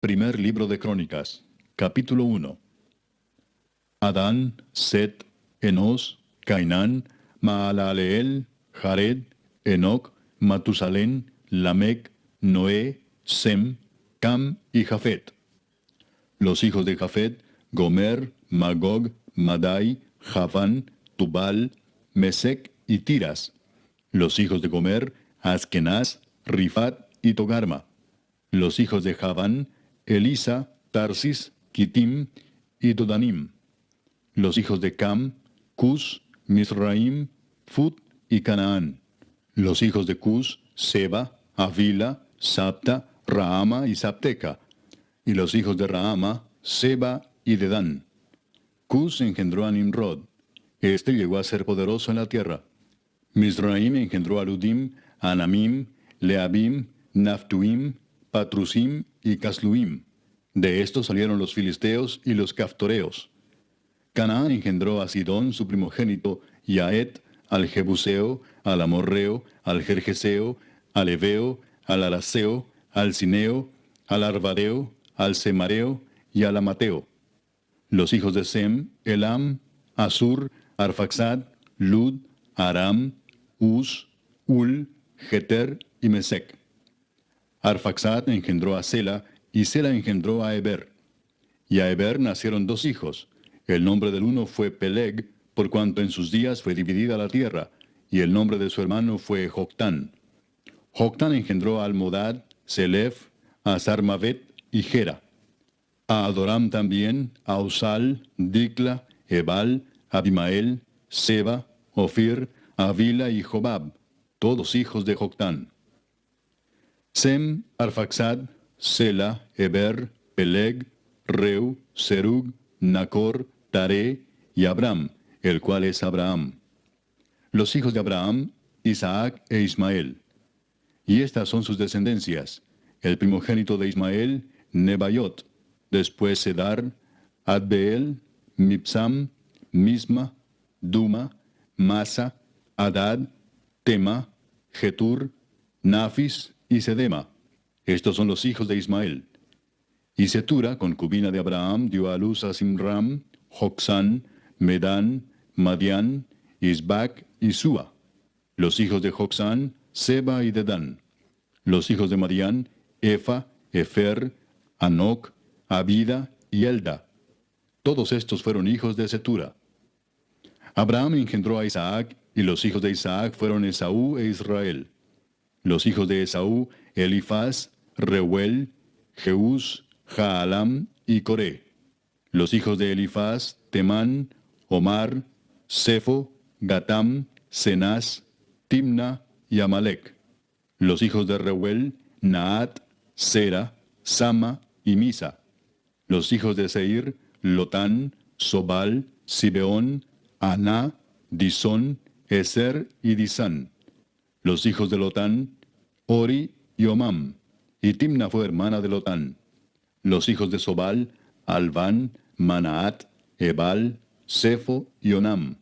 Primer libro de Crónicas, capítulo 1. Adán, Set, Enos, Cainán, Maalaleel, Jared, Enoc, Matusalén, Lamec, Noé, Sem, Cam y Jafet. Los hijos de Jafet: Gomer, Magog, Madai, Javán, Tubal, Mesec y Tiras. Los hijos de Gomer: Askenaz, Rifat y Togarma. Los hijos de Javán: Elisa, Tarsis, Kitim y Dodanim. Los hijos de Cam: Cus, Misraim, Fut y Canaán. Los hijos de Cus: Seba, Avila, Sapta, Raama y Sapteca. Y los hijos de Raama: Seba y Dedán. Cus engendró a Nimrod. Este llegó a ser poderoso en la tierra. Misraim engendró a Ludim, Anamim, Leabim, Naftuim, Patrusim y Casluim. De estos salieron los filisteos y los caftoreos. Canaán engendró a Sidón, su primogénito, y a Et, al Jebuseo, al Amorreo, al Jerjeseo, al Eveo, al Araseo, al Cineo, al Arvadeo, al Semareo y al Amateo. Los hijos de Sem: Elam, Asur, Arfaxad, Lud, Aram, Uz, Ul, Geter y Mesec. Arfaxad engendró a Sela, y Sela engendró a Eber. Y a Eber nacieron dos hijos. El nombre del uno fue Peleg, por cuanto en sus días fue dividida la tierra, y el nombre de su hermano fue Joctán. Joctán engendró a Almodad, Selef, a Sarmavet y Gera. A Adoram también, a Usal, Dicla, Ebal, Abimael, Seba, Ofir, Avila y Jobab, todos hijos de Joctán. Sem, Arfaxad, Sela, Eber, Peleg, Reu, Serug, Nacor, Taré y Abram, el cual es Abraham. Los hijos de Abraham: Isaac e Ismael. Y estas son sus descendencias: el primogénito de Ismael, Nebaiot; después Sedar, Adbeel, Mipsam, Misma, Duma, Masa, Adad, Tema, Getur, Nafis y Sedema. Estos son los hijos de Ismael. Y Setura, concubina de Abraham, dio a luz a Simram, Jocsán, Medán, Madián, Isbac y Sua. Los hijos de Jocsán: Seba y Dedán. Los hijos de Madián: Efa, Efer, Anoc, Abida y Elda. Todos estos fueron hijos de Setura. Abraham engendró a Isaac, y los hijos de Isaac fueron Esaú e Israel. Los hijos de Esaú: Elifaz, Reuel, Jeús, Jaalam y Coré. Los hijos de Elifaz: Temán, Omar, Sefo, Gatam, Cenaz, Timna y Amalec. Los hijos de Reuel: Naat, Sera, Sama y Misa. Los hijos de Seir: Lotán, Sobal, Sibeón, Aná, Disón, Eser y Disán. Los hijos de Lotán: Ori y Omam. Y Timna fue hermana de Lotán. Los hijos de Sobal: Alván, Manaat, Ebal, Sefo y Onam.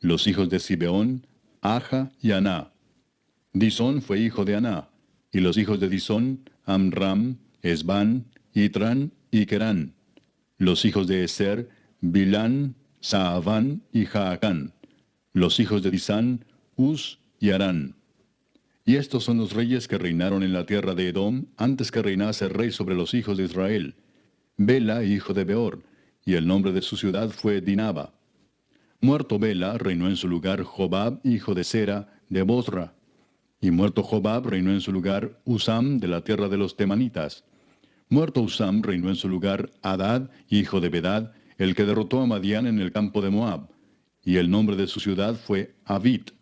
Los hijos de Sibeón: Aja y Aná. Disón fue hijo de Aná. Y los hijos de Disón: Amram, Esbán, Itran y Kerán. Los hijos de Eser: Bilán, Saaván y Jaacán. Los hijos de Disán: Uz y Arán. Y estos son los reyes que reinaron en la tierra de Edom antes que reinase rey sobre los hijos de Israel: Bela, hijo de Beor, y el nombre de su ciudad fue Dinaba. Muerto Bela, reinó en su lugar Jobab, hijo de Sera, de Bosra. Y muerto Jobab, reinó en su lugar Usam, de la tierra de los Temanitas. Muerto Usam, reinó en su lugar Hadad, hijo de Bedad, el que derrotó a Madián en el campo de Moab. Y el nombre de su ciudad fue Avit.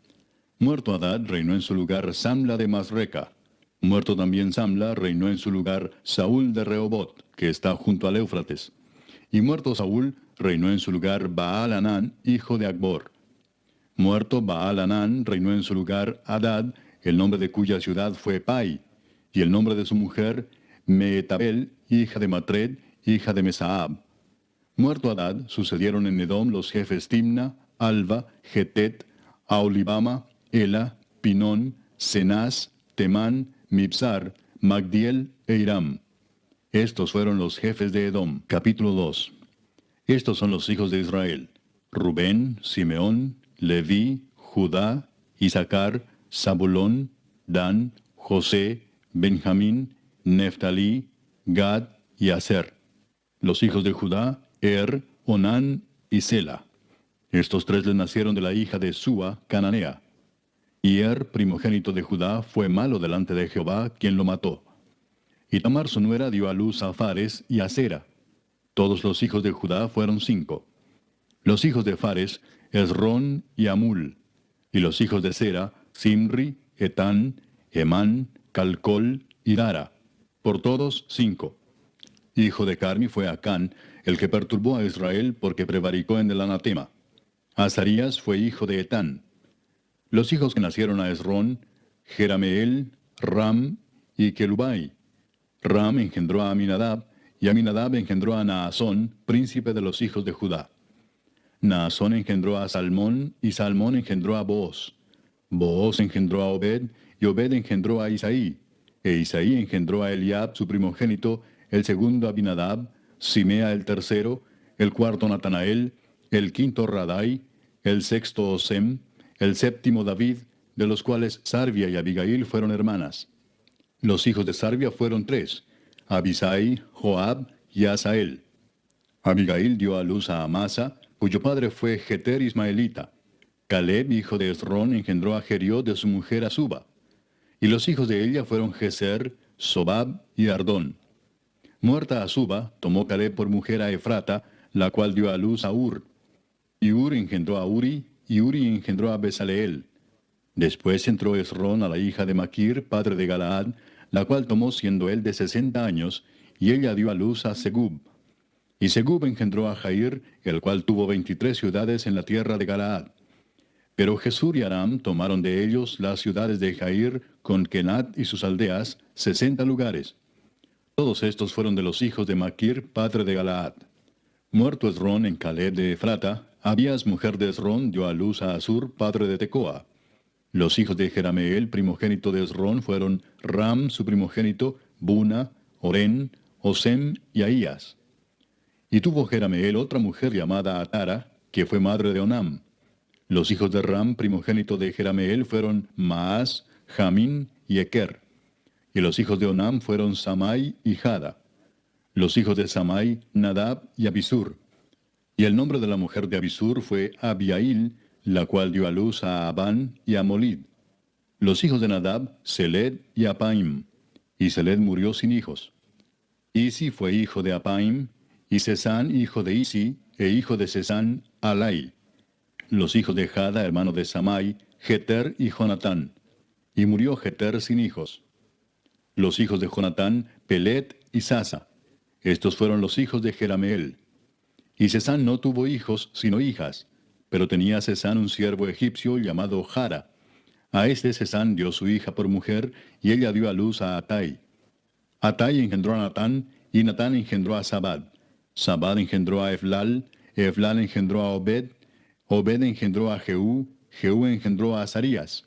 Muerto Hadad, reinó en su lugar Samla de Masreca. Muerto también Samla, reinó en su lugar Saúl de Rehobot, que está junto al Éufrates. Y muerto Saúl, reinó en su lugar Baal-Hanán, hijo de Acbor. Muerto Baal-Hanán, reinó en su lugar Hadad, el nombre de cuya ciudad fue Pai, y el nombre de su mujer Meetabel, hija de Matred, hija de Mesaab. Muerto Hadad, sucedieron en Edom los jefes Timna, Alva, Getet, Aolibama, Ela, Pinón, Cenaz, Temán, Mibsar, Magdiel e Iram. Estos fueron los jefes de Edom. Capítulo 2. Estos son los hijos de Israel: Rubén, Simeón, Leví, Judá, Isaacar, Zabulón, Dan, José, Benjamín, Neftalí, Gad y Aser. Los hijos de Judá: Onán y Sela. Estos tres les nacieron de la hija de Súa, cananea. Y primogénito de Judá, fue malo delante de Jehová, quien lo mató. Y Tamar su nuera dio a luz a Fares y a Zera. Todos los hijos de Judá fueron 5. Los hijos de Fares: Esrón y Amul. Y los hijos de Zera: Simri, Etán, Emán, Calcol y Dara. Por todos 5. Hijo de Carmi fue Acán, el que perturbó a Israel porque prevaricó en el anatema. Azarías fue hijo de Etán. Los hijos que nacieron a Esrón: Jerameel, Ram y Kelubai. Ram engendró a Aminadab, y Aminadab engendró a Naasón, príncipe de los hijos de Judá. Naasón engendró a Salmón, y Salmón engendró a Booz. Booz engendró a Obed, y Obed engendró a Isaí. E Isaí engendró a Eliab, su primogénito, el segundo Abinadab, Simea el tercero, el cuarto Natanael, el quinto Radai, el sexto Osem, el séptimo David, de los cuales Sarvia y Abigail fueron hermanas. Los hijos de Sarvia fueron 3, Abisai, Joab y Asael. Abigail dio a luz a Amasa, cuyo padre fue Jeter ismaelita. Caleb, hijo de Esrón, engendró a Jeriot de su mujer Azuba. Y los hijos de ella fueron Geser, Sobab y Ardón. Muerta Azuba, tomó Caleb por mujer a Efrata, la cual dio a luz a Ur. Y Ur engendró a Uri, y Uri engendró a Besaleel. Después entró Esrón a la hija de Maquir, padre de Galaad, la cual tomó siendo él de 60 años, y ella dio a luz a Segub. Y Segub engendró a Jair, el cual tuvo 23 ciudades en la tierra de Galaad. Pero Jesur y Aram tomaron de ellos las ciudades de Jair, con Kenat y sus aldeas, 60 lugares. Todos estos fueron de los hijos de Maquir, padre de Galaad. Muerto Esrón en Caleb de Efrata, Abías, mujer de Esrón, dio a luz a Asur, padre de Tecoa. Los hijos de Jerameel, primogénito de Esrón, fueron Ram, su primogénito, Buna, Orén, Osem y Ahías. Y tuvo Jerameel otra mujer llamada Atara, que fue madre de Onam. Los hijos de Ram, primogénito de Jerameel, fueron Maas, Jamín y Eker. Y los hijos de Onam fueron Samai y Jada. Los hijos de Samai, Nadab y Abisur. Y el nombre de la mujer de Abisur fue Abiail, la cual dio a luz a Abán y a Molid. Los hijos de Nadab, Seled y Apaim. Y Seled murió sin hijos. Isi fue hijo de Apaim, y Sesán hijo de Isi, e hijo de Sesán, Alai. Los hijos de Jada, hermano de Samai, Jeter y Jonatán. Y murió Jeter sin hijos. Los hijos de Jonatán, Pelet y Sasa. Estos fueron los hijos de Jerameel. Y Sesán no tuvo hijos, sino hijas. Pero tenía Sesán un siervo egipcio llamado Jara. A este Sesán dio su hija por mujer, y ella dio a luz a Atai. Atai engendró a Natán, y Natán engendró a Sabad. Sabad engendró a Eflal, Eflal engendró a Obed, Obed engendró a Jehú, Jehú engendró a Azarías.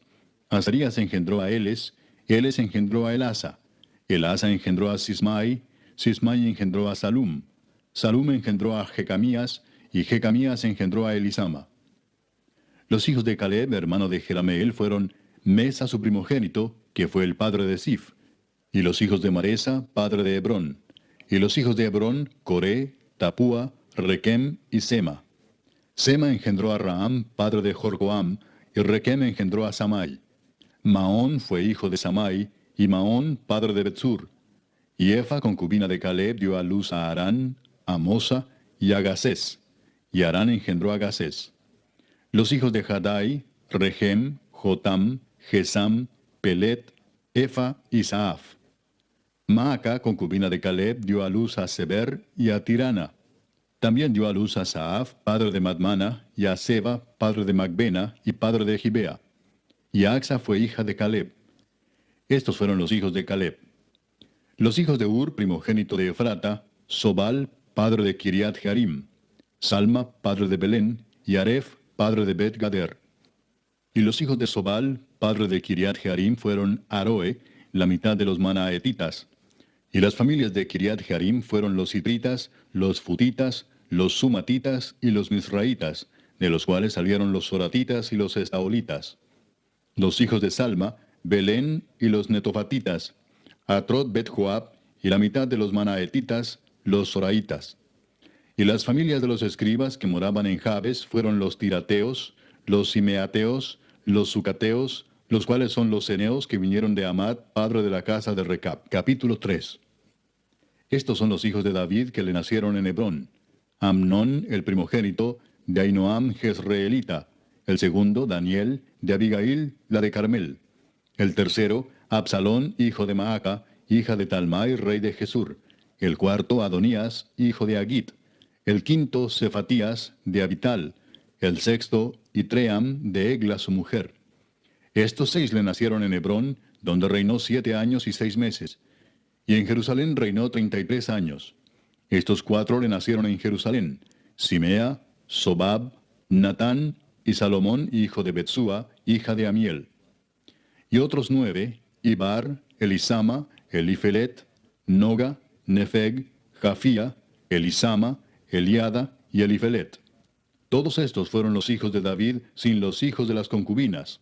Azarías engendró a Eles, Eles engendró a Elasa. Elasa engendró a Sismai, Sismai engendró a Salum. Salum engendró a Jecamías, y Jecamías engendró a Elisama. Los hijos de Caleb, hermano de Jerameel, fueron Mesa su primogénito, que fue el padre de Sif, y los hijos de Maresa, padre de Hebrón. Y los hijos de Hebrón, Coré, Tapúa, Requem y Sema. Sema engendró a Raam, padre de Jorgoam, y Requem engendró a Samai. Maón fue hijo de Samai, y Maón, padre de Betsur. Y Efa, concubina de Caleb, dio a luz a Arán, a Mosa y a Gasés. Y Arán engendró a Gasés. Los hijos de Jadai, Regem, Jotam, Gesam, Pelet, Efa y Saaf. Maaca, concubina de Caleb, dio a luz a Seber y a Tirana. También dio a luz a Saaf, padre de Madmana, y a Seba, padre de Macbena y padre de Gibea. Y Axa fue hija de Caleb. Estos fueron los hijos de Caleb. Los hijos de Ur, primogénito de Efrata, Sobal, padre de Kiriat Jearim, Salma, padre de Belén, y Aref, padre de Bet Gader. Y los hijos de Sobal, padre de Kiriat Jearim, fueron Aroe, la mitad de los manaetitas. Y las familias de Kiriat Jearim fueron los Itritas, los Futitas, los Sumatitas y los Misraitas, de los cuales salieron los Soratitas y los Estaolitas. Los hijos de Salma, Belén y los Netofatitas, Atrot Bet Joab y la mitad de los Manaetitas, los Soraitas. Y las familias de los escribas que moraban en Jabes fueron los Tirateos, los Simeateos, los Sucateos, los cuales son los Ceneos que vinieron de Amad, padre de la casa de Recab. Capítulo 3. Estos son los hijos de David que le nacieron en Hebrón. Amnón, el primogénito, de Ahinoam Jezreelita. El segundo, Daniel, de Abigail, la de Carmel. El tercero, Absalón, hijo de Maaca, hija de Talmai, rey de Jesur. El cuarto, Adonías, hijo de Agit. El quinto, Cefatías, de Abital. El sexto, Itream, de Egla, su mujer. Estos 6 le nacieron en Hebrón, donde reinó 7 años y 6 meses. Y en Jerusalén reinó 33 años. Estos 4 le nacieron en Jerusalén: Simea, Sobab, Natán y Salomón, hijo de Betsúa, hija de Amiel. Y otros 9, Ibar, Elisama, Elifelet, Noga, Nefeg, Jafía, Elisama, Eliada y Elifelet. Todos estos fueron los hijos de David sin los hijos de las concubinas.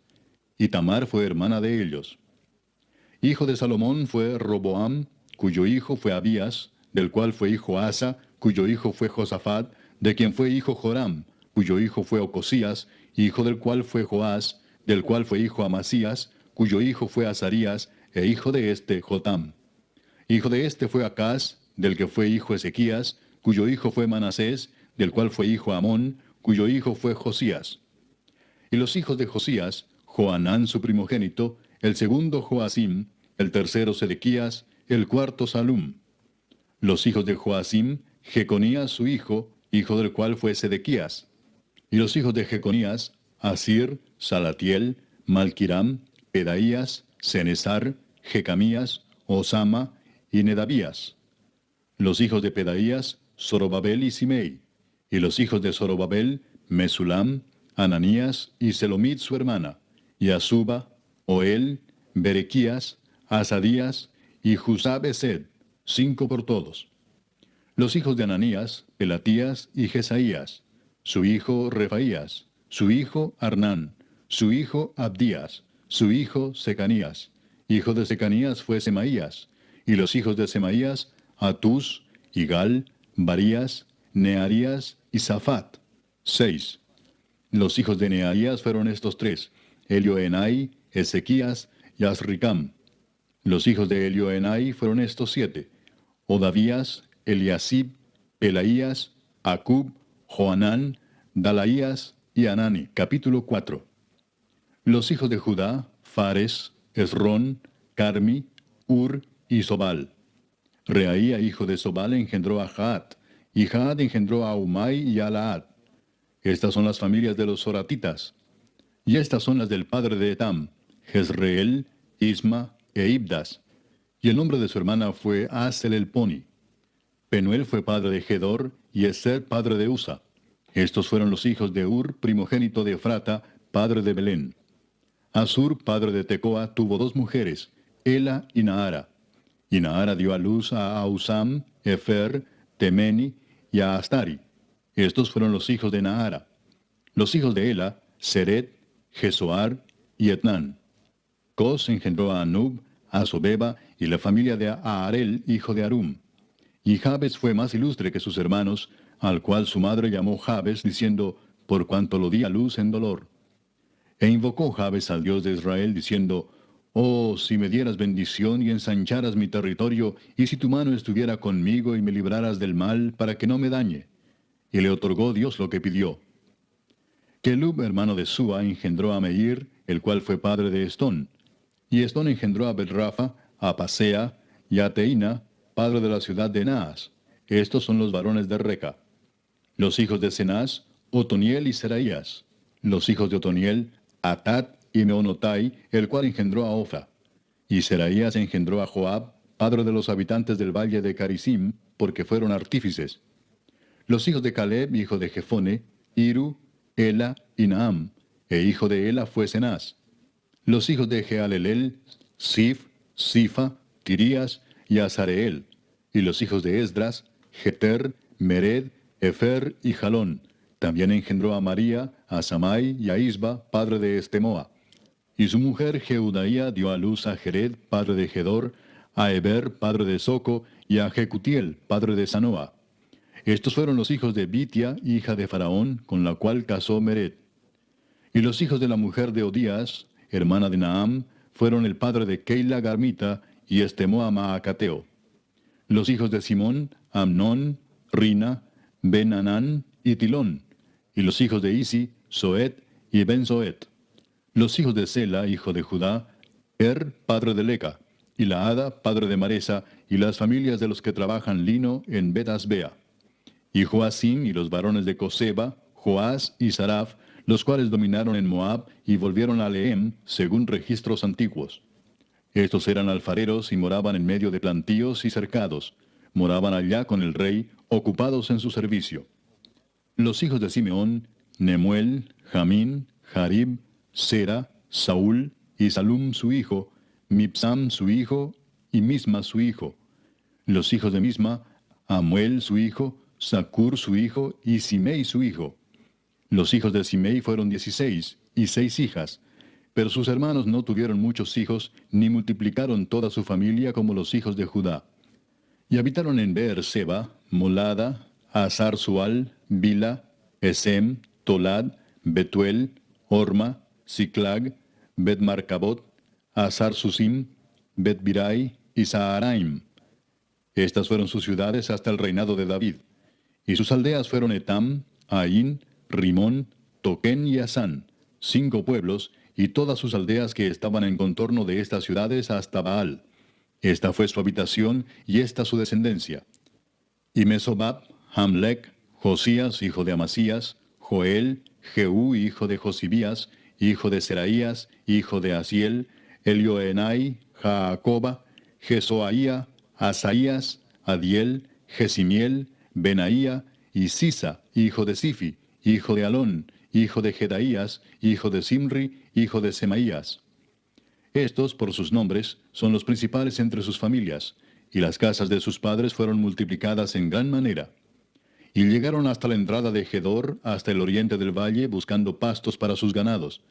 Y Tamar fue hermana de ellos. Hijo de Salomón fue Roboam, cuyo hijo fue Abías, del cual fue hijo Asa, cuyo hijo fue Josafat, de quien fue hijo Joram, cuyo hijo fue Ocosías, hijo del cual fue Joás, del cual fue hijo Amasías, cuyo hijo fue Azarías, e hijo de este Jotam. Hijo de este fue Acaz, del que fue hijo Ezequías, cuyo hijo fue Manasés, del cual fue hijo Amón, cuyo hijo fue Josías. Y los hijos de Josías, Joanán su primogénito, el segundo Joacim, el tercero Sedequías, el cuarto Salum. Los hijos de Joacim, Jeconías su hijo, hijo del cual fue Sedequías. Y los hijos de Jeconías, Asir, Salatiel, Malquiram, Pedaías, Cenesar, Jecamías, Osama y Nedabías. Los hijos de Pedaías, Zorobabel y Simei. Y los hijos de Zorobabel, Mesulam, Ananías y Selomit su hermana, y Asuba, Oel, Berequías, Asadías y Jusabesed, 5 por todos. Los hijos de Ananías, Pelatías y Jesaías, su hijo Refaías, su hijo Arnán, su hijo Abdías, su hijo Secanías. Hijo de Secanías fue Semaías, y los hijos de Semaías, Atús, Igal, Barías, Nearías y Safat, 6. Los hijos de Nearías fueron estos 3, Elioenai, Ezequías y Azricam. Los hijos de Elioenai fueron estos 7, Odavías, Eliasib, Pelaías, Acub, Joanán, Dalaías y Anani. Capítulo 4. Los hijos de Judá, Fares, Esrón, Carmi, Ur y Sobal. Reaía, hijo de Sobal, engendró a Jaat, y Jaat engendró a Umai y a Laad. Estas son las familias de los Soratitas. Y estas son las del padre de Etam, Jezreel, Isma e Ibdas. Y el nombre de su hermana fue Aselelponi. Penuel fue padre de Gedor, y Eser padre de Usa. Estos fueron los hijos de Ur, primogénito de Efrata, padre de Belén. Asur, padre de Tecoa, tuvo 2 mujeres, Ela y Naara. Y Naara dio a luz a Ausam, Efer, Temeni y a Astari. Estos fueron los hijos de Naara. Los hijos de Ela, Seret, Jesoar y Etnán. Cos engendró a Anub, a Sobeba y la familia de Aarel, hijo de Arum. Y Jabes fue más ilustre que sus hermanos, al cual su madre llamó Jabes, diciendo, por cuanto lo di a luz en dolor. E invocó Jabes al Dios de Israel, diciendo, oh, si me dieras bendición y ensancharas mi territorio, y si tu mano estuviera conmigo y me libraras del mal, para que no me dañe. Y le otorgó Dios lo que pidió. Kelub, hermano de Sua, engendró a Meir, el cual fue padre de Estón. Y Estón engendró a Betrafa, a Pasea y a Teina, padre de la ciudad de Naas. Estos son los varones de Reca. Los hijos de Cenaz, Otoniel y Seraías. Los hijos de Otoniel, Atat y Meonotai, el cual engendró a Ofra. Y Seraías engendró a Joab, padre de los habitantes del valle de Carisim, porque fueron artífices. Los hijos de Caleb, hijo de Jefone, Iru, Ela y Naam, e hijo de Ela fue Cenaz. Los hijos de Jealelel, Sif, Sifa, Tirías y Azareel. Y los hijos de Esdras, Jeter, Mered, Efer y Jalón. También engendró a María, a Samai y a Isba, padre de Estemoa. Y su mujer Jeudaía dio a luz a Jered, padre de Gedor, a Eber, padre de Soco, y a Jecutiel, padre de Sanoa. Estos fueron los hijos de Bitia, hija de Faraón, con la cual casó Mered. Y los hijos de la mujer de Odías, hermana de Naam, fueron el padre de Keila Garmita y Estemoa Maacateo. Los hijos de Simón, Amnón, Rina, Ben-Anán y Tilón. Y los hijos de Isi, Soet y Ben-Soet. Los hijos de Sela, hijo de Judá, padre de Leca, y Laada, padre de Maresa, y las familias de los que trabajan lino en Bet-Asbea. Y Joacim y los varones de Coseba, Joás y Saraf, los cuales dominaron en Moab y volvieron a Lehem, según registros antiguos. Estos eran alfareros y moraban en medio de plantíos y cercados. Moraban allá con el rey, ocupados en su servicio. Los hijos de Simeón, Nemuel, Jamín, Jarib, Sera, Saúl y Salum su hijo, Mipsam su hijo y Misma su hijo. Los hijos de Misma, Amuel su hijo, Zacur su hijo y Simei su hijo. Los hijos de Simei fueron 16 y 6 hijas, pero sus hermanos no tuvieron muchos hijos, ni multiplicaron toda su familia como los hijos de Judá. Y habitaron en Beer-seba, Molada, Hazar-Sual, Bila, Esem, Tolad, Betuel, Orma, Siclag, Bet-Marcabot, Hazar-Susim, Bet-Birai y Saharaim. Estas fueron sus ciudades hasta el reinado de David. Y sus aldeas fueron Etam, Ain, Rimón, Toquén y Asán, 5 pueblos, y todas sus aldeas que estaban en contorno de estas ciudades hasta Baal. Esta fue su habitación y esta su descendencia. Y Mesobab, Hamlec, Josías, hijo de Amasías, Joel, Jehú, hijo de Josibías, hijo de Seraías, hijo de Asiel, Elioenai, Jaacoba, Jesoaía, Asaías, Adiel, Jesimiel, Benaía, y Sisa, hijo de Sifi, hijo de Alón, hijo de Jedaías, hijo de Simri, hijo de Semaías. Estos, por sus nombres, son los principales entre sus familias, y las casas de sus padres fueron multiplicadas en gran manera. Y llegaron hasta la entrada de Gedor, hasta el oriente del valle, buscando pastos para sus ganados.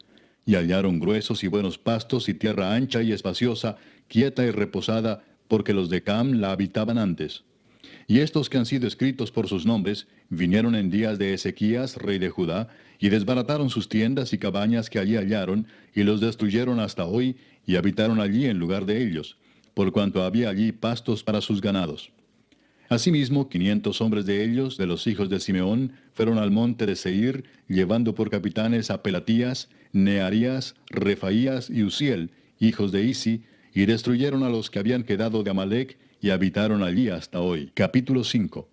Y hallaron gruesos y buenos pastos y tierra ancha y espaciosa, quieta y reposada, porque los de Cam la habitaban antes. Y estos que han sido escritos por sus nombres, vinieron en días de Ezequías, rey de Judá, y desbarataron sus tiendas y cabañas que allí hallaron, y los destruyeron hasta hoy, y habitaron allí en lugar de ellos, por cuanto había allí pastos para sus ganados. Asimismo, 500 hombres de ellos, de los hijos de Simeón, fueron al monte de Seir, llevando por capitanes a Pelatías, Nearías, Refaías y Uziel, hijos de Isi, y destruyeron a los que habían quedado de Amalec, y habitaron allí hasta hoy. Capítulo 5.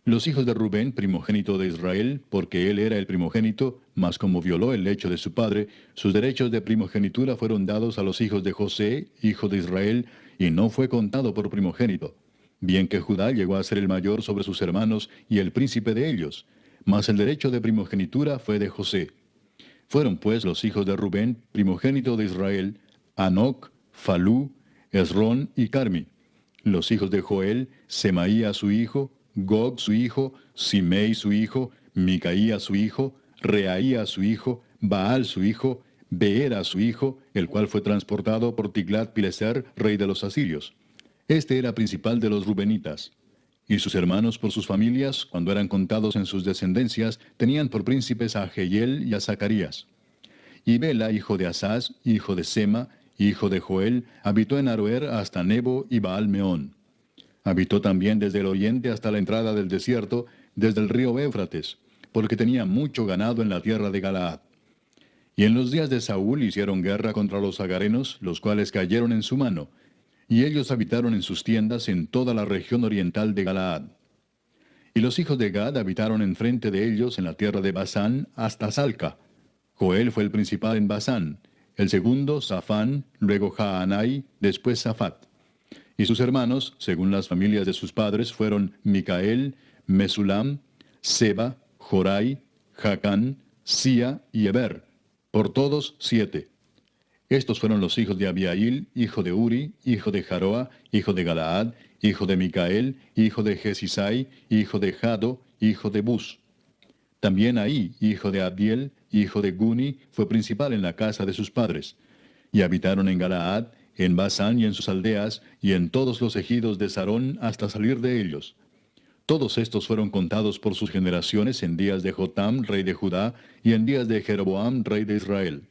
Los hijos de Rubén, primogénito de Israel, porque él era el primogénito, mas como violó el lecho de su padre, sus derechos de primogenitura fueron dados a los hijos de José, hijo de Israel, y no fue contado por primogénito. Bien que Judá llegó a ser el mayor sobre sus hermanos y el príncipe de ellos, mas el derecho de primogenitura fue de José. Fueron pues los hijos de Rubén, primogénito de Israel, Anoc, Falú, Esrón y Carmi. Los hijos de Joel, Semaía su hijo, Gog su hijo, Simei su hijo, Micaía su hijo, Reaía su hijo, Baal su hijo, Beera su hijo, el cual fue transportado por Tiglat-Pileser, rey de los asirios. Este era principal de los rubenitas. Y sus hermanos por sus familias, cuando eran contados en sus descendencias, tenían por príncipes a Jehiel y a Zacarías. Y Bela, hijo de Asaz, hijo de Sema, hijo de Joel, habitó en Aroer hasta Nebo y Baal-Meón. Habitó también desde el oriente hasta la entrada del desierto, desde el río Éufrates, porque tenía mucho ganado en la tierra de Galaad. Y en los días de Saúl hicieron guerra contra los agarenos, los cuales cayeron en su mano, y ellos habitaron en sus tiendas en toda la región oriental de Galaad. Y los hijos de Gad habitaron enfrente de ellos en la tierra de Basán hasta Salca. Joel fue el principal en Basán, el segundo Safán, luego Jaanai, después Safat. Y sus hermanos, según las familias de sus padres, fueron Micael, Mesulam, Seba, Jorai, Jacán, Sia y Eber, por todos 7. Estos fueron los hijos de Abiail, hijo de Uri, hijo de Jaroa, hijo de Galaad, hijo de Micael, hijo de Jesisai, hijo de Jado, hijo de Bus. También Ahí, hijo de Abdiel, hijo de Guni, fue principal en la casa de sus padres. Y habitaron en Galaad, en Basán y en sus aldeas, y en todos los ejidos de Sarón hasta salir de ellos. Todos estos fueron contados por sus generaciones en días de Jotam, rey de Judá, y en días de Jeroboam, rey de Israel.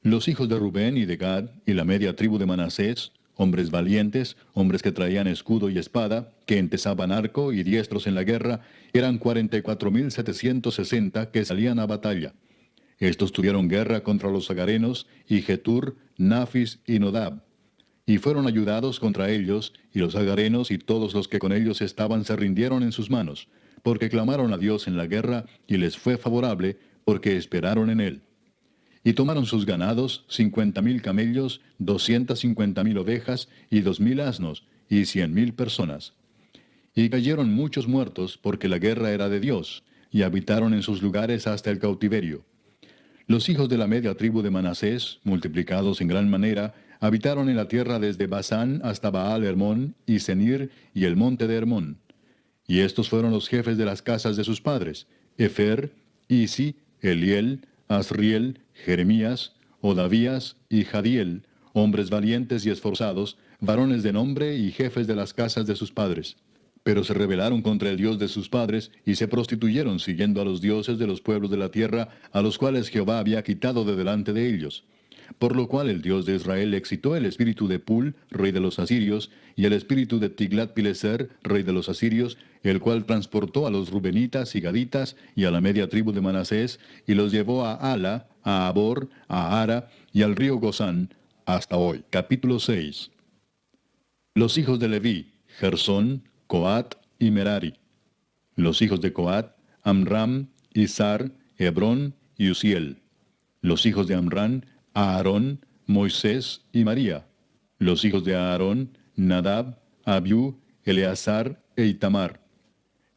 Los hijos de Rubén y de Gad, y la media tribu de Manasés, hombres valientes, hombres que traían escudo y espada, que entesaban arco y diestros en la guerra, eran 44,760 que salían a batalla. Estos tuvieron guerra contra los agarenos, y Getur, Nafis y Nodab. Y fueron ayudados contra ellos, y los agarenos y todos los que con ellos estaban se rindieron en sus manos, porque clamaron a Dios en la guerra, y les fue favorable, porque esperaron en él. Y tomaron sus ganados, 50,000 camellos, 250,000 ovejas, y 2,000 asnos, y 100,000 personas. Y cayeron muchos muertos, porque la guerra era de Dios, y habitaron en sus lugares hasta el cautiverio. Los hijos de la media tribu de Manasés, multiplicados en gran manera, habitaron en la tierra desde Basán hasta Baal Hermón y Senir y el monte de Hermón. Y estos fueron los jefes de las casas de sus padres: Efer, Isi, Eliel, Asriel, Jeremías, Odavías y Jadiel, hombres valientes y esforzados, varones de nombre y jefes de las casas de sus padres. Pero se rebelaron contra el Dios de sus padres, y se prostituyeron siguiendo a los dioses de los pueblos de la tierra, a los cuales Jehová había quitado de delante de ellos. Por lo cual el Dios de Israel excitó el espíritu de Pul, rey de los asirios, y el espíritu de Tiglat-Pileser, rey de los asirios, el cual transportó a los rubenitas y gaditas y a la media tribu de Manasés, y los llevó a Ala, a Abor, a Ara y al río Gozán, hasta hoy. Capítulo 6. Los hijos de Leví: Gersón, Coat y Merari. Los hijos de Coat: Amram, Izar, Hebrón y Uziel. Los hijos de Amram: Aarón, Moisés y María. Los hijos de Aarón: Nadab, Abiú, Eleazar e Itamar.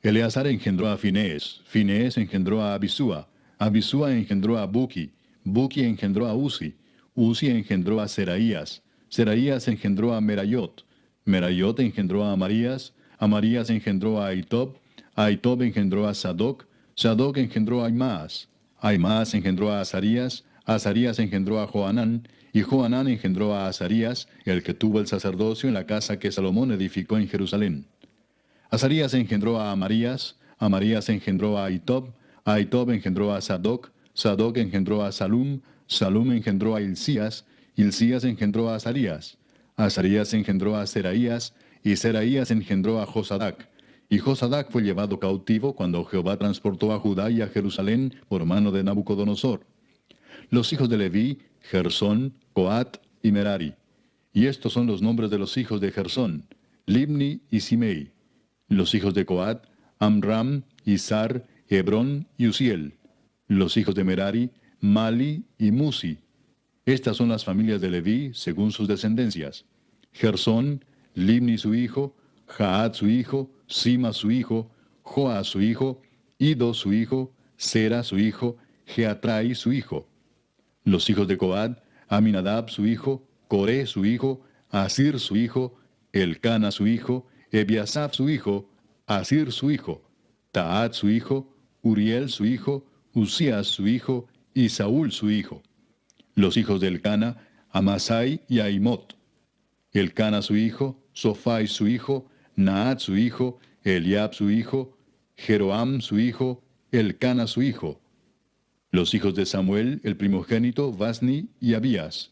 Eleazar engendró a Finés, Finés engendró a Abisúa, Abisúa engendró a Buki, Buki engendró a Uzi, Uzi engendró a Seraías, Seraías engendró a Merayot, Merayot engendró a Amarías, Amarías engendró a Ahitob, Ahitob engendró a Sadoc, Sadoc engendró a Aimaas, Aimaas engendró a Azarías, Azarías engendró a Johanán, y Johanán engendró a Azarías, el que tuvo el sacerdocio en la casa que Salomón edificó en Jerusalén. Azarías engendró a Amarías, Amarías engendró a Ahitob, Ahitob engendró a Sadoc, Sadoc engendró a Salum, Salum engendró a Hilcías, Hilcías engendró a Azarías, Azarías engendró a Seraías, y Seraías engendró a Josadac. Y Josadac fue llevado cautivo cuando Jehová transportó a Judá y a Jerusalén por mano de Nabucodonosor. Los hijos de Leví: Gersón, Coat y Merari. Y estos son los nombres de los hijos de Gersón: Libni y Simei. Los hijos de Coat: Amram, Izar, Hebrón y Uziel. Los hijos de Merari: Mali y Musi. Estas son las familias de Leví según sus descendencias: Gersón, Libni su hijo, Jaat su hijo, Sima su hijo, Joa su hijo, Ido su hijo, Sera su hijo, Geatrai su hijo. Los hijos de Coat: Aminadab su hijo, Coré su hijo, Asir su hijo, Elcana su hijo, Ebiasaf su hijo, Asir su hijo, Taat su hijo, Uriel su hijo, Usías su hijo, y Saúl su hijo. Los hijos de Elcana: Amasai y Aimot. Elcana su hijo, Sofai su hijo, Naat su hijo, Eliab su hijo, Jeroam su hijo, Elcana su hijo. Los hijos de Samuel, el primogénito, Vasni y Abías.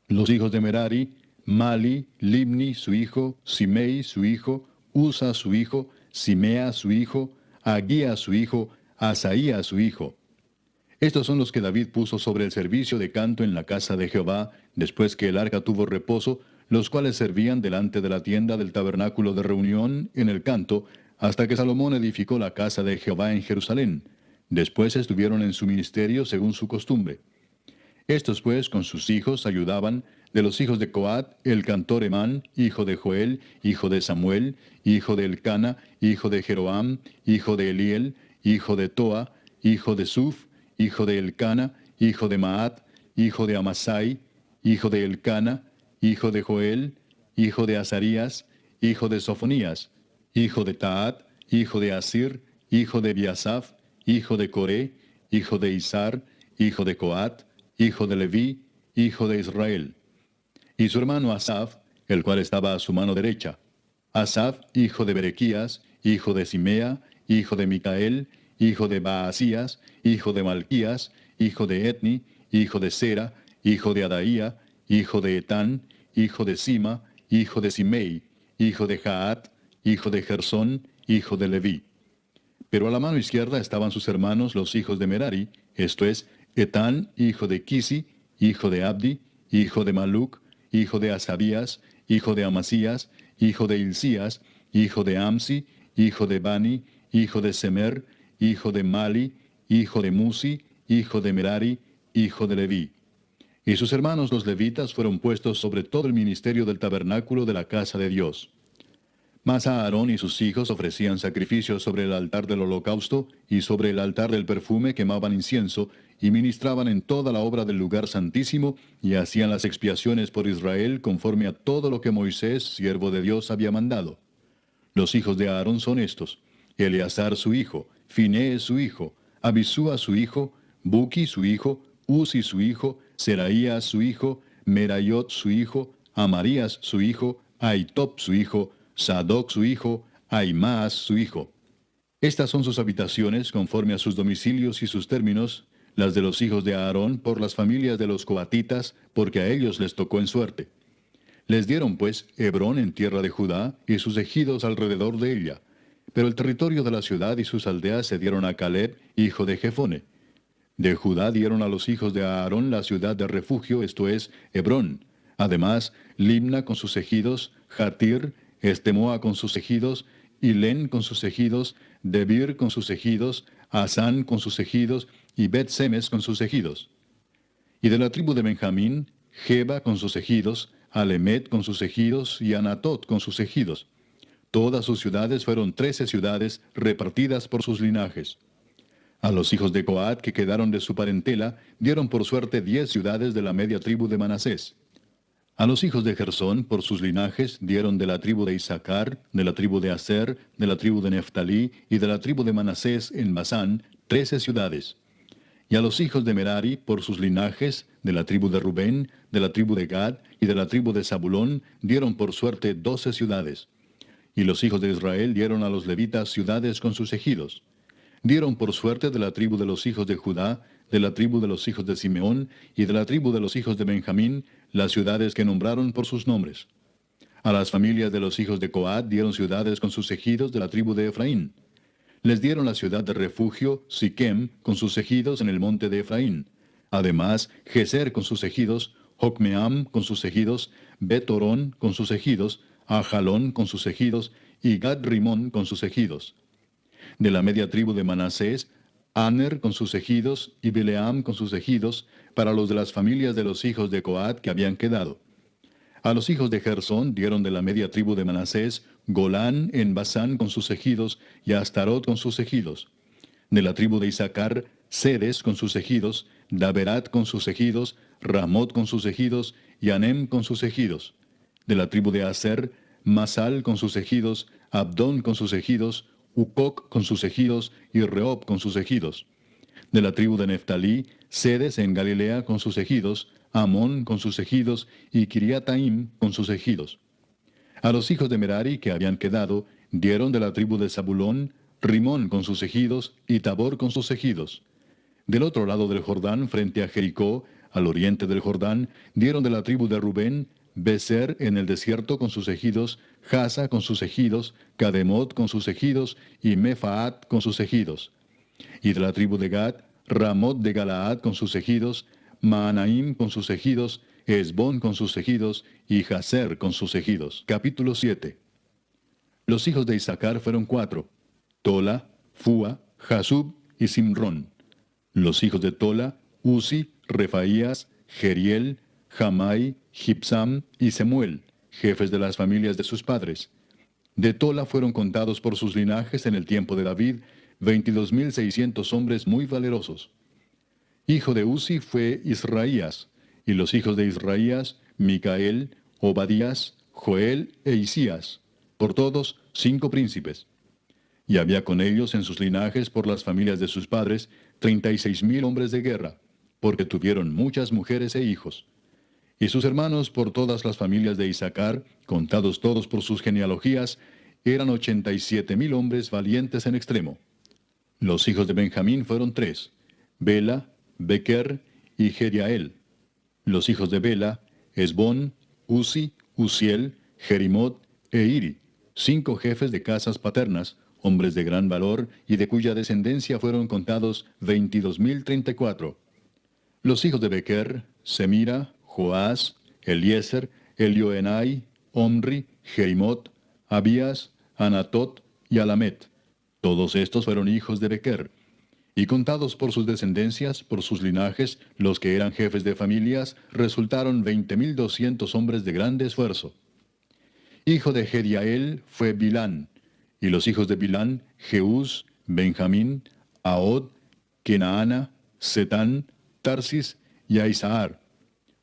Los hijos de Merari: Mali, Libni su hijo, Simei su hijo, Usa su hijo, Simea su hijo, Agía su hijo, Asaía su hijo. Estos son los que David puso sobre el servicio de canto en la casa de Jehová, después que el arca tuvo reposo, los cuales servían delante de la tienda del tabernáculo de reunión en el canto, hasta que Salomón edificó la casa de Jehová en Jerusalén. Después estuvieron en su ministerio según su costumbre. Estos pues con sus hijos ayudaban: de los hijos de Coat, el cantor Emán, hijo de Joel, hijo de Samuel, hijo de Elcana, hijo de Jeroam, hijo de Eliel, hijo de Toa, hijo de Suf, hijo de Elcana, hijo de Maat, hijo de Amasai, hijo de Elcana, hijo de Joel, hijo de Azarías, hijo de Sofonías, hijo de Taat, hijo de Asir, hijo de Biasaf, hijo de Coré, hijo de Izar, hijo de Coat, hijo de Leví, hijo de Israel. Y su hermano Asaf, el cual estaba a su mano derecha. Asaf, hijo de Berequías, hijo de Simea, hijo de Micael, hijo de Baasías, hijo de Malquías, hijo de Etni, hijo de Sera, hijo de Adaía, hijo de Etán, hijo de Sima, hijo de Simei, hijo de Jaat, hijo de Gersón, hijo de Leví. Pero a la mano izquierda estaban sus hermanos los hijos de Merari, esto es, Etán, hijo de Kisi, hijo de Abdi, hijo de Maluc, hijo de Asabías, hijo de Amasías, hijo de Hilcías, hijo de Amsi, hijo de Bani, hijo de Semer, hijo de Mali, hijo de Musi, hijo de Merari, hijo de Leví. Y sus hermanos los levitas fueron puestos sobre todo el ministerio del tabernáculo de la casa de Dios. Mas Aarón y sus hijos ofrecían sacrificios sobre el altar del holocausto y sobre el altar del perfume quemaban incienso y ministraban en toda la obra del lugar santísimo y hacían las expiaciones por Israel conforme a todo lo que Moisés, siervo de Dios, había mandado. Los hijos de Aarón son estos: Eleazar su hijo, Finés su hijo, Abisúa su hijo, Buki su hijo, Uzi su hijo, Seraías su hijo, Merayot su hijo, Amarías su hijo, Ahitob su hijo, Sadoc su hijo, Ahimaas su hijo. Estas son sus habitaciones conforme a sus domicilios y sus términos, las de los hijos de Aarón por las familias de los coatitas, porque a ellos les tocó en suerte. Les dieron pues Hebrón en tierra de Judá y sus ejidos alrededor de ella. Pero el territorio de la ciudad y sus aldeas se dieron a Caleb, hijo de Jefone. De Judá dieron a los hijos de Aarón la ciudad de refugio, esto es, Hebrón. Además, Limna con sus ejidos, Jatir, Estemoa con sus ejidos, Hilén con sus ejidos, Debir con sus ejidos, Asán con sus ejidos, y Bet-Semes con sus ejidos. Y de la tribu de Benjamín, Geba con sus ejidos, Alemet con sus ejidos, y Anatot con sus ejidos. Todas sus ciudades fueron 13 ciudades repartidas por sus linajes. A los hijos de Coat que quedaron de su parentela, dieron por suerte 10 ciudades de la media tribu de Manasés. A los hijos de Gersón, por sus linajes, dieron de la tribu de Isaacar, de la tribu de Aser, de la tribu de Neftalí y de la tribu de Manasés en Basán, 13 ciudades. Y a los hijos de Merari, por sus linajes, de la tribu de Rubén, de la tribu de Gad y de la tribu de Zabulón, dieron por suerte 12 ciudades. Y los hijos de Israel dieron a los levitas ciudades con sus ejidos. Dieron por suerte de la tribu de los hijos de Judá, de la tribu de los hijos de Simeón y de la tribu de los hijos de Benjamín, las ciudades que nombraron por sus nombres. A las familias de los hijos de Coat dieron ciudades con sus ejidos de la tribu de Efraín. Les dieron la ciudad de refugio, Siquem, con sus ejidos en el monte de Efraín. Además, Geser con sus ejidos, Jocmeam con sus ejidos, Bet-Orón con sus ejidos, Ajalón con sus ejidos, y Gad-Rimón con sus ejidos. De la media tribu de Manasés, Aner con sus ejidos, y Bileam con sus ejidos, para los de las familias de los hijos de Coat que habían quedado. A los hijos de Gersón dieron de la media tribu de Manasés, Golán en Basán con sus ejidos, y Astarot con sus ejidos. De la tribu de Isaacar, Sedes con sus ejidos, Daberat con sus ejidos, Ramot con sus ejidos, y Anem con sus ejidos. De la tribu de Aser, Masal con sus ejidos, Abdón con sus ejidos, Ucoc con sus ejidos, y Rehob con sus ejidos. De la tribu de Neftalí, Sedes en Galilea con sus ejidos, Amón con sus ejidos, y Kiriataim con sus ejidos. A los hijos de Merari que habían quedado, dieron de la tribu de Zabulón, Rimón con sus ejidos, y Tabor con sus ejidos. Del otro lado del Jordán, frente a Jericó, al oriente del Jordán, dieron de la tribu de Rubén, Beser en el desierto con sus ejidos, Jasa con sus ejidos, Cademot con sus ejidos, y Mefaat con sus ejidos. Y de la tribu de Gad, Ramot de Galaad con sus ejidos, Maanaim con sus ejidos, Esbón con sus ejidos, y Jaser con sus ejidos. Capítulo 7. Los hijos de Isaacar fueron 4, Tola, Fua, Jasub y Simrón. Los hijos de Tola, Uzi, Refaías, Jeriel, Jamai, Gibsam y Semuel, jefes de las familias de sus padres. De Tola fueron contados por sus linajes en el tiempo de David 22,600 hombres muy valerosos. Hijo de Uzi fue Israías, Y los hijos de Israías, Micael, Obadías, Joel e Isías, por todos 5 príncipes. Y había con ellos en sus linajes por las familias de sus padres 36,000 hombres de guerra, porque tuvieron muchas mujeres e hijos. Y sus hermanos por todas las familias de Isaacar, contados todos por sus genealogías, eran 87,000 hombres valientes en extremo. Los hijos de Benjamín fueron 3, Bela, Bequer y Jediael. Los hijos de Bela, Esbón, Uzi, Uziel, Jerimot e Iri, 5 jefes de casas paternas, hombres de gran valor, y de cuya descendencia fueron contados 22,034. Los hijos de Bequer, Semira, Joás, Eliezer, Elioenai, Omri, Jerimot, Abías, Anatot y Alamet. Todos estos fueron hijos de Bequer. Y contados por sus descendencias, por sus linajes, los que eran jefes de familias, resultaron 20,200 hombres de grande esfuerzo. Hijo de Jediael fue Bilán, y los hijos de Bilán, Jeús, Benjamín, Ahod, Kenaana, Setán, Tarsis y Aizahar.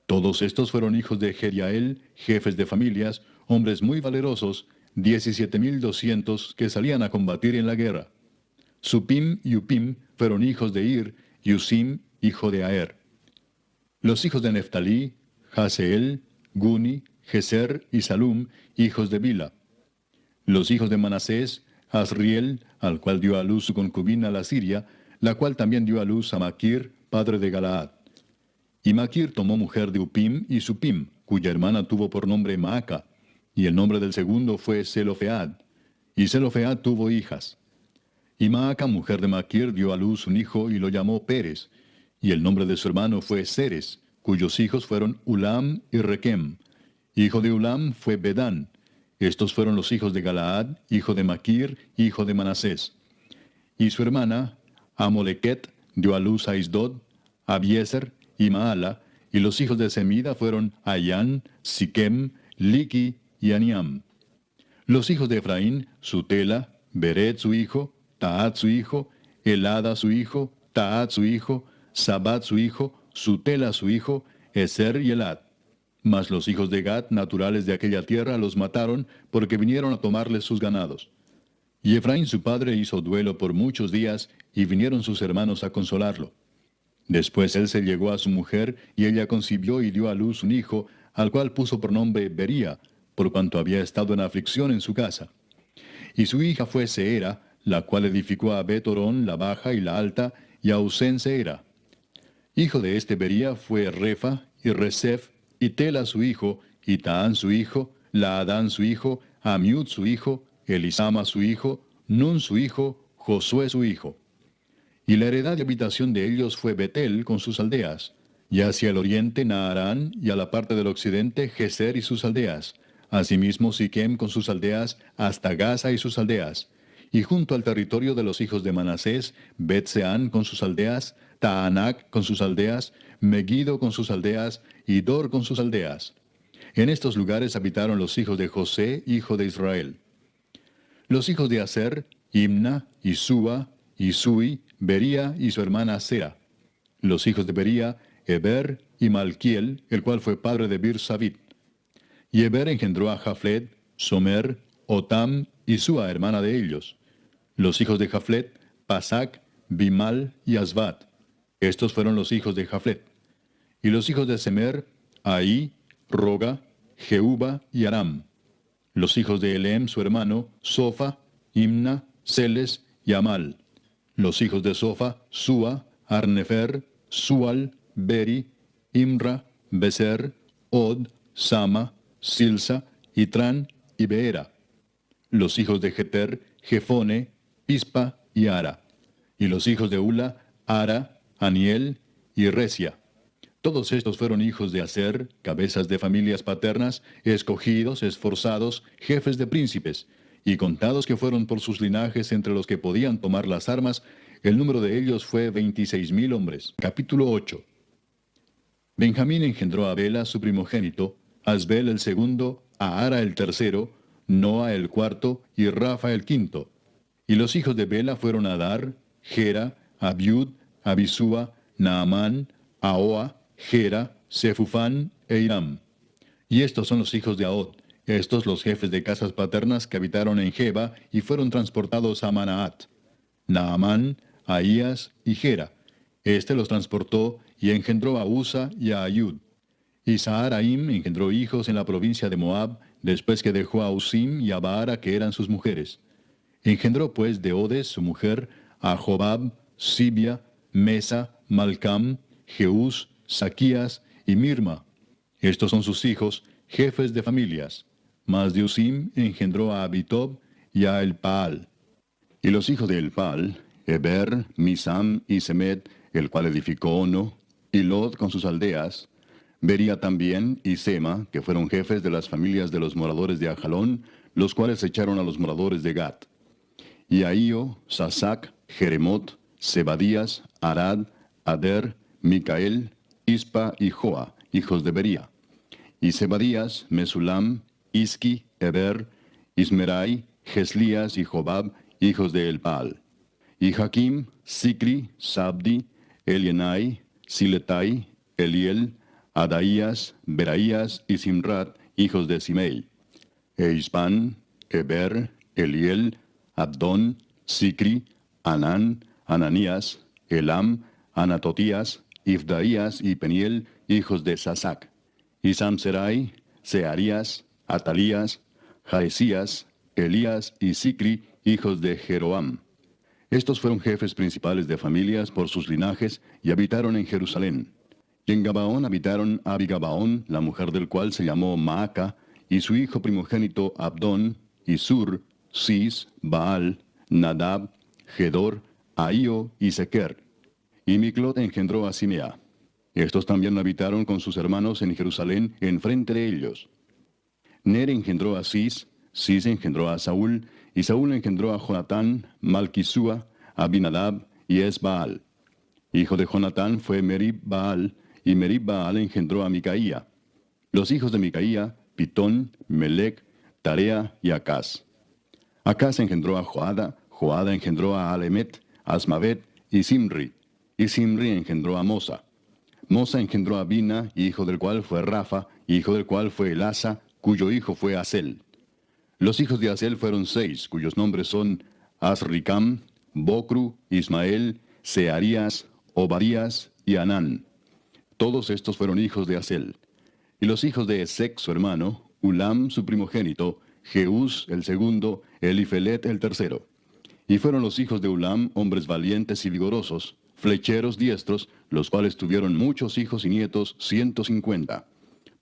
Todos estos fueron hijos de Jediael, jefes de familias, hombres muy valerosos, 17,200 que salían a combatir en la guerra. Supim y Upim fueron hijos de Ir, y Usim, hijo de Aer. Los hijos de Neftalí, Jaseel, Guni, Geser y Salum, hijos de Bila. Los hijos de Manasés, Asriel, al cual dio a luz su concubina la Siria, la cual también dio a luz a Maquir, padre de Galaad. Y Maquir tomó mujer de Upim y Supim, cuya hermana tuvo por nombre Maaca, y el nombre del segundo fue Zelofead. Y Zelofead tuvo hijas. Y Maaca, mujer de Maquir, dio a luz un hijo y lo llamó Pérez, y el nombre de su hermano fue Seres, cuyos hijos fueron Ulam y Requem. Hijo de Ulam fue Bedán. Estos fueron los hijos de Galaad, hijo de Maquir, hijo de Manasés. Y su hermana, Amolequet, dio a luz a Isdod, Abiezer y Maala, y los hijos de Semida fueron Ayán, Siquem, Liqui y Aniam. Los hijos de Efraín, Sutela, Beret su hijo, Taat su hijo, Elada su hijo, Taat su hijo, Sabat su hijo, Sutela su hijo, Eser y Elad. Mas los hijos de Gad, naturales de aquella tierra, los mataron, porque vinieron a tomarles sus ganados. Y Efraín su padre hizo duelo por muchos días, y vinieron sus hermanos a consolarlo. Después él se llegó a su mujer, y ella concibió y dio a luz un hijo, al cual puso por nombre Bería, por cuanto había estado en aflicción en su casa. Y su hija fue Seera, la cual edificó a Bet-Orón la baja y la alta, y a Usén Seera. Hijo de este Bería fue Refa, y Resef, y Tela su hijo, y Taán su hijo, Laadán su hijo, Amiud su hijo, Elisama su hijo, Nun su hijo, Josué su hijo. Y la heredad de habitación de ellos fue Betel con sus aldeas, y hacia el oriente Naarán, y a la parte del occidente Geser y sus aldeas, asimismo Siquem con sus aldeas, hasta Gaza y sus aldeas, y junto al territorio de los hijos de Manasés, Bet-Seán con sus aldeas, Taanac con sus aldeas, Megiddo con sus aldeas, y Dor con sus aldeas. En estos lugares habitaron los hijos de José, hijo de Israel. Los hijos de Aser, Imna, Isúa, Isui, Bería y su hermana Sera. Los hijos de Bería, Eber y Malquiel, el cual fue padre de Bir-Sabit. Y Eber engendró a Jaflet, Somer, Otam y Sua, hermana de ellos. Los hijos de Jaflet, Pasac, Bimal y Asbat. Estos fueron los hijos de Jaflet. Y los hijos de Semer, Ahí, Roga, Jehuba y Aram. Los hijos de Elem, su hermano, Sofa, Imna, Celes y Amal. Los hijos de Sofa, Sua, Arnefer, Sual, Beri, Imra, Beser, Od, Sama, Silsa, Itran y Beera. Los hijos de Jeter, Jefone, Pispa y Ara. Y los hijos de Ula, Ara, Aniel y Resia. Todos estos fueron hijos de Aser, cabezas de familias paternas, escogidos, esforzados, jefes de príncipes, y contados que fueron por sus linajes entre los que podían tomar las armas, el número de ellos fue 26,000 hombres. Capítulo 8. Benjamín engendró a Bela, su primogénito, Asbel el segundo, a Ara el tercero, Noa el cuarto y Rafa el quinto. Y los hijos de Bela fueron Adar, Gera, Abiud, Abisúa, Naamán, Ahoa, Gera, Sefufán e Hiram. Y estos son los hijos de Ahod, estos los jefes de casas paternas que habitaron en Geba y fueron transportados a Manaat. Naamán, Ahías y Gera. Este los transportó y engendró a Usa y a Ayud. Y Saharaim engendró hijos en la provincia de Moab, después que dejó a Usim y a Baara, que eran sus mujeres. Engendró pues de Odes, su mujer, a Jobab, Sibia, Mesa, Malcam, Jeús, Saquías y Mirma. Estos son sus hijos, jefes de familias. Mas de Usim engendró a Abitob y a Elpaal. Y los hijos de Elpaal, Eber, Misam y Semed, el cual edificó Ono, y Lod con sus aldeas, Bería también y Sema, que fueron jefes de las familias de los moradores de Ajalón, los cuales echaron a los moradores de Gat. Y Ahío, Sasac, Jeremot, Zebadías, Arad, Ader, Micael, Ispa y Joa, hijos de Bería. Y Zebadías, Mesulam, Isqui, Eber, Ismerai, Geslías y Jobab, hijos de Elpaal. Y Jaquim, Sicri, Sabdi, Elienai, Siletai, Eliel, Adaías, Beraías y Simrat, hijos de Simei. E Ispan, Eber, Eliel, Abdón, Sicri, Anán, Ananías, Elam, Anatotías, Ifdaías y Peniel, hijos de Sasac. Y Samserai, Searías, Atalías, Jaesías, Elías y Sicri, hijos de Jeroam. Estos fueron jefes principales de familias por sus linajes y habitaron en Jerusalén. Y en Gabaón habitaron Abigabaón, la mujer del cual se llamó Maaca, y su hijo primogénito Abdón, y Sur, Cis, Baal, Nadab, Gedor, Ahío y Sequer. Y Miclot engendró a Simea. Estos también habitaron con sus hermanos en Jerusalén, enfrente de ellos. Ner engendró a Cis, Cis engendró a Saúl, y Saúl engendró a Jonatán, Malquisúa, Abinadab y Esbaal. Hijo de Jonatán fue Merib Baal, y Merib Baal engendró a Micaía. Los hijos de Micaía, Pitón, Melec, Tarea y Acaz. Acaz engendró a Joada, Joada engendró a Alemet, Asmavet y Simri engendró a Mosa. Mosa engendró a Bina, hijo del cual fue Rafa, hijo del cual fue Elasa, cuyo hijo fue Asel. Los hijos de Asel fueron 6, cuyos nombres son Asricam, Bocru, Ismael, Searías, Obadías y Anán. Todos estos fueron hijos de Asel. Y los hijos de Esec, su hermano, Ulam, su primogénito, Jeús, el segundo, Elifelet, el tercero. Y fueron los hijos de Ulam hombres valientes y vigorosos, flecheros diestros, los cuales tuvieron muchos hijos y nietos, 150.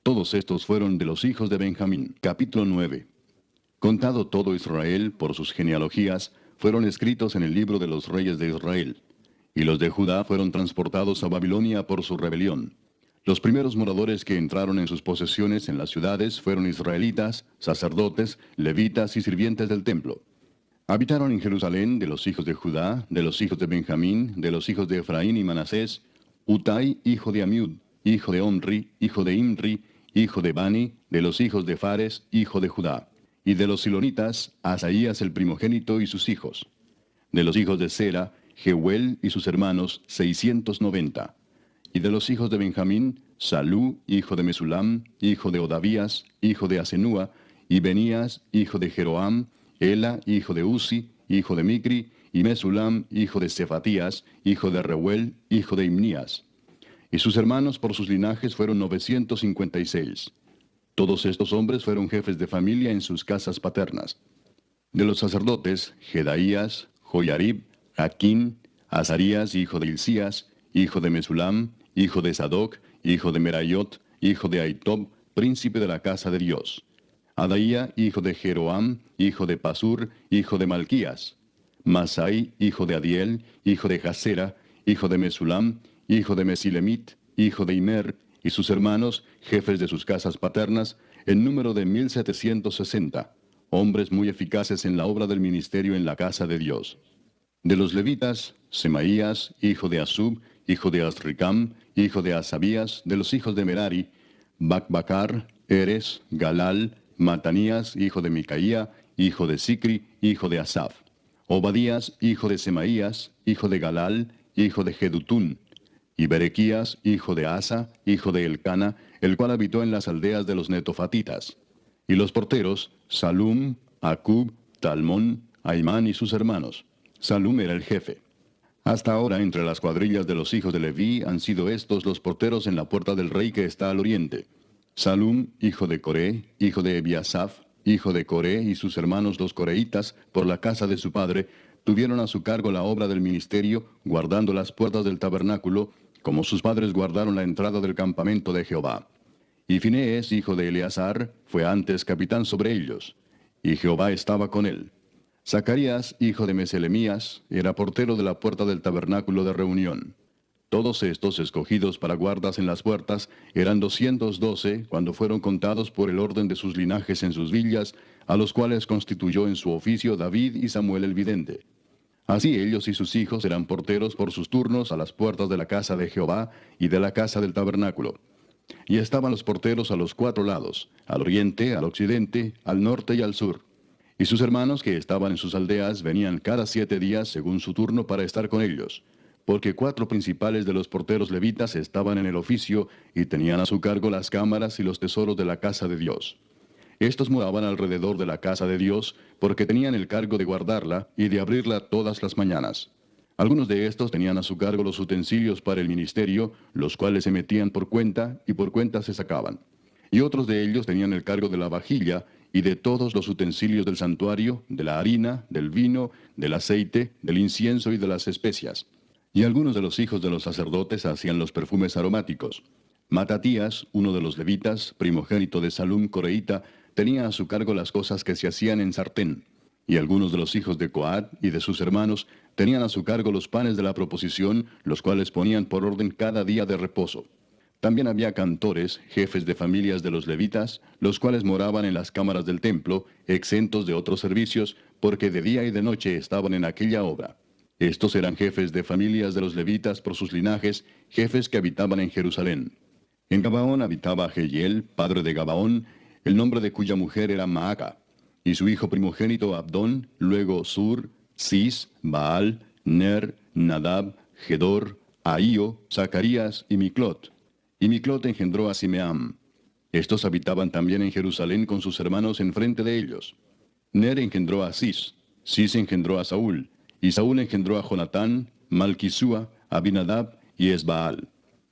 Todos estos fueron de los hijos de Benjamín. Capítulo 9. Contado todo Israel por sus genealogías, fueron escritos en el libro de los reyes de Israel. Y los de Judá fueron transportados a Babilonia por su rebelión. Los primeros moradores que entraron en sus posesiones en las ciudades fueron israelitas, sacerdotes, levitas y sirvientes del templo. Habitaron en Jerusalén de los hijos de Judá, de los hijos de Benjamín, de los hijos de Efraín y Manasés, Utai, hijo de Amiud, hijo de Omri, hijo de Imri, hijo de Bani, de los hijos de Fares, hijo de Judá. Y de los silonitas, Asaías el primogénito y sus hijos. De los hijos de Sera, Jehuel y sus hermanos, 690. Y de los hijos de Benjamín, Salú, hijo de Mesulam, hijo de Odavías, hijo de Asenúa, y Benías, hijo de Jeroam, Ela, hijo de Uzi, hijo de Micri, y Mesulam, hijo de Cefatías, hijo de Reuel, hijo de Imnías. Y sus hermanos por sus linajes fueron 956. Todos estos hombres fueron jefes de familia en sus casas paternas. De los sacerdotes, Jedaías, Joyarib, Jaquín, Azarías, hijo de Hilcías, hijo de Mesulam, hijo de Sadoc, hijo de Merayot, hijo de Aitob, príncipe de la casa de Dios. Adaía, hijo de Jeroam, hijo de Pasur, hijo de Malquías. Masai, hijo de Adiel, hijo de Jasera, hijo de Mesulam, hijo de Mesilemit, hijo de Imer, y sus hermanos, jefes de sus casas paternas, en número de 1760, hombres muy eficaces en la obra del ministerio en la casa de Dios. De los levitas, Semaías, hijo de Asub, hijo de Asricam, hijo de Asabías, de los hijos de Merari, Bacbacar, Eres, Galal, Matanías, hijo de Micaía, hijo de Sicri, hijo de Asaf. Obadías, hijo de Semaías, hijo de Galal, hijo de Jedutún. y Berequías, hijo de Asa, hijo de Elcana, el cual habitó en las aldeas de los netofatitas. Y los porteros, Salum, Acub, Talmón, Aimán y sus hermanos. Salum era el jefe. Hasta ahora, entre las cuadrillas de los hijos de Leví, han sido estos los porteros en la puerta del rey que está al oriente. Salum, hijo de Coré, hijo de Ebiasaf, hijo de Coré y sus hermanos los coreitas, por la casa de su padre, tuvieron a su cargo la obra del ministerio, guardando las puertas del tabernáculo, como sus padres guardaron la entrada del campamento de Jehová. Y Finees, hijo de Eleazar, fue antes capitán sobre ellos, y Jehová estaba con él. Zacarías, hijo de Meselemías, era portero de la puerta del tabernáculo de reunión. Todos estos, escogidos para guardas en las puertas, eran 212 cuando fueron contados por el orden de sus linajes en sus villas, a los cuales constituyó en su oficio David y Samuel el vidente. Así ellos y sus hijos eran porteros por sus turnos a las puertas de la casa de Jehová y de la casa del tabernáculo. Y estaban los porteros a los 4 lados, al oriente, al occidente, al norte y al sur. Y sus hermanos que estaban en sus aldeas venían cada 7 días según su turno para estar con ellos, porque 4 principales de los porteros levitas estaban en el oficio y tenían a su cargo las cámaras y los tesoros de la casa de Dios. Estos moraban alrededor de la casa de Dios, porque tenían el cargo de guardarla y de abrirla todas las mañanas. Algunos de estos tenían a su cargo los utensilios para el ministerio, los cuales se metían por cuenta y por cuenta se sacaban. Y otros de ellos tenían el cargo de la vajilla y de todos los utensilios del santuario, de la harina, del vino, del aceite, del incienso y de las especias. Y algunos de los hijos de los sacerdotes hacían los perfumes aromáticos. Matatías, uno de los levitas, primogénito de Salum coreíta, tenía a su cargo las cosas que se hacían en sartén. Y algunos de los hijos de Coat y de sus hermanos tenían a su cargo los panes de la proposición, los cuales ponían por orden cada día de reposo. También había cantores, jefes de familias de los levitas, los cuales moraban en las cámaras del templo, exentos de otros servicios, porque de día y de noche estaban en aquella obra. Estos eran jefes de familias de los levitas por sus linajes, jefes que habitaban en Jerusalén. En Gabaón habitaba Jehiel, padre de Gabaón, el nombre de cuya mujer era Maaca, y su hijo primogénito Abdón, luego Sur, Cis, Baal, Ner, Nadab, Gedor, Ahío, Zacarías y Miclot. Y Miclot engendró a Simeam. Estos habitaban también en Jerusalén con sus hermanos enfrente de ellos. Ner engendró a Cis, Cis engendró a Saúl, y Saúl engendró a Jonatán, Malquisúa, Abinadab y Esbaal.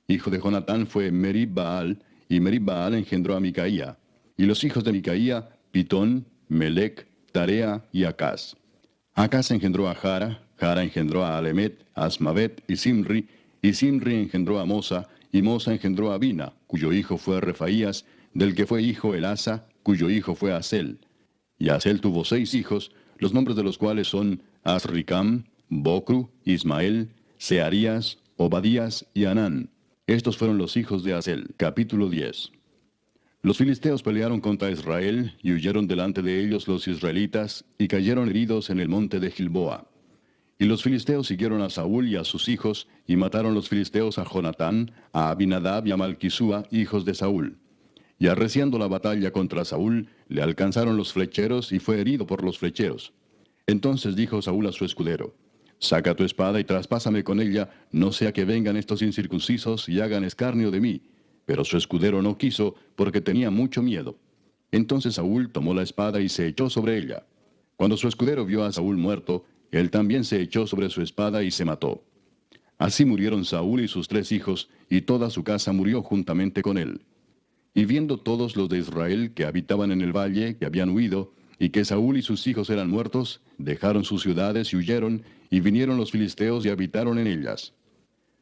Hijo de Jonatán fue Merib-Baal, y Merib-Baal engendró a Micaía. Y los hijos de Micaía, Pitón, Melec, Tarea y Acaz. Acaz engendró a Jara, Jara engendró a Alemet, Asmavet y Simri engendró a Mosa, y Mosa engendró a Bina, cuyo hijo fue Refaías, del que fue hijo Elasa, cuyo hijo fue Asel. Y Asel tuvo 6 hijos, los nombres de los cuales son Asricam, Bocru, Ismael, Searías, Obadías y Anán. Estos fueron los hijos de Asel. Capítulo 10. Los filisteos pelearon contra Israel, y huyeron delante de ellos los israelitas, y cayeron heridos en el monte de Gilboa. Y los filisteos siguieron a Saúl y a sus hijos, y mataron los filisteos a Jonatán, a Abinadab y a Malquisúa, hijos de Saúl. Y arreciando la batalla contra Saúl, le alcanzaron los flecheros, y fue herido por los flecheros. Entonces dijo Saúl a su escudero: Saca tu espada y traspásame con ella, no sea que vengan estos incircuncisos y hagan escarnio de mí. Pero su escudero no quiso, porque tenía mucho miedo. Entonces Saúl tomó la espada y se echó sobre ella. Cuando su escudero vio a Saúl muerto, él también se echó sobre su espada y se mató. Así murieron Saúl y sus 3 hijos, y toda su casa murió juntamente con él. Y viendo todos los de Israel que habitaban en el valle, que habían huido, y que Saúl y sus hijos eran muertos, dejaron sus ciudades y huyeron, y vinieron los filisteos y habitaron en ellas.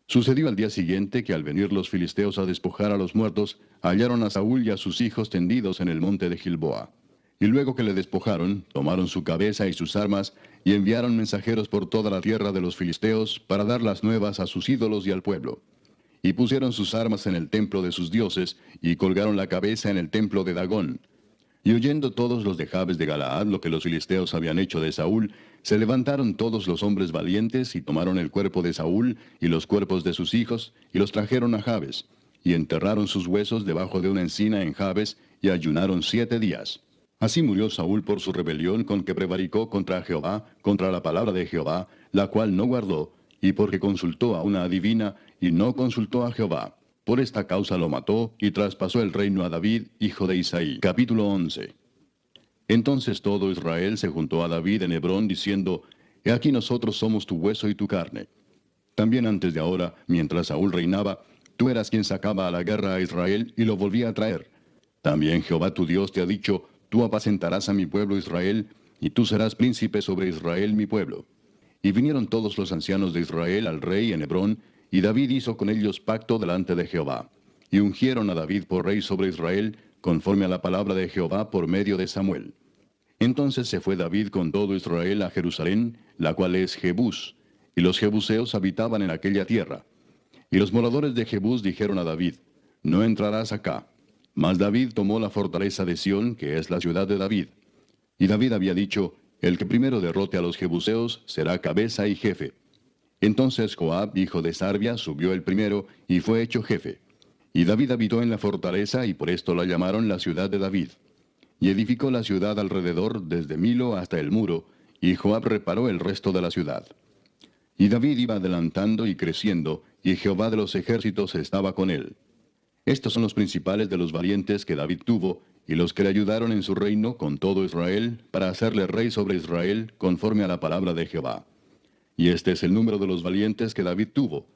Sucedió al día siguiente que al venir los filisteos a despojar a los muertos, hallaron a Saúl y a sus hijos tendidos en el monte de Gilboa. Y luego que le despojaron, tomaron su cabeza y sus armas, y enviaron mensajeros por toda la tierra de los filisteos para dar las nuevas a sus ídolos y al pueblo. Y pusieron sus armas en el templo de sus dioses, y colgaron la cabeza en el templo de Dagón. Y oyendo todos los de Jabes de Galaad lo que los filisteos habían hecho de Saúl, se levantaron todos los hombres valientes, y tomaron el cuerpo de Saúl y los cuerpos de sus hijos, y los trajeron a Jabes, y enterraron sus huesos debajo de una encina en Jabes, y ayunaron 7 días. Así murió Saúl por su rebelión con que prevaricó contra Jehová, contra la palabra de Jehová, la cual no guardó, y porque consultó a una adivina y no consultó a Jehová. Por esta causa lo mató y traspasó el reino a David, hijo de Isaí. Capítulo 11. Entonces todo Israel se juntó a David en Hebrón diciendo, He aquí nosotros somos tu hueso y tu carne. También antes de ahora, mientras Saúl reinaba, tú eras quien sacaba a la guerra a Israel y lo volvía a traer. También Jehová tu Dios te ha dicho, Tú apacentarás a mi pueblo Israel, y tú serás príncipe sobre Israel mi pueblo. Y vinieron todos los ancianos de Israel al rey en Hebrón, y David hizo con ellos pacto delante de Jehová. Y ungieron a David por rey sobre Israel, conforme a la palabra de Jehová por medio de Samuel. Entonces se fue David con todo Israel a Jerusalén, la cual es Jebús, y los jebuseos habitaban en aquella tierra. Y los moradores de Jebús dijeron a David, No entrarás acá. Mas David tomó la fortaleza de Sión, que es la ciudad de David. Y David había dicho, El que primero derrote a los jebuseos será cabeza y jefe. Entonces Joab, hijo de Sarvia, subió el primero, y fue hecho jefe. Y David habitó en la fortaleza, y por esto la llamaron la ciudad de David. Y edificó la ciudad alrededor, desde Milo hasta el muro, y Joab reparó el resto de la ciudad. Y David iba adelantando y creciendo, y Jehová de los ejércitos estaba con él. Estos son los principales de los valientes que David tuvo, y los que le ayudaron en su reino con todo Israel, para hacerle rey sobre Israel, conforme a la palabra de Jehová. Y este es el número de los valientes que David tuvo.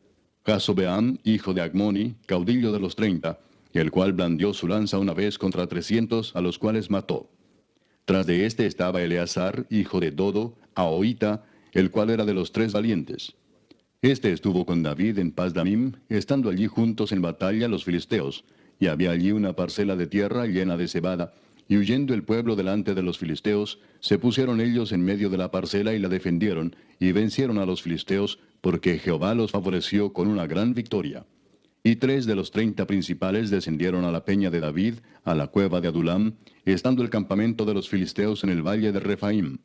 Jasobeam, hijo de Agmoni, caudillo de los 30, el cual blandió su lanza una vez contra 300, a los cuales mató. Tras de este estaba Eleazar, hijo de Dodo, Ahoita, el cual era de los 3 valientes. Este estuvo con David en Pasdamim, estando allí juntos en batalla los filisteos, y había allí una parcela de tierra llena de cebada, y huyendo el pueblo delante de los filisteos, se pusieron ellos en medio de la parcela y la defendieron, y vencieron a los filisteos, porque Jehová los favoreció con una gran victoria. Y 3 de los 30 principales descendieron a la peña de David, a la cueva de Adulam, estando el campamento de los filisteos en el valle de Refaim.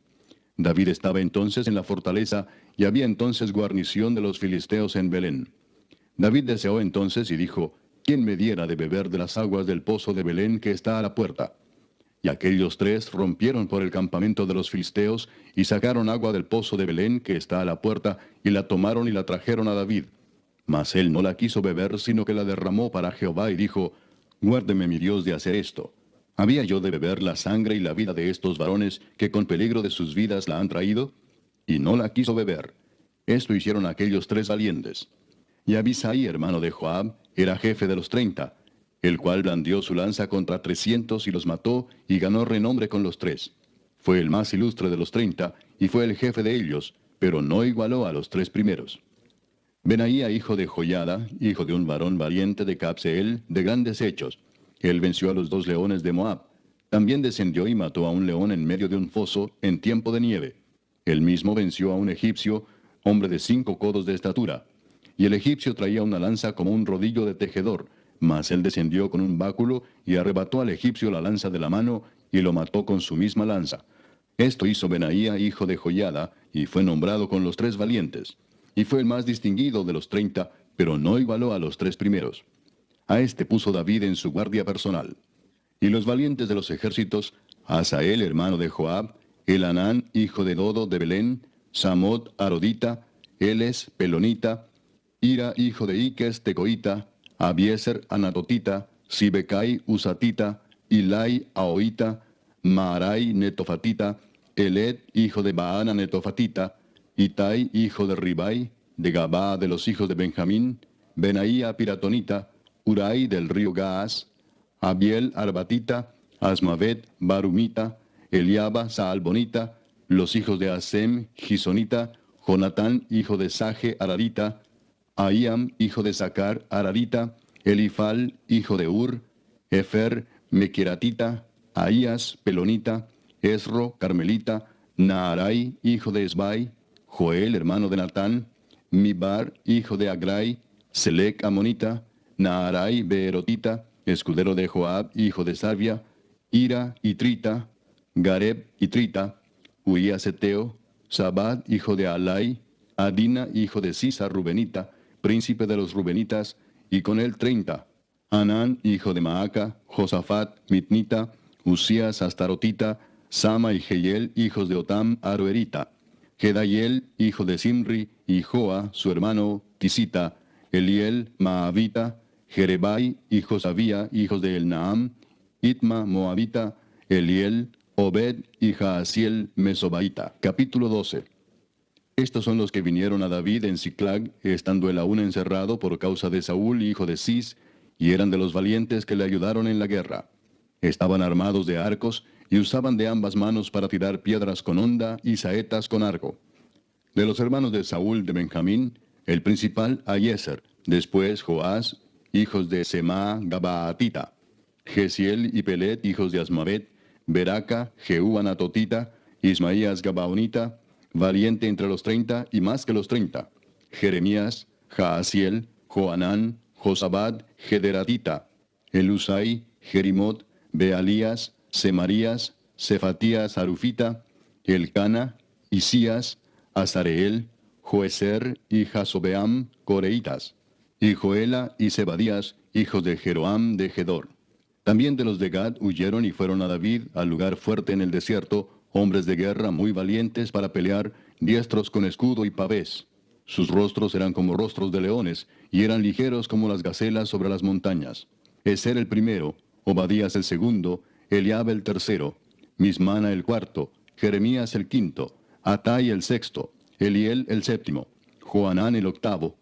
David estaba entonces en la fortaleza, y había entonces guarnición de los filisteos en Belén. David deseó entonces y dijo, ¿Quién me diera de beber de las aguas del pozo de Belén que está a la puerta? Y aquellos 3 rompieron por el campamento de los filisteos, y sacaron agua del pozo de Belén que está a la puerta, y la tomaron y la trajeron a David. Mas él no la quiso beber, sino que la derramó para Jehová, y dijo, Guárdeme mi Dios de hacer esto. ¿Había yo de beber la sangre y la vida de estos varones, que con peligro de sus vidas la han traído? Y no la quiso beber. Esto hicieron aquellos 3 valientes. Y Abisai, hermano de Joab, era jefe de los 30, el cual blandió su lanza contra 300 y los mató, y ganó renombre con los 3. Fue el más ilustre de los 30, y fue el jefe de ellos, pero no igualó a los 3 primeros. Benaía, hijo de Joiada, hijo de un varón valiente de Capseel, de grandes hechos. Él venció a los 2 leones de Moab. También descendió y mató a un león en medio de un foso, en tiempo de nieve. Él mismo venció a un egipcio, hombre de 5 codos de estatura. Y el egipcio traía una lanza como un rodillo de tejedor, mas él descendió con un báculo y arrebató al egipcio la lanza de la mano, y lo mató con su misma lanza. Esto hizo Benaía, hijo de Joiada, y fue nombrado con los 3 valientes. Y fue el más distinguido de los 30, pero no igualó a los 3 primeros. A este puso David en su guardia personal. Y los valientes de los ejércitos, Asael, hermano de Joab, Elanán, hijo de Dodo de Belén, Samot, Arodita, Eles, Pelonita, Ira, hijo de Iques, Tecoita, Abieser, Anatotita, Sibecai, Usatita, Ilai, Ahoita, Maarai, Netofatita, Eled, hijo de Baana, Netofatita, Itai, hijo de Ribai, de Gabaa de los hijos de Benjamín, Benaía, Piratonita, Urai del río Gaas, Abiel, Arbatita, Asmavet, Barumita, Eliaba, Saalbonita, los hijos de Asem, Gisonita, Jonatán, hijo de Saje, Ararita, Ahiam, hijo de Sacar, Ararita, Elifal, hijo de Ur, Efer, Mequiratita, Ahías, Pelonita, Esro, Carmelita, Naarai, hijo de Esbai, Joel, hermano de Natán, Mibar, hijo de Agrai, Selec, Amonita, Naarai, Beerotita, escudero de Joab, hijo de Sarvia, Ira, Itrita, Gareb, Itrita, Uías Eteo, Sabad, hijo de Alai, Adina, hijo de Sisa, Rubenita, príncipe de los Rubenitas, y con él 30, Anán, hijo de Maaca, Josafat, Mitnita, Usías, Astarotita, Sama y Jehiel, hijos de Otam, Aroerita. Gedaiel, hijo de Simri, y Joa, su hermano, Tisita, Eliel, Maavita, Jerebai, y Josabía, hijos de Elnaam, Itma, Moabita, Eliel, Obed y Jaasiel, Mesobaita. Capítulo 12. Estos son los que vinieron a David en Siclag, estando él aún encerrado por causa de Saúl, hijo de Cis, y eran de los valientes que le ayudaron en la guerra. Estaban armados de arcos, y usaban de ambas manos para tirar piedras con honda y saetas con arco. De los hermanos de Saúl de Benjamín, el principal Ahiezer, después Joás, hijos de Semá Gabaatita, Gesiel y Pelet, hijos de Asmavet, Beraca, Jehú Anatotita, Ismaías Gabaonita, valiente entre los 30 y más que los 30, Jeremías, Jaasiel, Joanán, Josabad, Gederatita, Elusai, Jerimot, Bealías, Semarías, Cefatías Arufita, Elcana, Isías, Azareel, Joeser y Jasobeam, Coreitas, y Joela y Zebadías, hijos de Jeroam de Gedor. También de los de Gad huyeron y fueron a David al lugar fuerte en el desierto, hombres de guerra muy valientes para pelear, diestros con escudo y pavés. Sus rostros eran como rostros de leones, y eran ligeros como las gacelas sobre las montañas. Eser el primero, Obadías el segundo, Eliab el tercero, Mismana el cuarto, Jeremías el quinto, Atai el sexto, Eliel el séptimo, Joanán el octavo,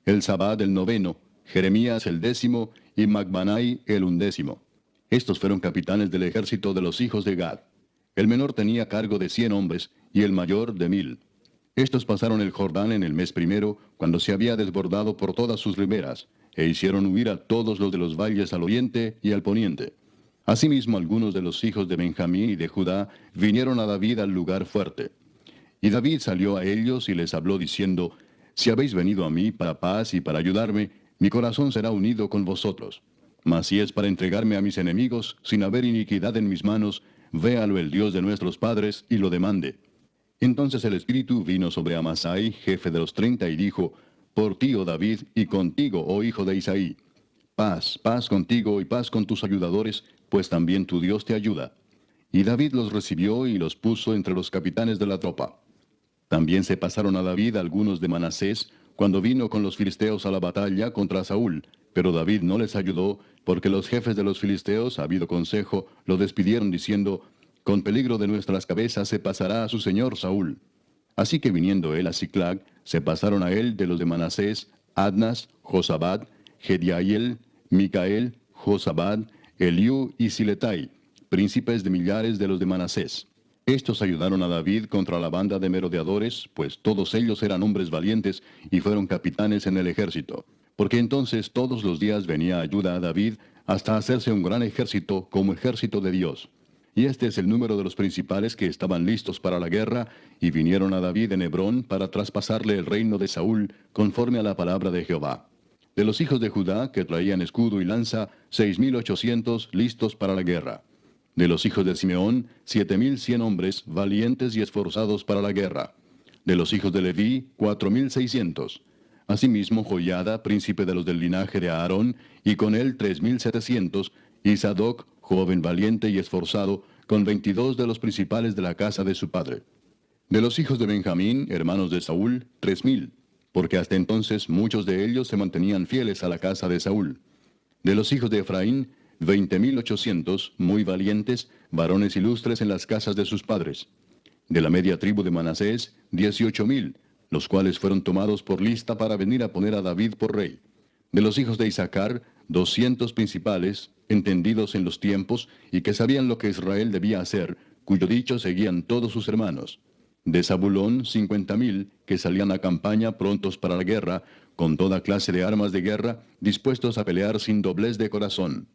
Elzabad el noveno, Jeremías el décimo y Macbanai el undécimo. Estos fueron capitanes del ejército de los hijos de Gad. El menor tenía cargo de 100 hombres y el mayor de 1000. Estos pasaron el Jordán en el mes primero, cuando se había desbordado por todas sus riberas, e hicieron huir a todos los de los valles al oriente y al poniente. Asimismo, algunos de los hijos de Benjamín y de Judá vinieron a David al lugar fuerte. Y David salió a ellos y les habló diciendo, Si habéis venido a mí para paz y para ayudarme, mi corazón será unido con vosotros. Mas si es para entregarme a mis enemigos, sin haber iniquidad en mis manos, véalo el Dios de nuestros padres y lo demande. Entonces el Espíritu vino sobre Amasai, jefe de los 30, y dijo, Por ti, oh David, y contigo, oh hijo de Isaí. Paz, paz contigo y paz con tus ayudadores, pues también tu Dios te ayuda. Y David los recibió y los puso entre los capitanes de la tropa. También se pasaron a David algunos de Manasés, cuando vino con los filisteos a la batalla contra Saúl, pero David no les ayudó, porque los jefes de los filisteos, habido consejo, lo despidieron diciendo, Con peligro de nuestras cabezas se pasará a su señor Saúl. Así que viniendo él a Siclag, se pasaron a él de los de Manasés, Adnas, Josabad, Gediael, Micael, Josabad, Eliú y Siletai, príncipes de millares de los de Manasés. Estos ayudaron a David contra la banda de merodeadores, pues todos ellos eran hombres valientes y fueron capitanes en el ejército. Porque entonces todos los días venía ayuda a David hasta hacerse un gran ejército como ejército de Dios. Y este es el número de los principales que estaban listos para la guerra y vinieron a David en Hebrón para traspasarle el reino de Saúl conforme a la palabra de Jehová. De los hijos de Judá, que traían escudo y lanza, 6,800 listos para la guerra. De los hijos de Simeón, 7,100 hombres, valientes y esforzados para la guerra. De los hijos de Leví, 4,600. Asimismo, Joiada, príncipe de los del linaje de Aarón, y con él 3,700, y Sadoc, joven valiente y esforzado, con 22 de los principales de la casa de su padre. De los hijos de Benjamín, hermanos de Saúl, 3,000, porque hasta entonces muchos de ellos se mantenían fieles a la casa de Saúl. De los hijos de Efraín, 20,800, muy valientes, varones ilustres en las casas de sus padres. De la media tribu de Manasés, 18,000, los cuales fueron tomados por lista para venir a poner a David por rey. De los hijos de Isaacar, 200 principales, entendidos en los tiempos, y que sabían lo que Israel debía hacer, cuyo dicho seguían todos sus hermanos. De Zabulón, 50,000, que salían a campaña prontos para la guerra, con toda clase de armas de guerra, dispuestos a pelear sin doblez de corazón.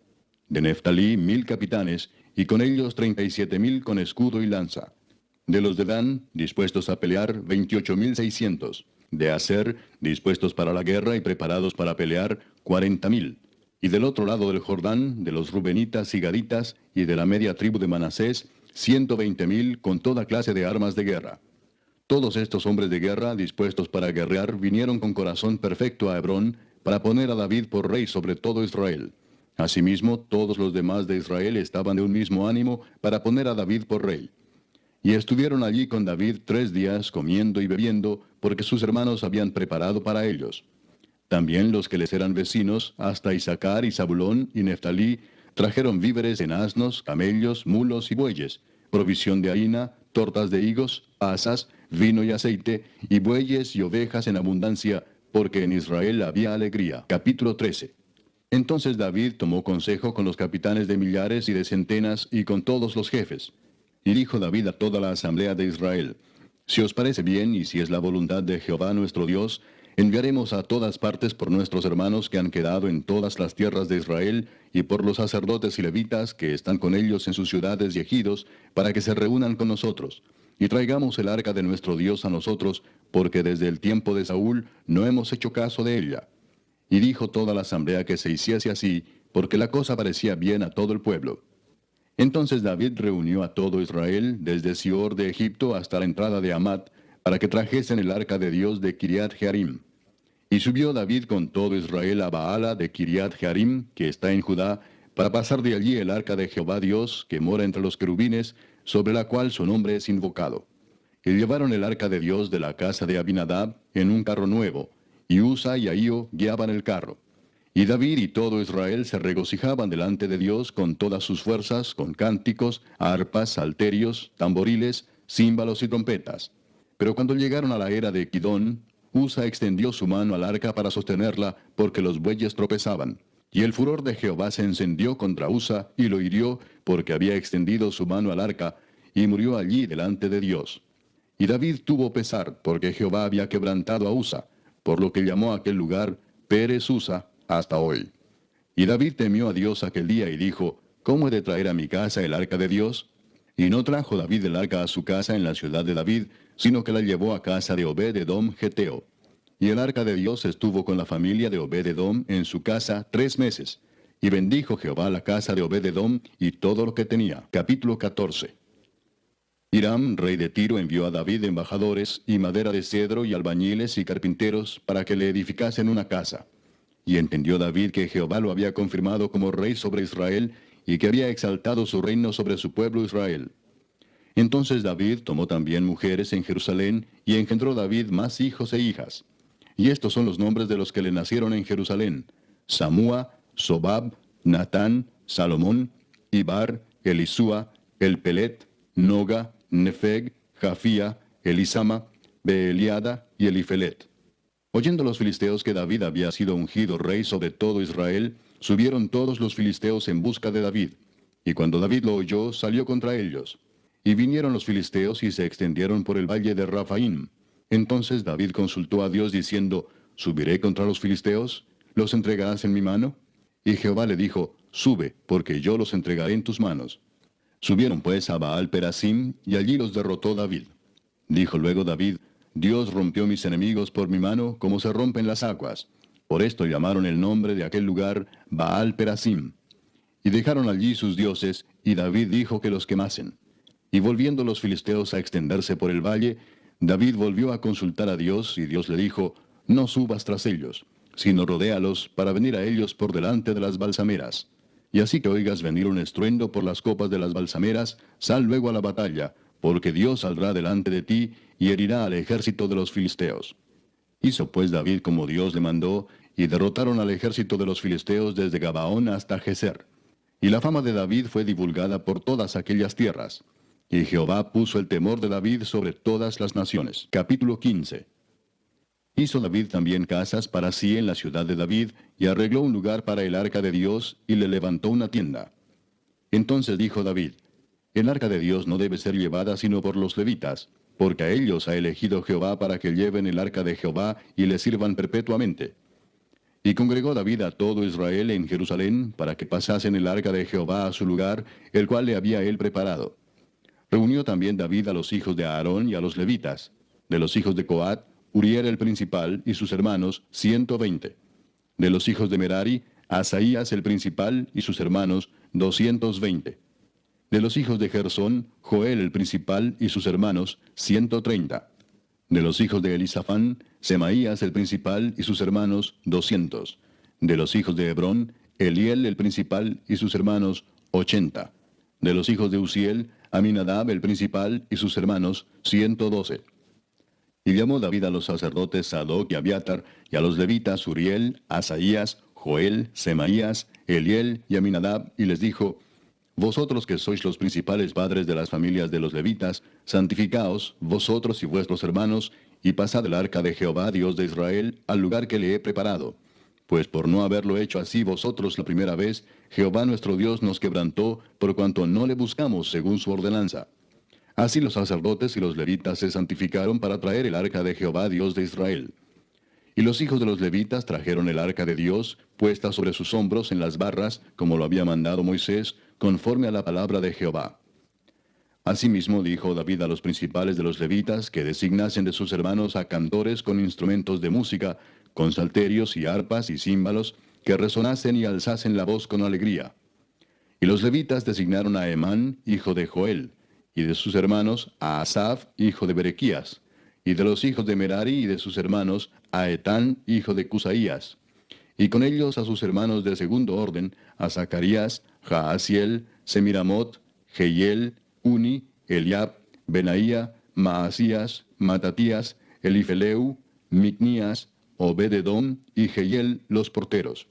De Neftalí, 1,000 capitanes, y con ellos 37,000 con escudo y lanza. De los de Dan, dispuestos a pelear, 28,600. De Aser, dispuestos para la guerra y preparados para pelear, 40,000. Y del otro lado del Jordán, de los Rubenitas y Gaditas, y de la media tribu de Manasés, 120,000 con toda clase de armas de guerra. Todos estos hombres de guerra, dispuestos para guerrear, vinieron con corazón perfecto a Hebrón, para poner a David por rey sobre todo Israel. Asimismo, todos los demás de Israel estaban de un mismo ánimo para poner a David por rey. Y estuvieron allí con David 3 días comiendo y bebiendo, porque sus hermanos habían preparado para ellos. También los que les eran vecinos, hasta Isaacar y Zabulón y Neftalí, trajeron víveres en asnos, camellos, mulos y bueyes, provisión de harina, tortas de higos, asas, vino y aceite, y bueyes y ovejas en abundancia, porque en Israel había alegría. Capítulo 13. Entonces David tomó consejo con los capitanes de millares y de centenas y con todos los jefes. Y dijo David a toda la asamblea de Israel: Si os parece bien y si es la voluntad de Jehová nuestro Dios, enviaremos a todas partes por nuestros hermanos que han quedado en todas las tierras de Israel, y por los sacerdotes y levitas que están con ellos en sus ciudades y ejidos, para que se reúnan con nosotros. Y traigamos el arca de nuestro Dios a nosotros, porque desde el tiempo de Saúl no hemos hecho caso de ella. Y dijo toda la asamblea que se hiciese así, porque la cosa parecía bien a todo el pueblo. Entonces David reunió a todo Israel, desde Sior de Egipto hasta la entrada de Hamat, para que trajesen el arca de Dios de Kiriat Jearim. Y subió David con todo Israel a Baala de Kiriat Jearim, que está en Judá, para pasar de allí el arca de Jehová Dios, que mora entre los querubines, sobre la cual su nombre es invocado. Y llevaron el arca de Dios de la casa de Abinadab en un carro nuevo, y Usa y Ahío guiaban el carro. Y David y todo Israel se regocijaban delante de Dios con todas sus fuerzas, con cánticos, arpas, salterios, tamboriles, címbalos y trompetas. Pero cuando llegaron a la era de Kidón, Usa extendió su mano al arca para sostenerla, porque los bueyes tropezaban. Y el furor de Jehová se encendió contra Usa, y lo hirió, porque había extendido su mano al arca, y murió allí delante de Dios. Y David tuvo pesar, porque Jehová había quebrantado a Usa, por lo que llamó a aquel lugar Pérez Usa hasta hoy. Y David temió a Dios aquel día y dijo: ¿Cómo he de traer a mi casa el arca de Dios? Y no trajo David el arca a su casa en la ciudad de David, sino que la llevó a casa de Obed-edom Geteo. Y el arca de Dios estuvo con la familia de Obed-edom en su casa 3 meses. Y bendijo Jehová la casa de Obed-edom y todo lo que tenía. Capítulo 14. Hiram, rey de Tiro, envió a David embajadores, y madera de cedro, y albañiles, y carpinteros, para que le edificasen una casa. Y entendió David que Jehová lo había confirmado como rey sobre Israel, y que había exaltado su reino sobre su pueblo Israel. Entonces David tomó también mujeres en Jerusalén, y engendró David más hijos e hijas. Y estos son los nombres de los que le nacieron en Jerusalén: Samúa, Sobab, Natán, Salomón, Ibar, Elisúa, Elpelet, Noga, Nefeg, Jafía, Elisama, Beeliada y Elifelet. Oyendo los filisteos que David había sido ungido rey sobre todo Israel, subieron todos los filisteos en busca de David. Y cuando David lo oyó, salió contra ellos. Y vinieron los filisteos y se extendieron por el valle de Rafaim. Entonces David consultó a Dios diciendo: ¿Subiré contra los filisteos? ¿Los entregarás en mi mano? Y Jehová le dijo: Sube, porque yo los entregaré en tus manos. Subieron pues a Baal Perasim, y allí los derrotó David. Dijo luego David: Dios rompió mis enemigos por mi mano, como se rompen las aguas. Por esto llamaron el nombre de aquel lugar Baal Perasim. Y dejaron allí sus dioses, y David dijo que los quemasen. Y volviendo los filisteos a extenderse por el valle, David volvió a consultar a Dios, y Dios le dijo: No subas tras ellos, sino rodéalos para venir a ellos por delante de las balsameras. Y así que oigas venir un estruendo por las copas de las balsameras, sal luego a la batalla, porque Dios saldrá delante de ti y herirá al ejército de los filisteos. Hizo pues David como Dios le mandó, y derrotaron al ejército de los filisteos desde Gabaón hasta Geser. Y la fama de David fue divulgada por todas aquellas tierras. Y Jehová puso el temor de David sobre todas las naciones. Capítulo 15. Hizo David también casas para sí en la ciudad de David, y arregló un lugar para el arca de Dios, y le levantó una tienda. Entonces dijo David: El arca de Dios no debe ser llevada sino por los levitas, porque a ellos ha elegido Jehová para que lleven el arca de Jehová y le sirvan perpetuamente. Y congregó David a todo Israel en Jerusalén, para que pasasen el arca de Jehová a su lugar, el cual le había él preparado. Reunió también David a los hijos de Aarón y a los levitas. De los hijos de Coat, Uriel el principal y sus hermanos, 120. De los hijos de Merari, Asaías el principal y sus hermanos, 220. De los hijos de Gersón, Joel el principal y sus hermanos, 130. De los hijos de Elisafán, Semaías el principal y sus hermanos, 200. De los hijos de Hebrón, Eliel el principal y sus hermanos, 80. De los hijos de Uziel, Aminadab el principal y sus hermanos, 112. Y llamó David a los sacerdotes Sadoc y Abiatar, y a los levitas Uriel, Asaías, Joel, Semaías, Eliel y Aminadab, y les dijo: Vosotros que sois los principales padres de las familias de los levitas, santificaos, vosotros y vuestros hermanos, y pasad el arca de Jehová, Dios de Israel, al lugar que le he preparado. Pues por no haberlo hecho así vosotros la primera vez, Jehová nuestro Dios nos quebrantó, por cuanto no le buscamos según su ordenanza. Así los sacerdotes y los levitas se santificaron para traer el arca de Jehová, Dios de Israel. Y los hijos de los levitas trajeron el arca de Dios, puesta sobre sus hombros en las barras, como lo había mandado Moisés, conforme a la palabra de Jehová. Asimismo dijo David a los principales de los levitas que designasen de sus hermanos a cantores con instrumentos de música, con salterios y arpas y címbalos, que resonasen y alzasen la voz con alegría. Y los levitas designaron a Emán, hijo de Joel, y de sus hermanos a Asaf, hijo de Berequías, y de los hijos de Merari y de sus hermanos a Etán, hijo de Cusaías, y con ellos a sus hermanos de segundo orden, a Zacarías, Jaasiel, Semiramot, Jehiel, Uni, Eliab, Benaía, Maasías, Matatías, Elifeleu, Micnías, Obed-edom y Jehiel los porteros.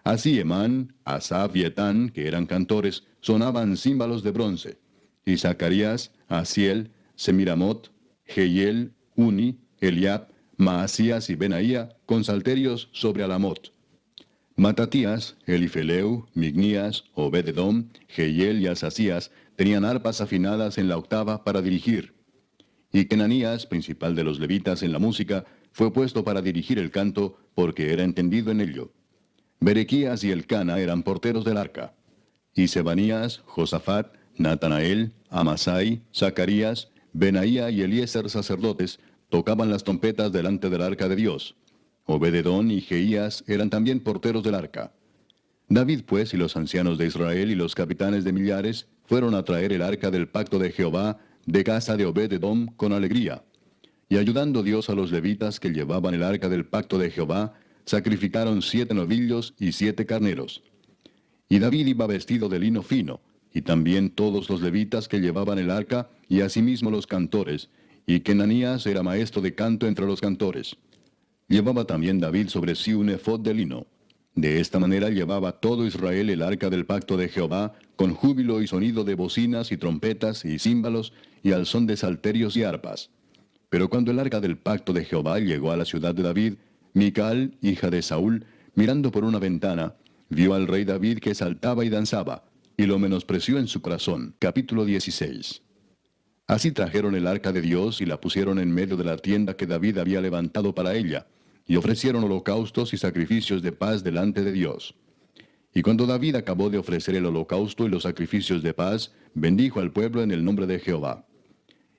Así Emán, Asaf y Etán, que eran cantores, sonaban címbalos de bronce, y Zacarías, Asiel, Semiramot, Jehiel, Uni, Eliab, Maasías y Benaía con salterios sobre Alamot. Matatías, Elifeleu, Mignías, Obed-edom, Jehiel y Asasías tenían arpas afinadas en la octava para dirigir. Y Kenanías, principal de los levitas en la música, fue puesto para dirigir el canto, porque era entendido en ello. Berequías y Elcana eran porteros del arca. Y Sebanías, Josafat, Natanael, Amasai, Zacarías, Benaía y Eliezer sacerdotes tocaban las trompetas delante del arca de Dios. Obed-edom y Jeías eran también porteros del arca. David pues y los ancianos de Israel y los capitanes de millares fueron a traer el arca del pacto de Jehová de casa de Obed-edom con alegría. Y ayudando Dios a los levitas que llevaban el arca del pacto de Jehová, sacrificaron 7 novillos y 7 carneros. Y David iba vestido de lino fino, y también todos los levitas que llevaban el arca, y asimismo los cantores, y Kenanías era maestro de canto entre los cantores. Llevaba también David sobre sí un efod de lino. De esta manera llevaba todo Israel el arca del pacto de Jehová, con júbilo y sonido de bocinas y trompetas y címbalos, y al son de salterios y arpas. Pero cuando el arca del pacto de Jehová llegó a la ciudad de David, Mical, hija de Saúl, mirando por una ventana, vio al rey David que saltaba y danzaba, y lo menospreció en su corazón. Capítulo 16. Así trajeron el arca de Dios y la pusieron en medio de la tienda que David había levantado para ella, y ofrecieron holocaustos y sacrificios de paz delante de Dios. Y cuando David acabó de ofrecer el holocausto y los sacrificios de paz, bendijo al pueblo en el nombre de Jehová.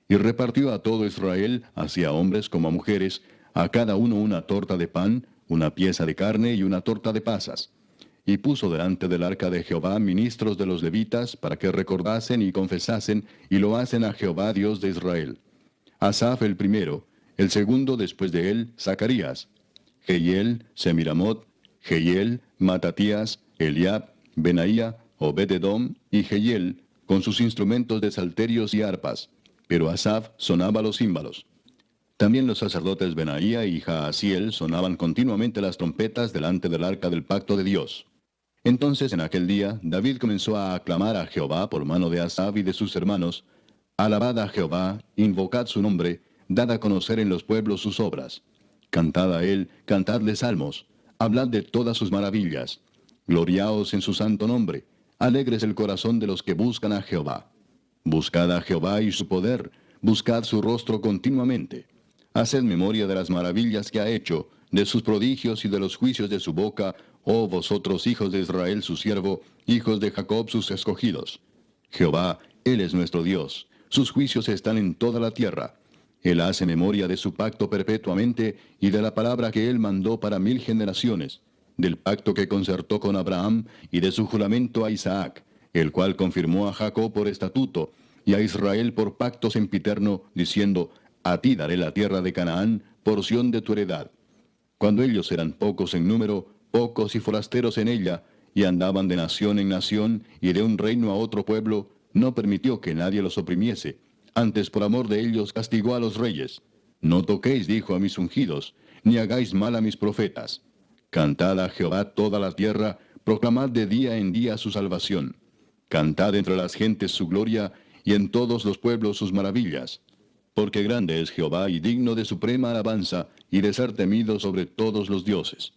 Y repartió a todo Israel, así a hombres como a mujeres, a cada uno una torta de pan, una pieza de carne y una torta de pasas. Y puso delante del arca de Jehová ministros de los levitas, para que recordasen y confesasen, y lo hacen a Jehová Dios de Israel. Asaf el primero, el segundo después de él, Zacarías, Jehiel, Semiramot, Jehiel, Matatías, Eliab, Benaía, Obed-edom y Jehiel, con sus instrumentos de salterios y arpas, pero Asaf sonaba los címbalos. También los sacerdotes Benaía y Jaasiel sonaban continuamente las trompetas delante del arca del pacto de Dios. Entonces en aquel día David comenzó a aclamar a Jehová por mano de Asaf y de sus hermanos: Alabad a Jehová, invocad su nombre, dad a conocer en los pueblos sus obras. Cantad a él, cantadle salmos, hablad de todas sus maravillas. Gloriaos en su santo nombre, alegres el corazón de los que buscan a Jehová. Buscad a Jehová y su poder, buscad su rostro continuamente. Haced memoria de las maravillas que ha hecho, de sus prodigios y de los juicios de su boca, oh vosotros hijos de Israel su siervo, hijos de Jacob sus escogidos. Jehová, Él es nuestro Dios, sus juicios están en toda la tierra. Él hace memoria de su pacto perpetuamente y de la palabra que Él mandó para 1000 generaciones, del pacto que concertó con Abraham y de su juramento a Isaac, el cual confirmó a Jacob por estatuto y a Israel por pacto sempiterno, diciendo: A ti daré la tierra de Canaán, porción de tu heredad. Cuando ellos eran pocos en número, pocos y forasteros en ella, y andaban de nación en nación y de un reino a otro pueblo, no permitió que nadie los oprimiese. Antes por amor de ellos castigó a los reyes. No toquéis, dijo, a mis ungidos, ni hagáis mal a mis profetas. Cantad a Jehová toda la tierra, proclamad de día en día su salvación. Cantad entre las gentes su gloria, y en todos los pueblos sus maravillas. Porque grande es Jehová y digno de suprema alabanza, y de ser temido sobre todos los dioses.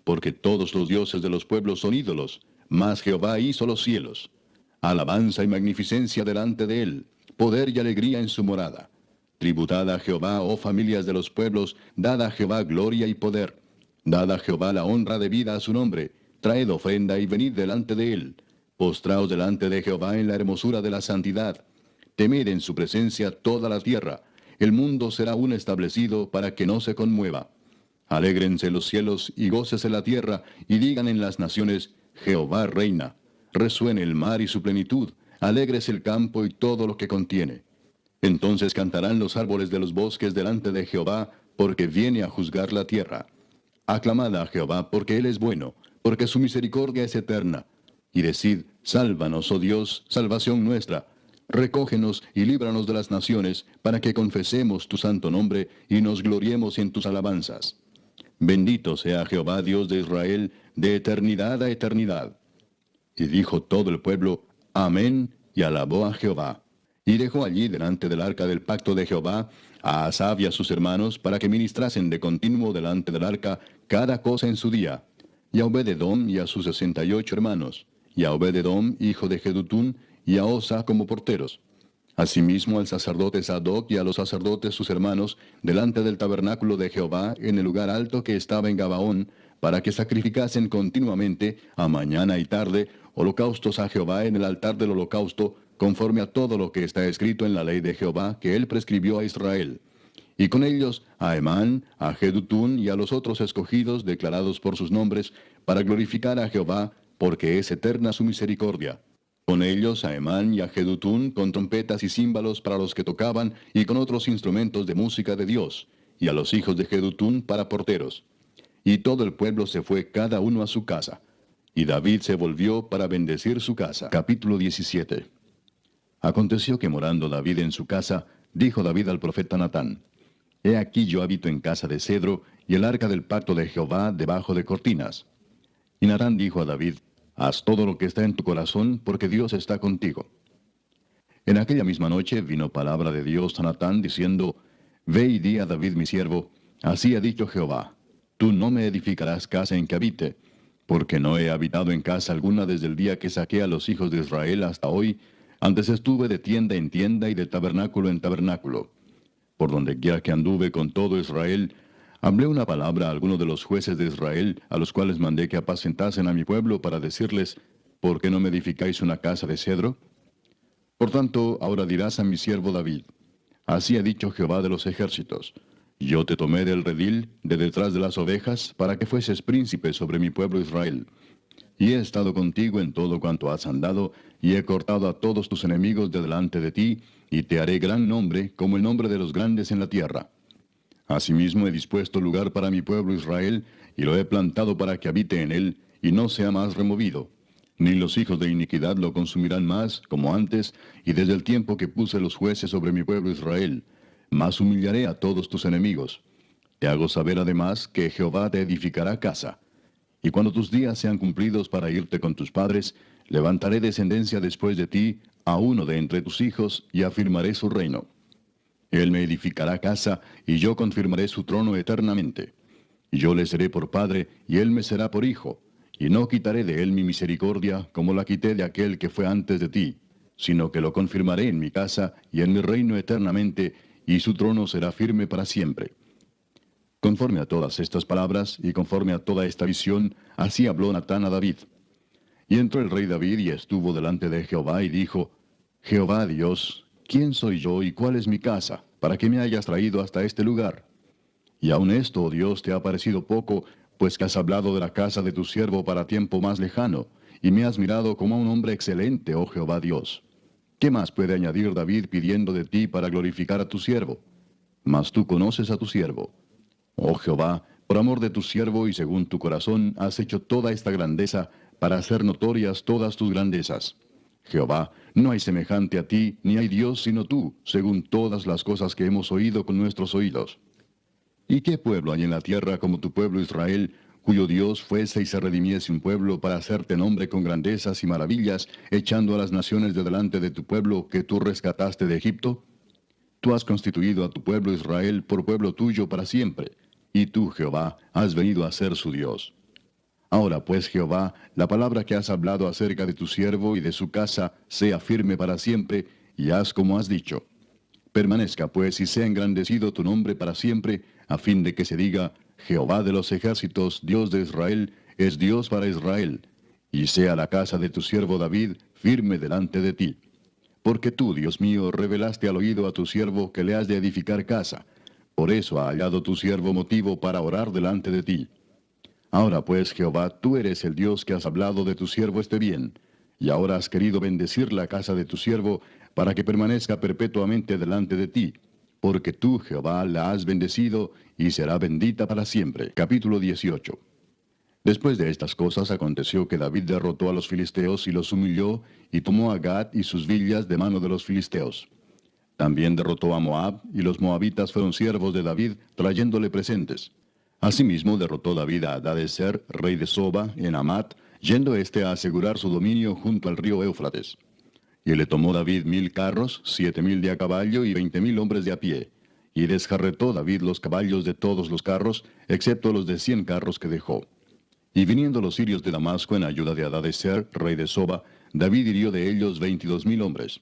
Porque todos los dioses de los pueblos son ídolos, mas Jehová hizo los cielos. Alabanza y magnificencia delante de él, poder y alegría en su morada. Tributad a Jehová, oh familias de los pueblos, dad a Jehová gloria y poder. Dad a Jehová la honra debida a su nombre, traed ofrenda y venid delante de él. Postraos delante de Jehová en la hermosura de la santidad. Temed en su presencia toda la tierra. El mundo será aún establecido para que no se conmueva. Alégrense los cielos y gócese la tierra, y digan en las naciones, Jehová reina. Resuene el mar y su plenitud, alégrese el campo y todo lo que contiene. Entonces cantarán los árboles de los bosques delante de Jehová, porque viene a juzgar la tierra. Aclamad a Jehová, porque él es bueno, porque su misericordia es eterna. Y decid, sálvanos, oh Dios, salvación nuestra. Recógenos y líbranos de las naciones, para que confesemos tu santo nombre y nos gloriemos en tus alabanzas. Bendito sea Jehová, Dios de Israel, de eternidad a eternidad. Y dijo todo el pueblo, Amén, y alabó a Jehová. Y dejó allí delante del arca del pacto de Jehová a Asaf y a sus hermanos, para que ministrasen de continuo delante del arca cada cosa en su día. Y a Obed-edom y a sus 68 hermanos, y a Obed-edom, hijo de Jedutún, y a Osa como porteros. Asimismo al sacerdote Sadoc y a los sacerdotes sus hermanos, delante del tabernáculo de Jehová, en el lugar alto que estaba en Gabaón, para que sacrificasen continuamente, a mañana y tarde, holocaustos a Jehová en el altar del holocausto, conforme a todo lo que está escrito en la ley de Jehová que él prescribió a Israel. Y con ellos a Emán, a Jedutún y a los otros escogidos declarados por sus nombres, para glorificar a Jehová, porque es eterna su misericordia. Con ellos a Emán y a Jedutún con trompetas y címbalos para los que tocaban, y con otros instrumentos de música de Dios, y a los hijos de Jedutún para porteros. Y todo el pueblo se fue cada uno a su casa. Y David se volvió para bendecir su casa. Capítulo 17. Aconteció que morando David en su casa, dijo David al profeta Natán, He aquí yo habito en casa de cedro, y el arca del pacto de Jehová debajo de cortinas. Y Natán dijo a David, Haz todo lo que está en tu corazón, porque Dios está contigo. En aquella misma noche vino palabra de Dios a Natán, diciendo, Ve y di a David mi siervo, así ha dicho Jehová, Tú no me edificarás casa en que habite, porque no he habitado en casa alguna desde el día que saqué a los hijos de Israel hasta hoy. Antes estuve de tienda en tienda y de tabernáculo en tabernáculo. Por donde quiera que anduve con todo Israel, hablé una palabra a algunos de los jueces de Israel, a los cuales mandé que apacentasen a mi pueblo para decirles, ¿por qué no me edificáis una casa de cedro? Por tanto, ahora dirás a mi siervo David, así ha dicho Jehová de los ejércitos, yo te tomé del redil, de detrás de las ovejas, para que fueses príncipe sobre mi pueblo Israel. Y he estado contigo en todo cuanto has andado, y he cortado a todos tus enemigos de delante de ti, y te haré gran nombre, como el nombre de los grandes en la tierra. Asimismo he dispuesto lugar para mi pueblo Israel, y lo he plantado para que habite en él, y no sea más removido. Ni los hijos de iniquidad lo consumirán más, como antes, y desde el tiempo que puse los jueces sobre mi pueblo Israel. Mas humillaré a todos tus enemigos. Te hago saber además que Jehová te edificará casa. Y cuando tus días sean cumplidos para irte con tus padres, levantaré descendencia después de ti, a uno de entre tus hijos, y afirmaré su reino. Él me edificará casa, y yo confirmaré su trono eternamente. Y yo le seré por padre, y él me será por hijo. Y no quitaré de él mi misericordia, como la quité de aquel que fue antes de ti, sino que lo confirmaré en mi casa y en mi reino eternamente, y su trono será firme para siempre. Conforme a todas estas palabras, y conforme a toda esta visión, así habló Natán a David. Y entró el rey David y estuvo delante de Jehová, y dijo, Jehová Dios, ¿quién soy yo y cuál es mi casa, para que me hayas traído hasta este lugar? Y aun esto, oh Dios, te ha parecido poco, pues que has hablado de la casa de tu siervo para tiempo más lejano, y me has mirado como a un hombre excelente, oh Jehová Dios. ¿Qué más puede añadir David pidiendo de ti para glorificar a tu siervo? Mas tú conoces a tu siervo. Oh Jehová, por amor de tu siervo y según tu corazón, has hecho toda esta grandeza para hacer notorias todas tus grandezas. Jehová, no hay semejante a ti, ni hay Dios sino tú, según todas las cosas que hemos oído con nuestros oídos. ¿Y qué pueblo hay en la tierra como tu pueblo Israel, cuyo Dios fuese y se redimiese un pueblo para hacerte nombre con grandezas y maravillas, echando a las naciones de delante de tu pueblo que tú rescataste de Egipto? Tú has constituido a tu pueblo Israel por pueblo tuyo para siempre, y tú, Jehová, has venido a ser su Dios. Ahora pues, Jehová, la palabra que has hablado acerca de tu siervo y de su casa sea firme para siempre, y haz como has dicho. Permanezca pues y sea engrandecido tu nombre para siempre, a fin de que se diga, Jehová de los ejércitos, Dios de Israel, es Dios para Israel, y sea la casa de tu siervo David firme delante de ti. Porque tú, Dios mío, revelaste al oído a tu siervo que le has de edificar casa. Por eso ha hallado tu siervo motivo para orar delante de ti. Ahora pues, Jehová, tú eres el Dios que has hablado de tu siervo este bien, y ahora has querido bendecir la casa de tu siervo, para que permanezca perpetuamente delante de ti, porque tú, Jehová, la has bendecido, y será bendita para siempre. Capítulo 18. Después de estas cosas aconteció que David derrotó a los filisteos y los humilló, y tomó a Gad y sus villas de mano de los filisteos. También derrotó a Moab, y los moabitas fueron siervos de David, trayéndole presentes. Asimismo derrotó David a Hadadezer, rey de Soba, en Amat, yendo éste a asegurar su dominio junto al río Éufrates. Y le tomó David 1000 carros, 7000 de a caballo y 20,000 hombres de a pie. Y desjarretó David los caballos de todos los carros, excepto los de 100 carros que dejó. Y viniendo los sirios de Damasco en ayuda de Hadadezer, rey de Soba, David hirió de ellos 22,000 hombres.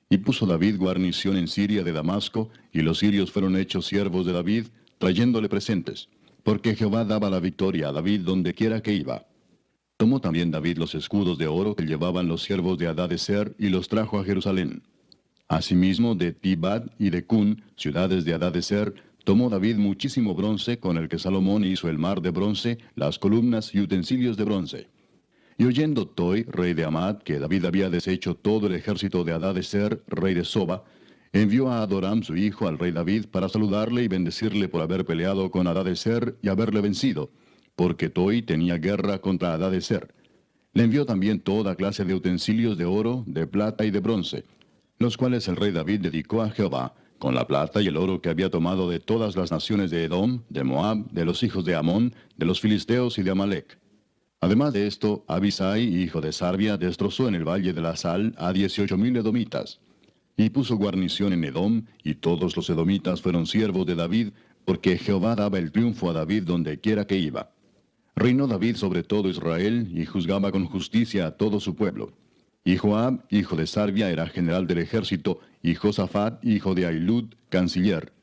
Y puso David guarnición en Siria de Damasco, y los sirios fueron hechos siervos de David, trayéndole presentes, porque Jehová daba la victoria a David donde quiera que iba. Tomó también David los escudos de oro que llevaban los siervos de Hadadezer, y los trajo a Jerusalén. Asimismo de Tibad y de Cun, ciudades de Hadadezer, tomó David muchísimo bronce, con el que Salomón hizo el mar de bronce, las columnas y utensilios de bronce. Y oyendo Toi, rey de Amad, que David había deshecho todo el ejército de Hadadezer, rey de Soba, envió a Adoram su hijo al rey David para saludarle y bendecirle por haber peleado con Hadadezer y haberle vencido, porque Toi tenía guerra contra Hadadezer. Le envió también toda clase de utensilios de oro, de plata y de bronce, los cuales el rey David dedicó a Jehová, con la plata y el oro que había tomado de todas las naciones de Edom, de Moab, de los hijos de Amón, de los filisteos y de Amalec. Además de esto, Abisai, hijo de Sarbia, destrozó en el valle de la Sal a 18,000 edomitas. Y puso guarnición en Edom, y todos los edomitas fueron siervos de David, porque Jehová daba el triunfo a David donde quiera que iba. Reinó David sobre todo Israel, y juzgaba con justicia a todo su pueblo. Y Joab, hijo de Sarbia, era general del ejército, y Josafat, hijo de Ahilud, canciller.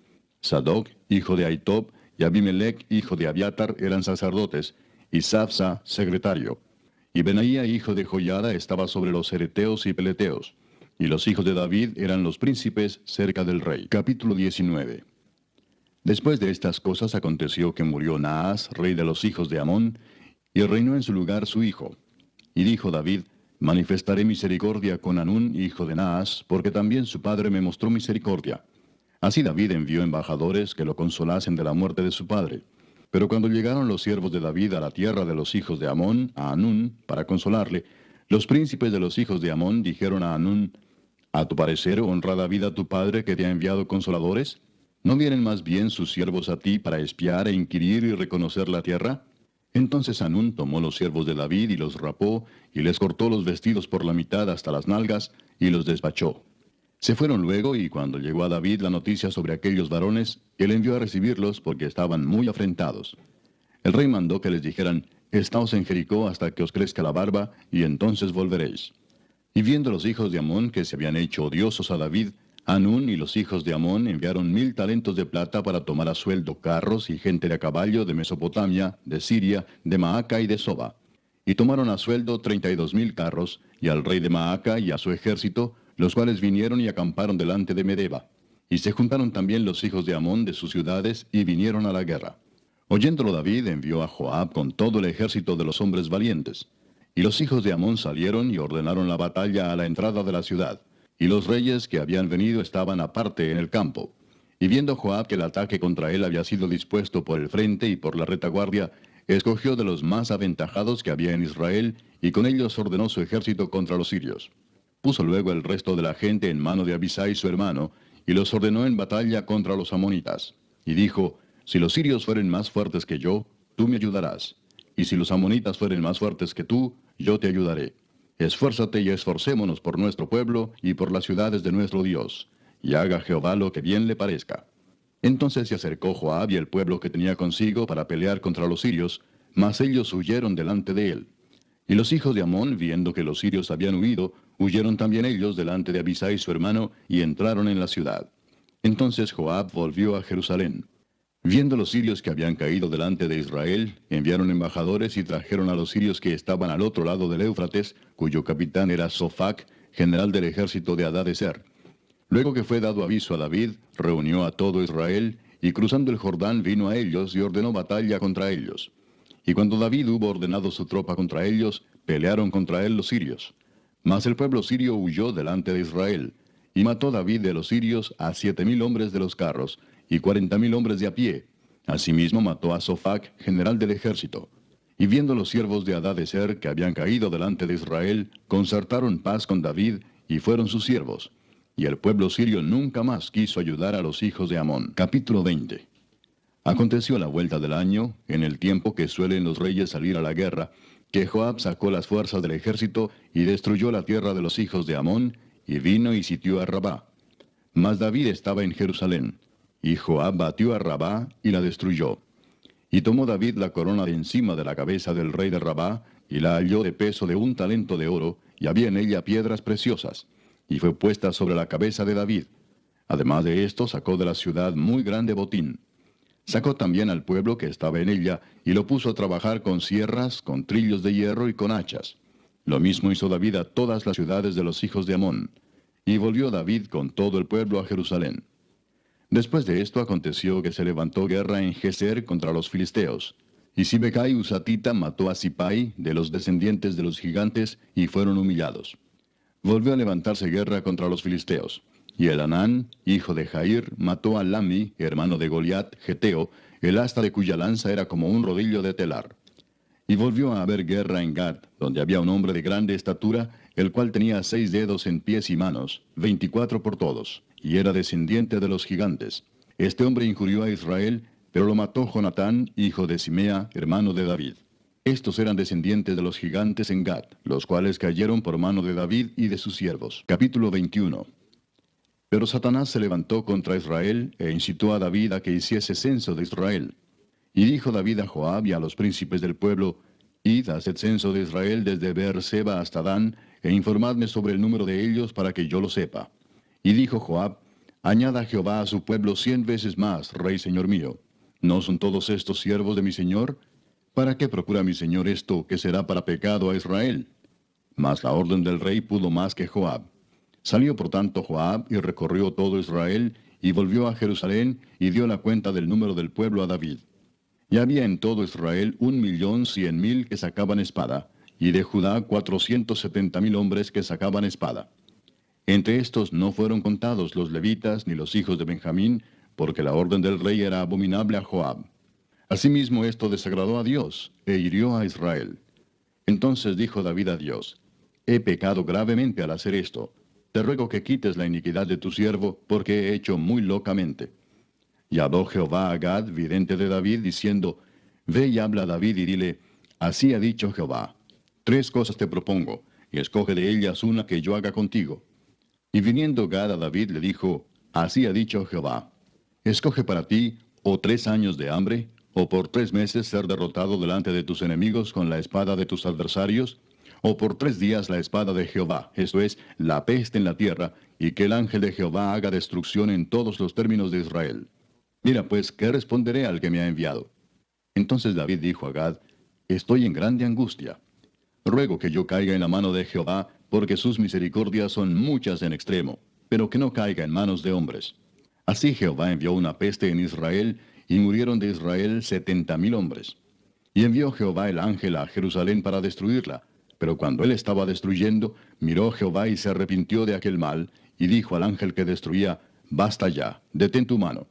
Sadoc, hijo de Ahitob, y Abimelech, hijo de Abiatar, eran sacerdotes, y Safsa, secretario. Y Benaía, hijo de Joiada, estaba sobre los cereteos y peleteos. Y los hijos de David eran los príncipes cerca del rey. Capítulo 19. Después de estas cosas aconteció que murió Naas, rey de los hijos de Amón, y reinó en su lugar su hijo. Y dijo David, manifestaré misericordia con Hanún, hijo de Naas, porque también su padre me mostró misericordia. Así David envió embajadores que lo consolasen de la muerte de su padre. Pero cuando llegaron los siervos de David a la tierra de los hijos de Amón, a Hanún, para consolarle, los príncipes de los hijos de Amón dijeron a Hanún, ¿a tu parecer honra David a tu padre que te ha enviado consoladores? ¿No vienen más bien sus siervos a ti para espiar e inquirir y reconocer la tierra? Entonces Hanún tomó los siervos de David y los rapó, y les cortó los vestidos por la mitad hasta las nalgas, y los despachó. Se fueron luego, y cuando llegó a David la noticia sobre aquellos varones, él envió a recibirlos porque estaban muy afrentados. El rey mandó que les dijeran, estaos en Jericó hasta que os crezca la barba, y entonces volveréis. Y viendo los hijos de Amón que se habían hecho odiosos a David, Hanún y los hijos de Amón enviaron 1000 talentos de plata para tomar a sueldo carros y gente de a caballo de Mesopotamia, de Siria, de Maaca y de Soba. Y tomaron a sueldo 32,000 carros, y al rey de Maaca y a su ejército, los cuales vinieron y acamparon delante de Medeba. Y se juntaron también los hijos de Amón de sus ciudades, y vinieron a la guerra. Oyéndolo David envió a Joab con todo el ejército de los hombres valientes. Y los hijos de Amón salieron y ordenaron la batalla a la entrada de la ciudad. Y los reyes que habían venido estaban aparte en el campo. Y viendo Joab que el ataque contra él había sido dispuesto por el frente y por la retaguardia, escogió de los más aventajados que había en Israel, y con ellos ordenó su ejército contra los sirios. Puso luego el resto de la gente en mano de Abisai su hermano, y los ordenó en batalla contra los amonitas. Y dijo, si los sirios fueren más fuertes que yo, tú me ayudarás. Y si los amonitas fueren más fuertes que tú, yo te ayudaré. Esfuérzate y esforcémonos por nuestro pueblo y por las ciudades de nuestro Dios, y haga Jehová lo que bien le parezca. Entonces se acercó Joab y el pueblo que tenía consigo para pelear contra los sirios, mas ellos huyeron delante de él. Y los hijos de Amón, viendo que los sirios habían huido, huyeron también ellos delante de Abisai su hermano, y entraron en la ciudad. Entonces Joab volvió a Jerusalén. Viendo los sirios que habían caído delante de Israel, enviaron embajadores y trajeron a los sirios que estaban al otro lado del Éufrates, cuyo capitán era Sofac, general del ejército de Hadadezer. Luego que fue dado aviso a David, reunió a todo Israel, y cruzando el Jordán vino a ellos y ordenó batalla contra ellos. Y cuando David hubo ordenado su tropa contra ellos, pelearon contra él los sirios. Mas el pueblo sirio huyó delante de Israel, y mató David de los sirios a 7,000 hombres de los carros, y 40,000 hombres de a pie. Asimismo mató a Sofac, general del ejército. Y viendo los siervos de Hadadezer que habían caído delante de Israel, concertaron paz con David, y fueron sus siervos. Y el pueblo sirio nunca más quiso ayudar a los hijos de Amón. Capítulo 20. Aconteció a la vuelta del año, en el tiempo que suelen los reyes salir a la guerra, que Joab sacó las fuerzas del ejército y destruyó la tierra de los hijos de Amón, y vino y sitió a Rabá. Mas David estaba en Jerusalén, y Joab batió a Rabá y la destruyó. Y tomó David la corona de encima de la cabeza del rey de Rabá, y la halló de peso de 1 talento de oro, y había en ella piedras preciosas, y fue puesta sobre la cabeza de David. Además de esto, sacó de la ciudad muy grande botín. Sacó también al pueblo que estaba en ella, y lo puso a trabajar con sierras, con trillos de hierro y con hachas. Lo mismo hizo David a todas las ciudades de los hijos de Amón. Y volvió David con todo el pueblo a Jerusalén. Después de esto aconteció que se levantó guerra en Geser contra los filisteos. Y Sibecai Husatita mató a Sipai, de los descendientes de los gigantes, y fueron humillados. Volvió a levantarse guerra contra los filisteos. Y Elanán, hijo de Jair, mató a Lami, hermano de Goliat, geteo, el asta de cuya lanza era como un rodillo de telar. Y volvió a haber guerra en Gad, donde había un hombre de grande estatura, el cual tenía 6 dedos en pies y manos, 24 por todos, y era descendiente de los gigantes. Este hombre injurió a Israel, pero lo mató Jonatán, hijo de Simea, hermano de David. Estos eran descendientes de los gigantes en Gad, los cuales cayeron por mano de David y de sus siervos. Capítulo 21. Pero Satanás se levantó contra Israel, e incitó a David a que hiciese censo de Israel. Y dijo David a Joab y a los príncipes del pueblo, id, haced censo de Israel desde Beerseba hasta Dan, e informadme sobre el número de ellos para que yo lo sepa. Y dijo Joab, añada Jehová a su pueblo 100 veces más, rey señor mío. ¿No son todos estos siervos de mi señor? ¿Para qué procura mi señor esto, que será para pecado a Israel? Mas la orden del rey pudo más que Joab. Salió por tanto Joab y recorrió todo Israel, y volvió a Jerusalén, y dio la cuenta del número del pueblo a David. Y había en todo Israel 1,100,000 que sacaban espada, y de Judá 470,000 hombres que sacaban espada. Entre estos no fueron contados los levitas ni los hijos de Benjamín, porque la orden del rey era abominable a Joab. Asimismo esto desagradó a Dios, e hirió a Israel. Entonces dijo David a Dios, he pecado gravemente al hacer esto. Te ruego que quites la iniquidad de tu siervo, porque he hecho muy locamente. Y habló Jehová a Gad, vidente de David, diciendo, ve y habla a David y dile, así ha dicho Jehová, 3 cosas te propongo, y escoge de ellas una que yo haga contigo. Y viniendo Gad a David le dijo, así ha dicho Jehová, escoge para ti, o 3 años de hambre, o por 3 meses ser derrotado delante de tus enemigos con la espada de tus adversarios, o por 3 días la espada de Jehová, esto es, la peste en la tierra, y que el ángel de Jehová haga destrucción en todos los términos de Israel. Mira pues, ¿qué responderé al que me ha enviado? Entonces David dijo a Gad, estoy en grande angustia. Ruego que yo caiga en la mano de Jehová, porque sus misericordias son muchas en extremo, pero que no caiga en manos de hombres. Así Jehová envió una peste en Israel, y murieron de Israel 70,000 hombres. Y envió Jehová el ángel a Jerusalén para destruirla. Pero cuando él estaba destruyendo, miró Jehová y se arrepintió de aquel mal, y dijo al ángel que destruía, basta ya, detén tu mano.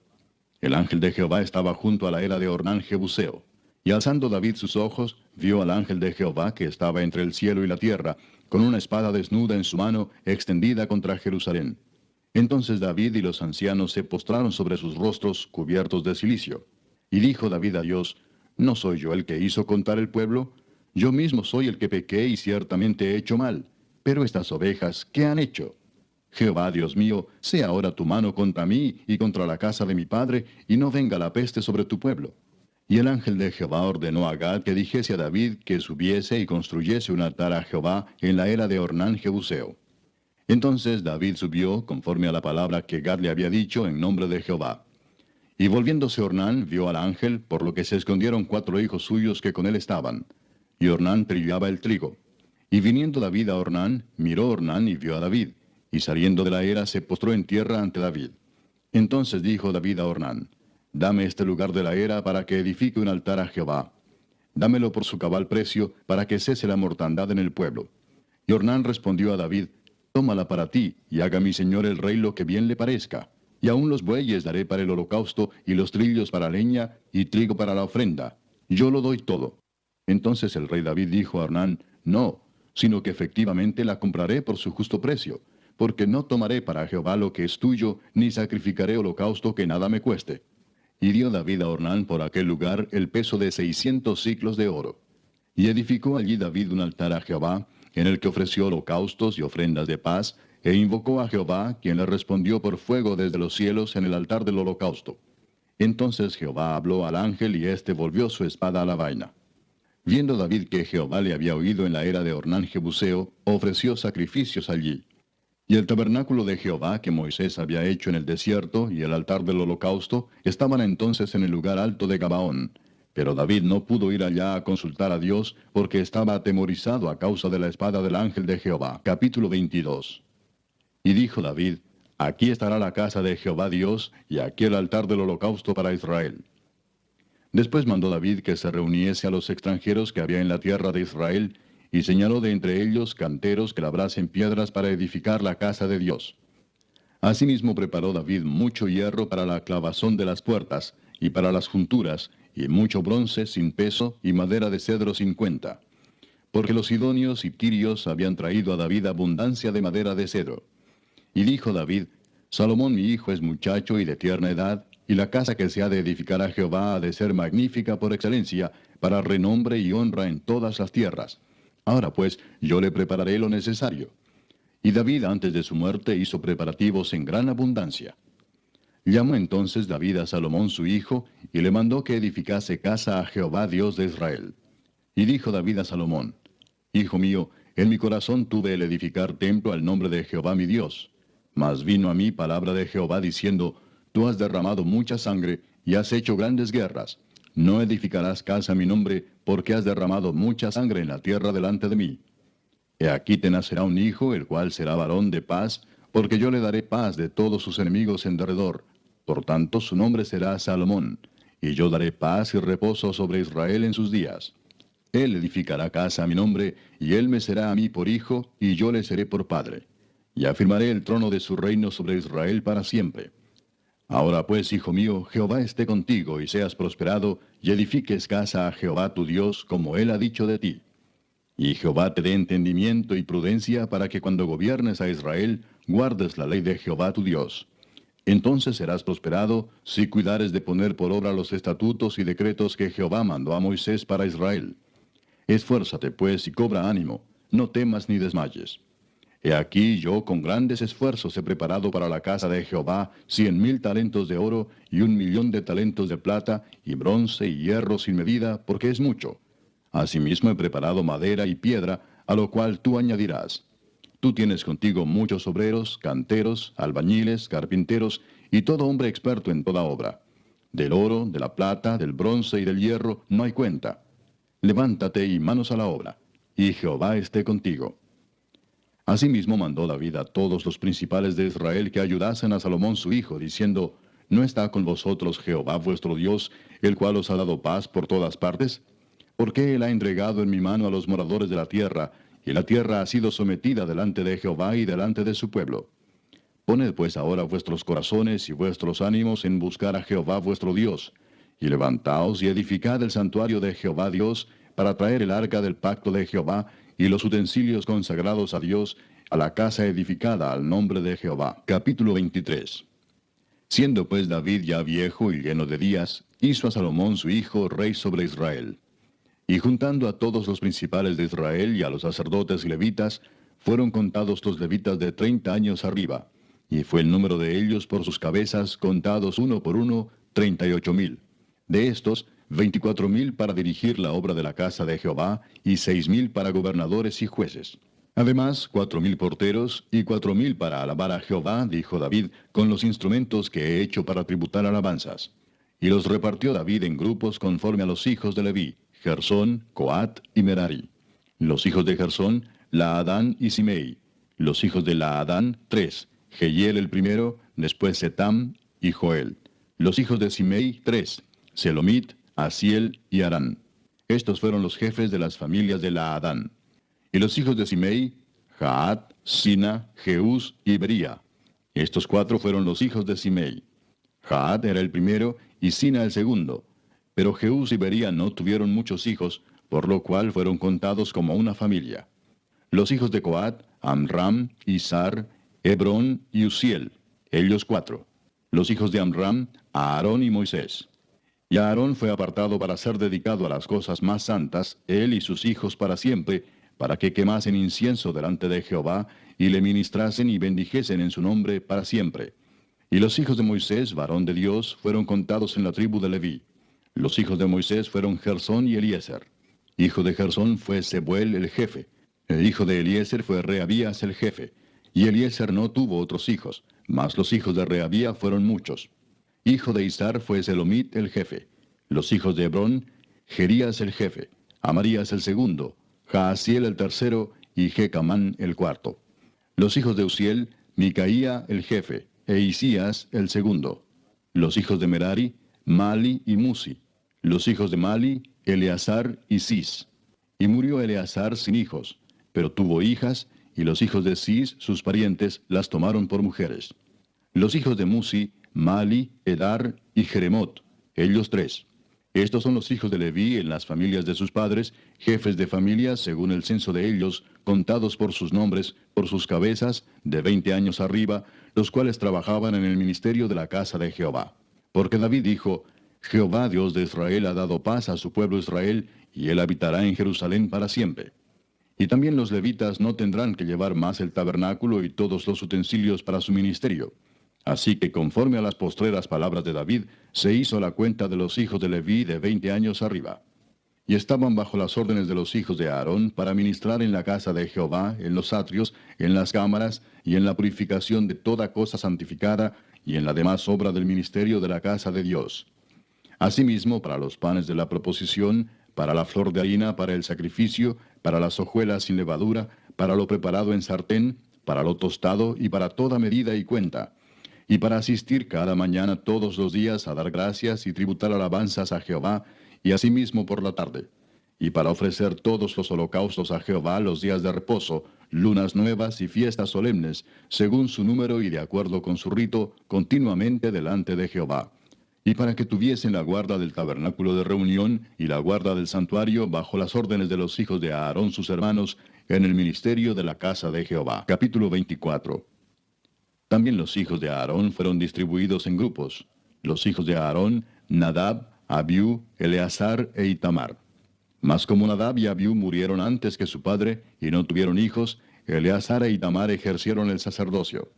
El ángel de Jehová estaba junto a la era de Ornán Jebuseo. Y alzando David sus ojos, vio al ángel de Jehová que estaba entre el cielo y la tierra, con una espada desnuda en su mano, extendida contra Jerusalén. Entonces David y los ancianos se postraron sobre sus rostros cubiertos de cilicio. Y dijo David a Dios, ¿no soy yo el que hizo contar el pueblo? Yo mismo soy el que pequé y ciertamente he hecho mal. Pero estas ovejas, ¿qué han hecho? Jehová, Dios mío, sea ahora tu mano contra mí y contra la casa de mi padre, y no venga la peste sobre tu pueblo. Y el ángel de Jehová ordenó a Gad que dijese a David que subiese y construyese un altar a Jehová en la era de Ornán Jebuseo. Entonces David subió, conforme a la palabra que Gad le había dicho, en nombre de Jehová. Y volviéndose Ornán, vio al ángel, por lo que se escondieron 4 hijos suyos que con él estaban. Y Ornán trillaba el trigo. Y viniendo David a Ornán, miró Ornán y vio a David. Y saliendo de la era, se postró en tierra ante David. Entonces dijo David a Ornán, dame este lugar de la era para que edifique un altar a Jehová. Dámelo por su cabal precio, para que cese la mortandad en el pueblo. Y Ornán respondió a David, tómala para ti, y haga mi señor el rey lo que bien le parezca. Y aun los bueyes daré para el holocausto, y los trillos para leña, y trigo para la ofrenda. Yo lo doy todo. Entonces el rey David dijo a Ornán, no, sino que efectivamente la compraré por su justo precio, porque no tomaré para Jehová lo que es tuyo, ni sacrificaré holocausto que nada me cueste. Y dio David a Ornán por aquel lugar el peso de 600 siclos de oro. Y edificó allí David un altar a Jehová, en el que ofreció holocaustos y ofrendas de paz, e invocó a Jehová, quien le respondió por fuego desde los cielos en el altar del holocausto. Entonces Jehová habló al ángel, y éste volvió su espada a la vaina. Viendo David que Jehová le había oído en la era de Ornán Jebuseo, ofreció sacrificios allí. Y el tabernáculo de Jehová que Moisés había hecho en el desierto y el altar del holocausto estaban entonces en el lugar alto de Gabaón. Pero David no pudo ir allá a consultar a Dios porque estaba atemorizado a causa de la espada del ángel de Jehová. Capítulo 22. Y dijo David, aquí estará la casa de Jehová Dios y aquí el altar del holocausto para Israel. Después mandó David que se reuniese a los extranjeros que había en la tierra de Israel, y señaló de entre ellos canteros que labrasen piedras para edificar la casa de Dios. Asimismo preparó David mucho hierro para la clavazón de las puertas, y para las junturas, y mucho bronce sin peso, y madera de cedro sin cuenta. Porque los sidonios y tirios habían traído a David abundancia de madera de cedro. Y dijo David, Salomón mi hijo es muchacho y de tierna edad, y la casa que se ha de edificar a Jehová ha de ser magnífica por excelencia, para renombre y honra en todas las tierras. Ahora pues, yo le prepararé lo necesario. Y David antes de su muerte hizo preparativos en gran abundancia. Llamó entonces David a Salomón su hijo, y le mandó que edificase casa a Jehová Dios de Israel. Y dijo David a Salomón, Hijo mío, en mi corazón tuve el edificar templo al nombre de Jehová mi Dios. Mas vino a mí palabra de Jehová diciendo, Tú has derramado mucha sangre, y has hecho grandes guerras. No edificarás casa a mi nombre, porque has derramado mucha sangre en la tierra delante de mí. He aquí te nacerá un hijo, el cual será varón de paz, porque yo le daré paz de todos sus enemigos en derredor. Por tanto su nombre será Salomón, y yo daré paz y reposo sobre Israel en sus días. Él edificará casa a mi nombre, y él me será a mí por hijo, y yo le seré por padre. Y afirmaré el trono de su reino sobre Israel para siempre. Ahora pues, hijo mío, Jehová esté contigo, y seas prosperado, y edifiques casa a Jehová tu Dios, como él ha dicho de ti. Y Jehová te dé entendimiento y prudencia para que cuando gobiernes a Israel, guardes la ley de Jehová tu Dios. Entonces serás prosperado, si cuidares de poner por obra los estatutos y decretos que Jehová mandó a Moisés para Israel. Esfuérzate pues y cobra ánimo, no temas ni desmayes. He aquí yo con grandes esfuerzos he preparado para la casa de Jehová 100,000 talentos de oro y 1,000,000 de talentos de plata, y bronce y hierro sin medida, porque es mucho. Asimismo he preparado madera y piedra, a lo cual tú añadirás. Tú tienes contigo muchos obreros, canteros, albañiles, carpinteros, y todo hombre experto en toda obra. Del oro, de la plata, del bronce y del hierro no hay cuenta. Levántate y manos a la obra, y Jehová esté contigo. Asimismo mandó David a todos los principales de Israel que ayudasen a Salomón su hijo, diciendo, ¿No está con vosotros Jehová vuestro Dios, el cual os ha dado paz por todas partes? ¿Por qué él ha entregado en mi mano a los moradores de la tierra, y la tierra ha sido sometida delante de Jehová y delante de su pueblo? Poned pues ahora vuestros corazones y vuestros ánimos en buscar a Jehová vuestro Dios, y levantaos y edificad el santuario de Jehová Dios, para traer el arca del pacto de Jehová, y los utensilios consagrados a Dios, a la casa edificada al nombre de Jehová. Capítulo 23. Siendo pues David ya viejo y lleno de días, hizo a Salomón su hijo rey sobre Israel. Y juntando a todos los principales de Israel y a los sacerdotes y levitas, fueron contados los levitas de 30 años arriba, y fue el número de ellos por sus cabezas, contados uno por uno, 38,000. De estos, 24,000 para dirigir la obra de la casa de Jehová, y 6,000 para gobernadores y jueces. Además, 4,000 porteros, y 4,000 para alabar a Jehová, dijo David, con los instrumentos que he hecho para tributar alabanzas. Y los repartió David en grupos conforme a los hijos de Leví, Gersón, Coat y Merari. Los hijos de Gersón, Laadán y Simei. Los hijos de Laadán, 3, Jehiel el primero, después Setam y Joel. Los hijos de Simei, 3, Selomit, Asiel y Arán. Estos fueron los jefes de las familias de Laadán. Y los hijos de Simei, Jaat, Sina, Jeús y Bería. Estos 4 fueron los hijos de Simei. Jaat era el primero y Sina el segundo. Pero Jeús y Bería no tuvieron muchos hijos, por lo cual fueron contados como una familia. Los hijos de Coat, Amram, Izar, Hebrón y Uziel, ellos 4. Los hijos de Amram, Aarón y Moisés. Y Aarón fue apartado para ser dedicado a las cosas más santas, él y sus hijos para siempre, para que quemasen incienso delante de Jehová, y le ministrasen y bendijesen en su nombre para siempre. Y los hijos de Moisés, varón de Dios, fueron contados en la tribu de Leví. Los hijos de Moisés fueron Gersón y Eliezer. Hijo de Gersón fue Sebuel el jefe. El hijo de Eliezer fue Rehabías el jefe. Y Eliezer no tuvo otros hijos, mas los hijos de Rehabía fueron muchos. Hijo de Izar fue Selomit el jefe. Los hijos de Hebrón, Jerías el jefe, Amarías el segundo, Jaasiel el tercero y Jecamán el cuarto. Los hijos de Uziel, Micaía el jefe, e Isías el segundo. Los hijos de Merari, Mali y Musi. Los hijos de Mali, Eleazar y Cis. Y murió Eleazar sin hijos, pero tuvo hijas, y los hijos de Cis, sus parientes, las tomaron por mujeres. Los hijos de Musi, Mali, Edar y Jeremot, ellos 3. Estos son los hijos de Leví en las familias de sus padres, jefes de familias según el censo de ellos, contados por sus nombres, por sus cabezas, de 20 años arriba, los cuales trabajaban en el ministerio de la casa de Jehová. Porque David dijo, Jehová Dios de Israel ha dado paz a su pueblo Israel, y él habitará en Jerusalén para siempre. Y también los levitas no tendrán que llevar más el tabernáculo y todos los utensilios para su ministerio. Así que conforme a las postreras palabras de David, se hizo la cuenta de los hijos de Leví de 20 años arriba. Y estaban bajo las órdenes de los hijos de Aarón para ministrar en la casa de Jehová, en los atrios, en las cámaras, y en la purificación de toda cosa santificada, y en la demás obra del ministerio de la casa de Dios. Asimismo, para los panes de la proposición, para la flor de harina, para el sacrificio, para las hojuelas sin levadura, para lo preparado en sartén, para lo tostado y para toda medida y cuenta, y para asistir cada mañana todos los días a dar gracias y tributar alabanzas a Jehová, y asimismo por la tarde, y para ofrecer todos los holocaustos a Jehová los días de reposo, lunas nuevas y fiestas solemnes, según su número y de acuerdo con su rito, continuamente delante de Jehová. Y para que tuviesen la guarda del tabernáculo de reunión y la guarda del santuario bajo las órdenes de los hijos de Aarón sus hermanos, en el ministerio de la casa de Jehová. Capítulo 24. También los hijos de Aarón fueron distribuidos en grupos. Los hijos de Aarón, Nadab, Abiú, Eleazar e Itamar. Mas como Nadab y Abiú murieron antes que su padre y no tuvieron hijos, Eleazar e Itamar ejercieron el sacerdocio.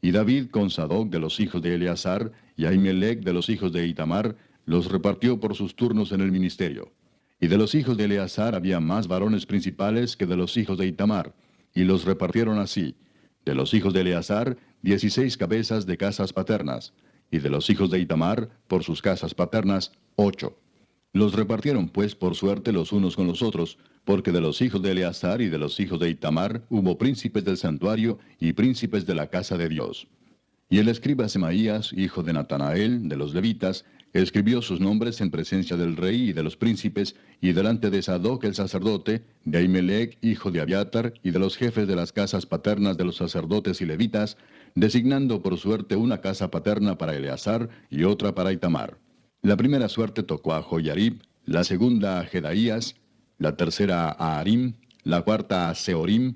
Y David con Sadoc de los hijos de Eleazar y Ahimelech de los hijos de Itamar los repartió por sus turnos en el ministerio. Y de los hijos de Eleazar había más varones principales que de los hijos de Itamar, y los repartieron así: de los hijos de Eleazar, 16 cabezas de casas paternas, y de los hijos de Itamar, por sus casas paternas, 8. Los repartieron pues por suerte los unos con los otros, porque de los hijos de Eleazar y de los hijos de Itamar hubo príncipes del santuario y príncipes de la casa de Dios. Y el escriba Semaías, hijo de Natanael, de los levitas, escribió sus nombres en presencia del rey y de los príncipes, y delante de Sadoc el sacerdote, de Ahimelech, hijo de Abiatar, y de los jefes de las casas paternas de los sacerdotes y levitas, designando por suerte una casa paterna para Eleazar y otra para Itamar. La primera suerte tocó a Joyarib, la segunda a Jedaías, la tercera a Harim, la cuarta a Seorim,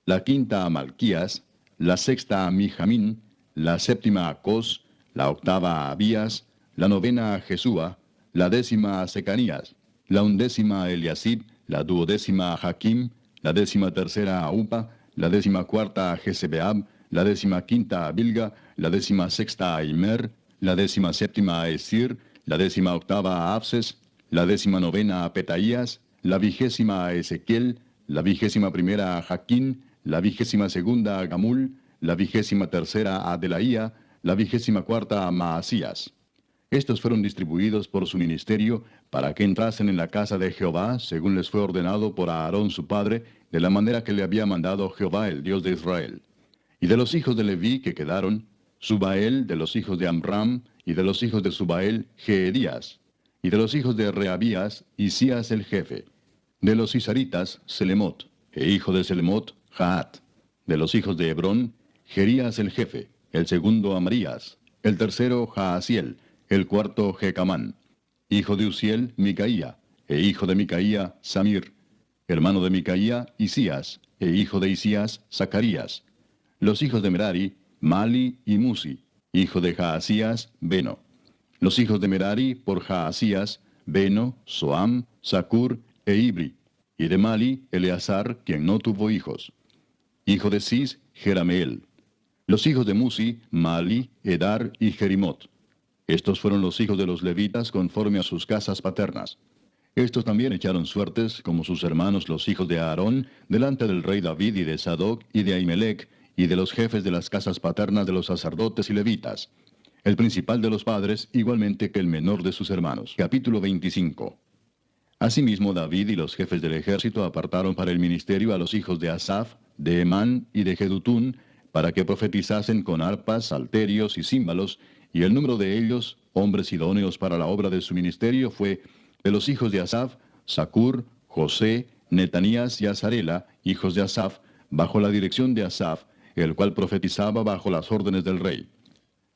la quinta a Malquías, la sexta a Mijamín, la séptima a Cos, la octava a Abías, la novena a Jesúa, la décima a Secanías, la undécima a Eliasib, la duodécima a Jaquim, la décima tercera a Upa, la décima cuarta a Jesebeab, la décima quinta a Bilga, la décima sexta a Imer, la décima séptima a Esir, la décima octava a Abses, la décima novena a Petaías, la vigésima a Ezequiel, la vigésima primera a Jaquín, la vigésima segunda a Gamul, la vigésima tercera a Delaía, la vigésima cuarta a Maasías. Estos fueron distribuidos por su ministerio para que entrasen en la casa de Jehová, según les fue ordenado por Aarón su padre, de la manera que le había mandado Jehová, el Dios de Israel. Y de los hijos de Leví que quedaron, Subael de los hijos de Amram, y de los hijos de Subael, Jeedías. Y de los hijos de Reabías, Isías el jefe. De los Isaritas, Selemot, e hijo de Selemot, Jaat. De los hijos de Hebrón, Jerías el jefe, el segundo Amarías, el tercero Jaasiel, el cuarto Jecamán. Hijo de Uziel, Micaía, e hijo de Micaía, Samir. Hermano de Micaía, Isías, e hijo de Isías, Zacarías. Los hijos de Merari, Mali y Musi, hijo de Jaasías, Beno. Los hijos de Merari por Jaasías, Beno, Soam, Zacur e Ibri. Y de Mali, Eleazar, quien no tuvo hijos. Hijo de Cis, Jerameel. Los hijos de Musi, Mali, Edar y Jerimot. Estos fueron los hijos de los levitas conforme a sus casas paternas. Estos también echaron suertes, como sus hermanos los hijos de Aarón, delante del rey David y de Sadoc y de Ahimelech, y de los jefes de las casas paternas de los sacerdotes y levitas. El principal de los padres, igualmente que el menor de sus hermanos. Capítulo 25. Asimismo David y los jefes del ejército apartaron para el ministerio a los hijos de Asaf, de Emán y de Jedutún, para que profetizasen con arpas, salterios y címbalos, y el número de ellos, hombres idóneos para la obra de su ministerio, fue de los hijos de Asaf, Zacur, José, Netanías y Azarela, hijos de Asaf, bajo la dirección de Asaf, el cual profetizaba bajo las órdenes del rey.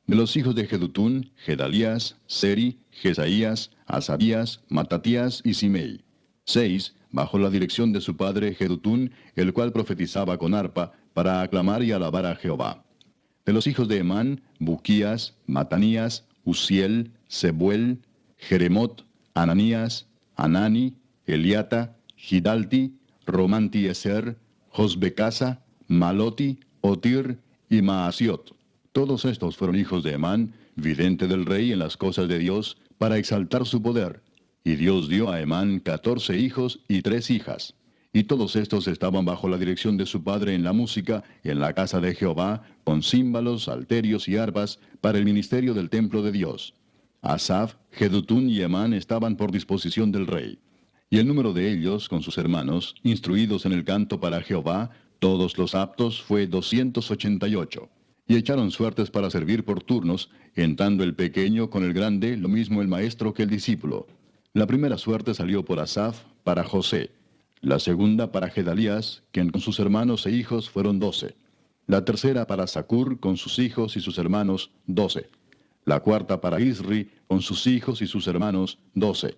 De los hijos de Jedutún, Gedalías, Seri, Jesaías, Asabías, Matatías y Simei. 6, bajo la dirección de su padre Jedutún, el cual profetizaba con arpa, para aclamar y alabar a Jehová. De los hijos de Emán, Buquías, Matanías, Uziel, Sebuel, Jeremot, Ananías, Anani, Eliata, Gidalti, Romanti-Eser, Josbecasa, Maloti, Otir y Maasiot. Todos estos fueron hijos de Emán, vidente del rey en las cosas de Dios, para exaltar su poder. Y Dios dio a Emán 14 hijos y 3 hijas. Y todos estos estaban bajo la dirección de su padre en la música, en la casa de Jehová, con címbalos, salterios y arpas, para el ministerio del templo de Dios. Asaf, Jedutún y Emán estaban por disposición del rey. Y el número de ellos, con sus hermanos, instruidos en el canto para Jehová, todos los aptos, fue 288. Y echaron suertes para servir por turnos, entrando el pequeño con el grande, lo mismo el maestro que el discípulo. La primera suerte salió por Asaf, para José. La segunda para Gedalías, quien con sus hermanos e hijos fueron 12. La tercera para Zacur, con sus hijos y sus hermanos, 12. La cuarta para Isri, con sus hijos y sus hermanos, 12.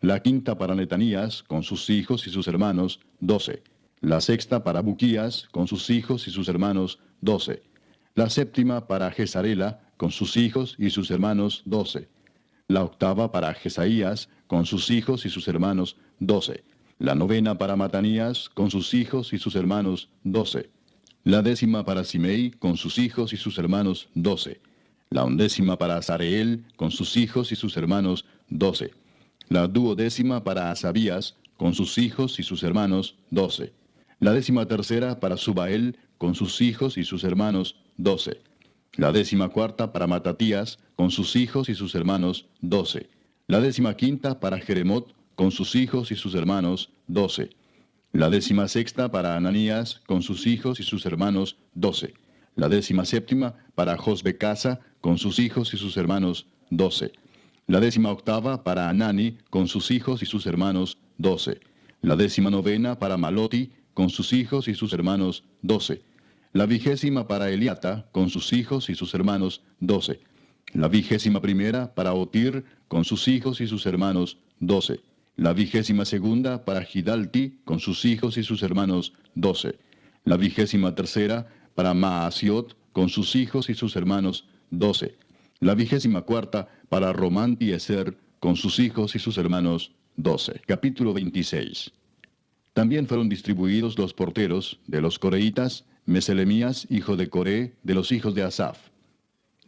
La quinta para Netanías, con sus hijos y sus hermanos, 12. La sexta para Buquías, con sus hijos y sus hermanos, 12. La séptima para Jezarela, con sus hijos y sus hermanos, 12. La octava para Jesaías, con sus hijos y sus hermanos, 12. La novena para Matanías, con sus hijos y sus hermanos, 12. La décima para Simei, con sus hijos y sus hermanos, 12. La undécima para Azareel, con sus hijos y sus hermanos, 12. La duodécima para Asabías, con sus hijos y sus hermanos, 12. La 13ª para Subael, con sus hijos y sus hermanos, 12. La 14ª para Matatías, con sus hijos y sus hermanos, 12. La 15ª para Jeremot, con sus hijos y sus hermanos, 12. La 16ª para Ananías, con sus hijos y sus hermanos, 12. La 17ª para Josbecasa, con sus hijos y sus hermanos, 12. La 18ª para Anani, con sus hijos y sus hermanos, 12. La 19ª para Maloti, con sus hijos y sus hermanos, 12. La 20ª para Eliata, con sus hijos y sus hermanos, 12. La 21ª para Otir, con sus hijos y sus hermanos, 12. La 22ª para Gidalti, con sus hijos y sus hermanos, 12. La 23ª para Maasiot, con sus hijos y sus hermanos, 12. La 24ª para Román-Tieser, con sus hijos y sus hermanos, 12. Capítulo 26. También fueron distribuidos los porteros de los coreitas, Meselemías, hijo de Coré, de los hijos de Asaf.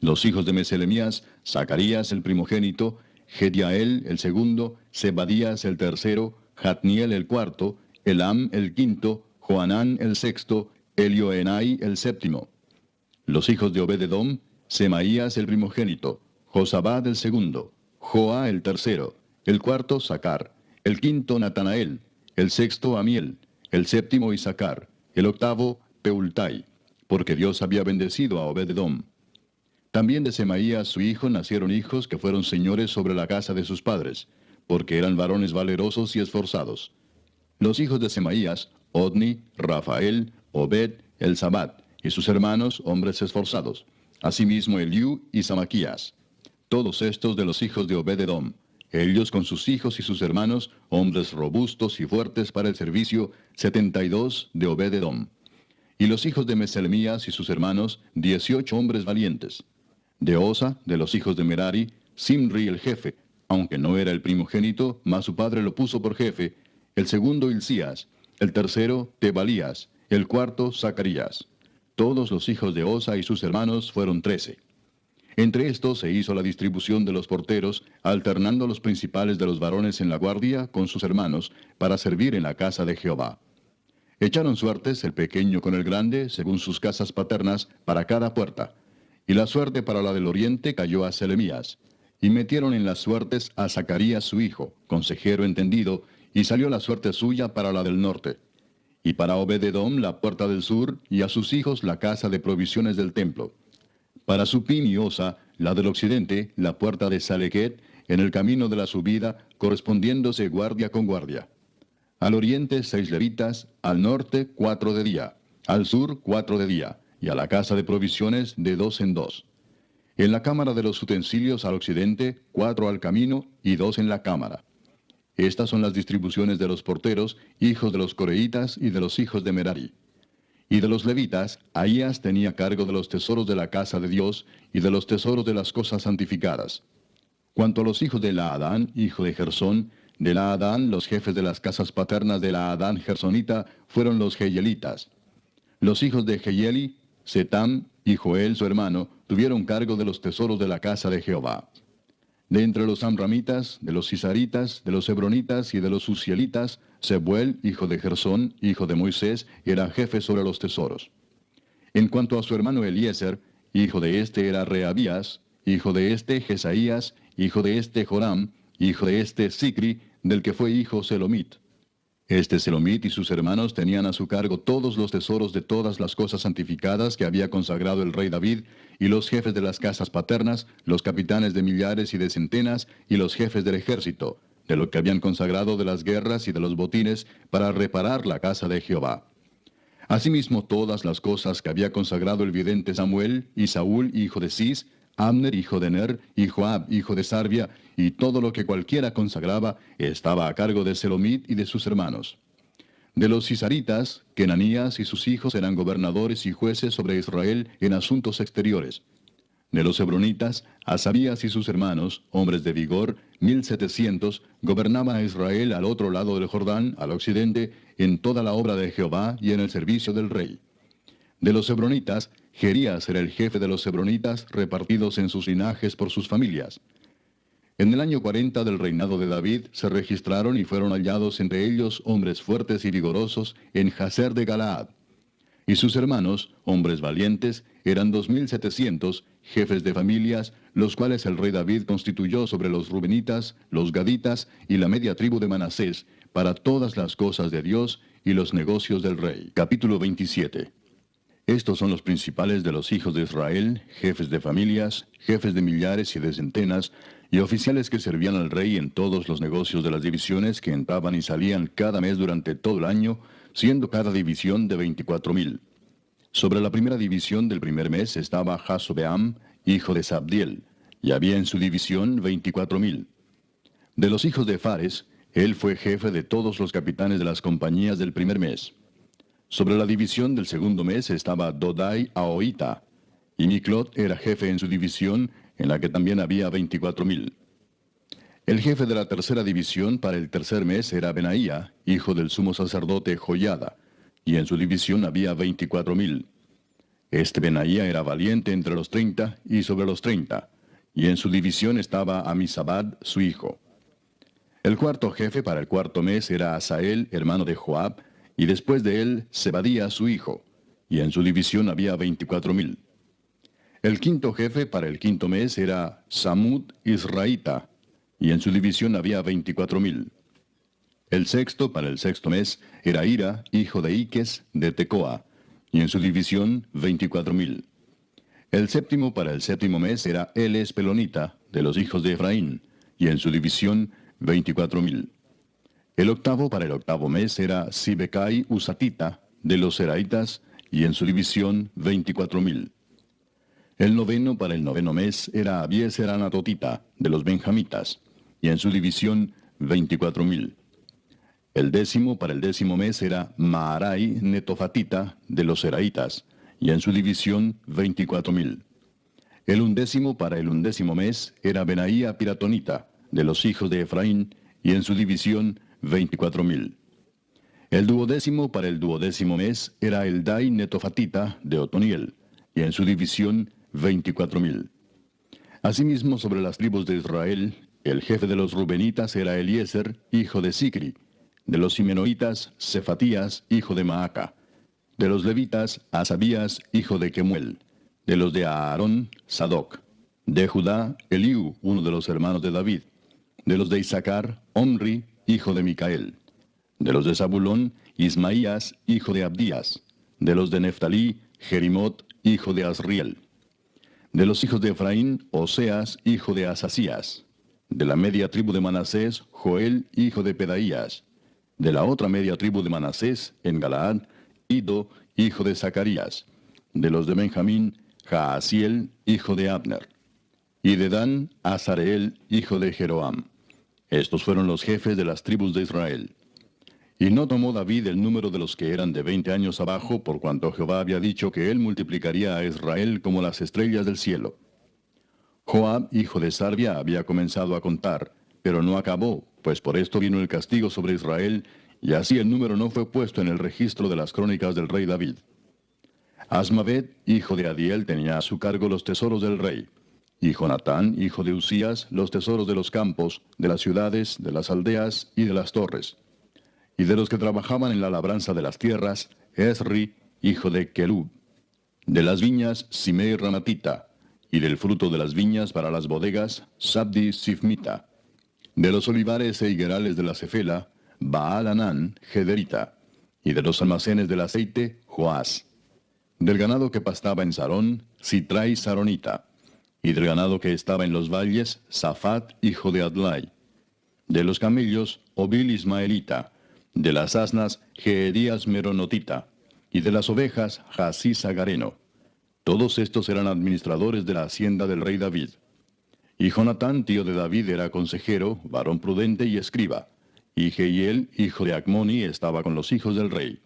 Los hijos de Meselemías, Zacarías el primogénito, Gediael el segundo, Zebadías el tercero, Jatniel el cuarto, Elam el quinto, Joanán el sexto, Elioenai el séptimo. Los hijos de Obed-edom, Semaías el primogénito, Josabad el segundo, Joa el tercero, el cuarto Sacar, el quinto Natanael, el sexto Amiel, el séptimo Isacar, el octavo Peultai, porque Dios había bendecido a Obed-edom. También de Semaías su hijo nacieron hijos que fueron señores sobre la casa de sus padres, porque eran varones valerosos y esforzados. Los hijos de Semaías, Odni, Rafael, Obed, Elzabat, y sus hermanos, hombres esforzados. Asimismo Eliú y Samaquías. Todos estos de los hijos de Obed-edom, ellos con sus hijos y sus hermanos, hombres robustos y fuertes para el servicio, 72 de Obed-edom. Y los hijos de Meselemías y sus hermanos, 18 hombres valientes. De Osa, de los hijos de Merari, Simri el jefe, aunque no era el primogénito, mas su padre lo puso por jefe, el segundo Hilcías, el tercero Tebalías, el cuarto Zacarías. Todos los hijos de Osa y sus hermanos fueron 13. Entre estos se hizo la distribución de los porteros, alternando los principales de los varones en la guardia con sus hermanos, para servir en la casa de Jehová. Echaron suertes el pequeño con el grande, según sus casas paternas, para cada puerta. Y la suerte para la del oriente cayó a Selemías. Y metieron en las suertes a Zacarías su hijo, consejero entendido, y salió la suerte suya para la del norte. Y para Obed-edom la puerta del sur, y a sus hijos la casa de provisiones del templo. Para Supim y Osa, la del occidente, la puerta de Salequet, en el camino de la subida, correspondiéndose guardia con guardia. Al oriente 6 levitas, al norte 4 de día, al sur 4 de día, y a la casa de provisiones de 2 en 2. En la cámara de los utensilios al occidente, 4 al camino y 2 en la cámara. Estas son las distribuciones de los porteros, hijos de los coreitas y de los hijos de Merari. Y de los levitas, Ahías tenía cargo de los tesoros de la casa de Dios y de los tesoros de las cosas santificadas. Cuanto a los hijos de Laadán, hijo de Gersón, de Laadán los jefes de las casas paternas de Laadán Gersonita fueron los Jeyelitas. Los hijos de Jeyeli, Setam y Joel su hermano, tuvieron cargo de los tesoros de la casa de Jehová. De entre los amramitas, de los cisaritas, de los hebronitas y de los uzielitas, Sebuel, hijo de Gersón, hijo de Moisés, era jefe sobre los tesoros. En cuanto a su hermano Eliezer, hijo de este era Rehabías, hijo de este Jesaías, hijo de este Joram, hijo de este Sicri, del que fue hijo Selomit. Este Selomit y sus hermanos tenían a su cargo todos los tesoros de todas las cosas santificadas que había consagrado el rey David, y los jefes de las casas paternas, los capitanes de millares y de centenas, y los jefes del ejército, de lo que habían consagrado de las guerras y de los botines, para reparar la casa de Jehová. Asimismo todas las cosas que había consagrado el vidente Samuel, y Saúl hijo de Cis, Abner hijo de Ner, y Joab hijo de Sarvia, y todo lo que cualquiera consagraba, estaba a cargo de Selomit y de sus hermanos. De los cisaritas, Kenanías y sus hijos eran gobernadores y jueces sobre Israel en asuntos exteriores. De los hebronitas, Asabías y sus hermanos, hombres de vigor, 1700, gobernaban a Israel al otro lado del Jordán, al occidente, en toda la obra de Jehová y en el servicio del rey. De los hebronitas, Jerías era el jefe de los hebronitas, repartidos en sus linajes por sus familias. En el año 40 del reinado de David se registraron y fueron hallados entre ellos hombres fuertes y vigorosos en Jazer de Galaad. Y sus hermanos, hombres valientes, eran 2700, jefes de familias, los cuales el rey David constituyó sobre los rubenitas, los gaditas y la media tribu de Manasés, para todas las cosas de Dios y los negocios del rey. Capítulo 27. Estos son los principales de los hijos de Israel, jefes de familias, jefes de millares y de centenas, y oficiales que servían al rey en todos los negocios de las divisiones que entraban y salían cada mes durante todo el año, siendo cada división de 24,000. Sobre la primera división del primer mes estaba Jasobeam, hijo de Sabdiel, y había en su división 24,000. De los hijos de Fares, él fue jefe de todos los capitanes de las compañías del primer mes. Sobre la división del segundo mes estaba Dodai Ahoita, y Miclot era jefe en su división, en la que también había 24,000. El jefe de la tercera división para el tercer mes era Benaía, hijo del sumo sacerdote Joiada, y en su división había 24,000. Este Benaía era valiente entre los 30 y sobre los 30, y en su división estaba Amisabad, su hijo. El cuarto jefe para el cuarto mes era Asael, hermano de Joab, y después de él Zebadía, su hijo, y en su división había 24,000. El quinto jefe para el quinto mes era Samud Israelita, y en su división había 24,000. El sexto para el sexto mes era Ira, hijo de Iques, de Tecoa, y en su división 24,000. El séptimo para el séptimo mes era Eles Pelonita, de los hijos de Efraín, y en su división 24,000. El octavo para el octavo mes era Sibecai Usatita, de los Seraitas, y en su división 24,000. El noveno para el noveno mes era Abieser Anatotita, de los Benjamitas, y en su división 24,000. El décimo para el décimo mes era Maarai Netofatita, de los Seraitas, y en su división 24,000. El undécimo para el undécimo mes era Benaía Piratonita, de los hijos de Efraín, y en su división 24,000. El duodécimo para el duodécimo mes era Eldai Netofatita, de Otoniel, y en su división 24,000. Asimismo, sobre las tribus de Israel, el jefe de los Rubenitas era Eliezer, hijo de Sicri; de los Simenoitas, Cefatías, hijo de Maaca; de los Levitas, Asabías, hijo de Kemuel; de los de Aarón, Sadoc; de Judá, Eliú, uno de los hermanos de David; de los de Isaacar, Omri, hijo de Micael; de los de Zabulón, Ismaías, hijo de Abdías; de los de Neftalí, Jerimot, hijo de Asriel; de los hijos de Efraín, Oseas, hijo de Asasías; de la media tribu de Manasés, Joel, hijo de Pedaías; de la otra media tribu de Manasés, en Galaad, Ido, hijo de Zacarías; de los de Benjamín, Jaasiel, hijo de Abner; y de Dan, Azareel, hijo de Jeroam. Estos fueron los jefes de las tribus de Israel. Y no tomó David el número de los que eran de 20 años abajo, por cuanto Jehová había dicho que él multiplicaría a Israel como las estrellas del cielo. Joab, hijo de Sarvia, había comenzado a contar, pero no acabó, pues por esto vino el castigo sobre Israel, y así el número no fue puesto en el registro de las crónicas del rey David. Asmavet, hijo de Adiel, tenía a su cargo los tesoros del rey, y Jonatán, hijo de Usías, los tesoros de los campos, de las ciudades, de las aldeas y de las torres. Y de los que trabajaban en la labranza de las tierras, Esri, hijo de Kelub; de las viñas, Simei Ramatita; y del fruto de las viñas para las bodegas, Sabdi Sifmita; de los olivares e higuerales de la Cefela, Baal Anán, Gederita; y de los almacenes del aceite, Joás; del ganado que pastaba en Sarón, Sitrai Saronita; y del ganado que estaba en los valles, Safat, hijo de Adlai; de los camellos, Obil Ismaelita; de las asnas, Geedías Meronotita; y de las ovejas, Jasís Agareno. Todos estos eran administradores de la hacienda del rey David. Y Jonatán, tío de David, era consejero, varón prudente y escriba. Y Jehiel, hijo de Acmoni, estaba con los hijos del rey.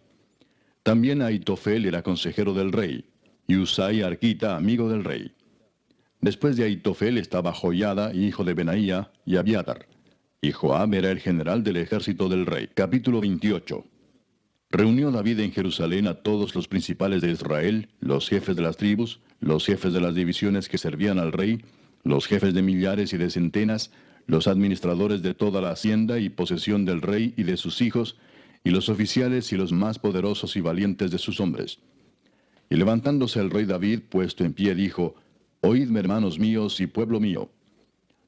También Aitofel era consejero del rey, y Usai Arquita, amigo del rey. Después de Aitofel estaba Joiada, hijo de Benaía, y Abiatar. Y Joab era el general del ejército del rey. Capítulo 28. Reunió David en Jerusalén a todos los principales de Israel, los jefes de las tribus, los jefes de las divisiones que servían al rey, los jefes de millares y de centenas, los administradores de toda la hacienda y posesión del rey y de sus hijos, y los oficiales y los más poderosos y valientes de sus hombres. Y levantándose el rey David, puesto en pie, dijo: Oídme, hermanos míos y pueblo mío.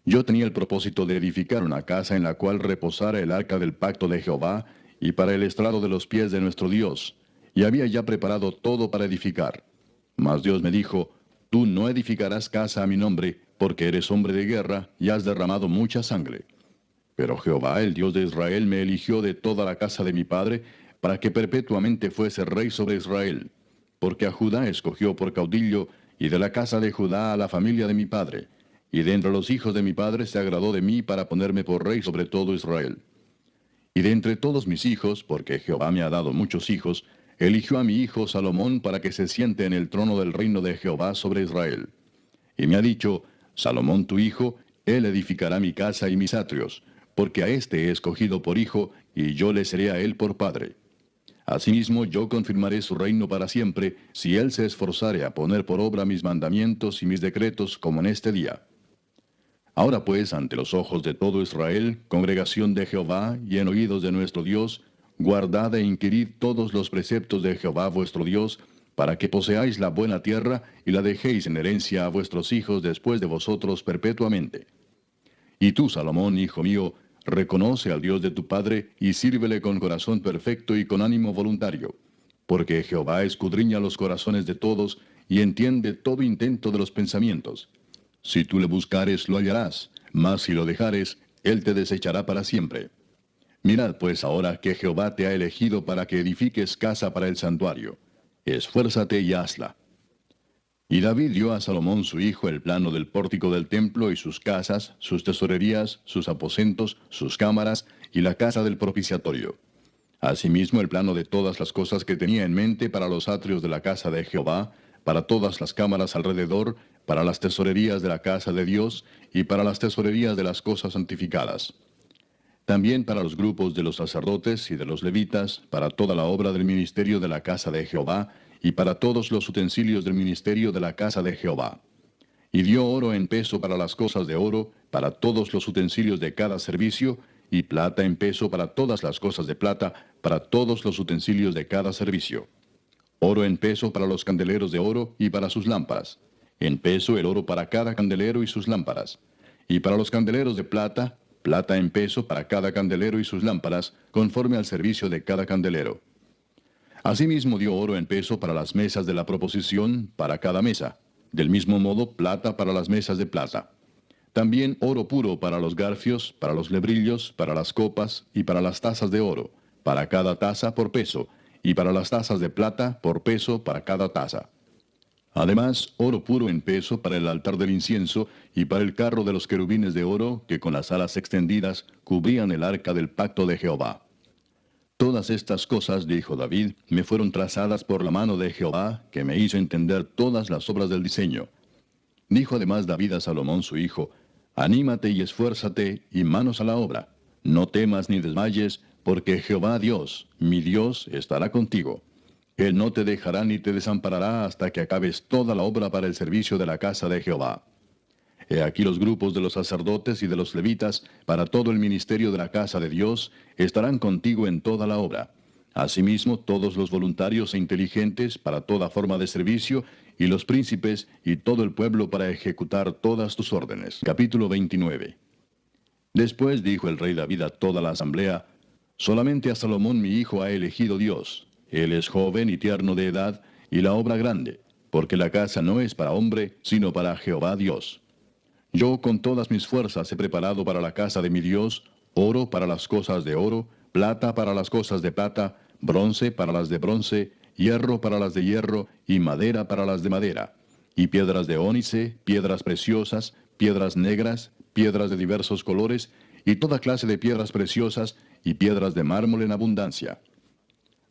Yo tenía el propósito de edificar una casa en la cual reposara el arca del pacto de Jehová, y para el estrado de los pies de nuestro Dios, y había ya preparado todo para edificar. Mas Dios me dijo: Tú no edificarás casa a mi nombre, porque eres hombre de guerra, y has derramado mucha sangre. Pero Jehová, el Dios de Israel, me eligió de toda la casa de mi padre, para que perpetuamente fuese rey sobre Israel. Porque a Judá escogió por caudillo, y de la casa de Judá a la familia de mi padre, y de entre los hijos de mi padre se agradó de mí para ponerme por rey sobre todo Israel. Y de entre todos mis hijos, porque Jehová me ha dado muchos hijos, eligió a mi hijo Salomón para que se siente en el trono del reino de Jehová sobre Israel. Y me ha dicho, Salomón tu hijo, él edificará mi casa y mis atrios, porque a éste he escogido por hijo, y yo le seré a él por padre. Asimismo yo confirmaré su reino para siempre, si él se esforzare a poner por obra mis mandamientos y mis decretos como en este día. Ahora pues, ante los ojos de todo Israel, congregación de Jehová, y en oídos de nuestro Dios, guardad e inquirid todos los preceptos de Jehová vuestro Dios, para que poseáis la buena tierra, y la dejéis en herencia a vuestros hijos después de vosotros perpetuamente. Y tú, Salomón, hijo mío, reconoce al Dios de tu padre, y sírvele con corazón perfecto y con ánimo voluntario. Porque Jehová escudriña los corazones de todos, y entiende todo intento de los pensamientos. Si tú le buscares, lo hallarás, mas si lo dejares, él te desechará para siempre. Mirad pues ahora que Jehová te ha elegido para que edifiques casa para el santuario. Esfuérzate y hazla. Y David dio a Salomón su hijo el plano del pórtico del templo y sus casas, sus tesorerías, sus aposentos, sus cámaras y la casa del propiciatorio. Asimismo el plano de todas las cosas que tenía en mente para los atrios de la casa de Jehová, para todas las cámaras alrededor, para las tesorerías de la casa de Dios y para las tesorerías de las cosas santificadas. También para los grupos de los sacerdotes y de los levitas, para toda la obra del ministerio de la casa de Jehová, y para todos los utensilios del ministerio de la casa de Jehová. Y dio oro en peso para las cosas de oro, para todos los utensilios de cada servicio, y plata en peso para todas las cosas de plata, para todos los utensilios de cada servicio. Oro en peso para los candeleros de oro y para sus lámparas. En peso el oro para cada candelero y sus lámparas. Y para los candeleros de plata, plata en peso para cada candelero y sus lámparas, conforme al servicio de cada candelero. Asimismo dio oro en peso para las mesas de la proposición, para cada mesa. Del mismo modo, plata para las mesas de plata. También oro puro para los garfios, para los lebrillos, para las copas y para las tazas de oro, para cada taza por peso, y para las tazas de plata por peso para cada taza. Además, oro puro en peso para el altar del incienso y para el carro de los querubines de oro que con las alas extendidas cubrían el arca del pacto de Jehová. Todas estas cosas, dijo David, me fueron trazadas por la mano de Jehová, que me hizo entender todas las obras del diseño. Dijo además David a Salomón su hijo, anímate y esfuérzate, y manos a la obra. No temas ni desmayes, porque Jehová Dios, mi Dios, estará contigo. Él no te dejará ni te desamparará hasta que acabes toda la obra para el servicio de la casa de Jehová. He aquí los grupos de los sacerdotes y de los levitas, para todo el ministerio de la casa de Dios, estarán contigo en toda la obra. Asimismo, todos los voluntarios e inteligentes para toda forma de servicio, y los príncipes y todo el pueblo para ejecutar todas tus órdenes. Capítulo 29. Después dijo el rey David a toda la asamblea, solamente a Salomón mi hijo ha elegido Dios. Él es joven y tierno de edad, y la obra grande, porque la casa no es para hombre, sino para Jehová Dios. Yo con todas mis fuerzas he preparado para la casa de mi Dios, oro para las cosas de oro, plata para las cosas de plata, bronce para las de bronce, hierro para las de hierro, y madera para las de madera, y piedras de ónice, piedras preciosas, piedras negras, piedras de diversos colores, y toda clase de piedras preciosas, y piedras de mármol en abundancia.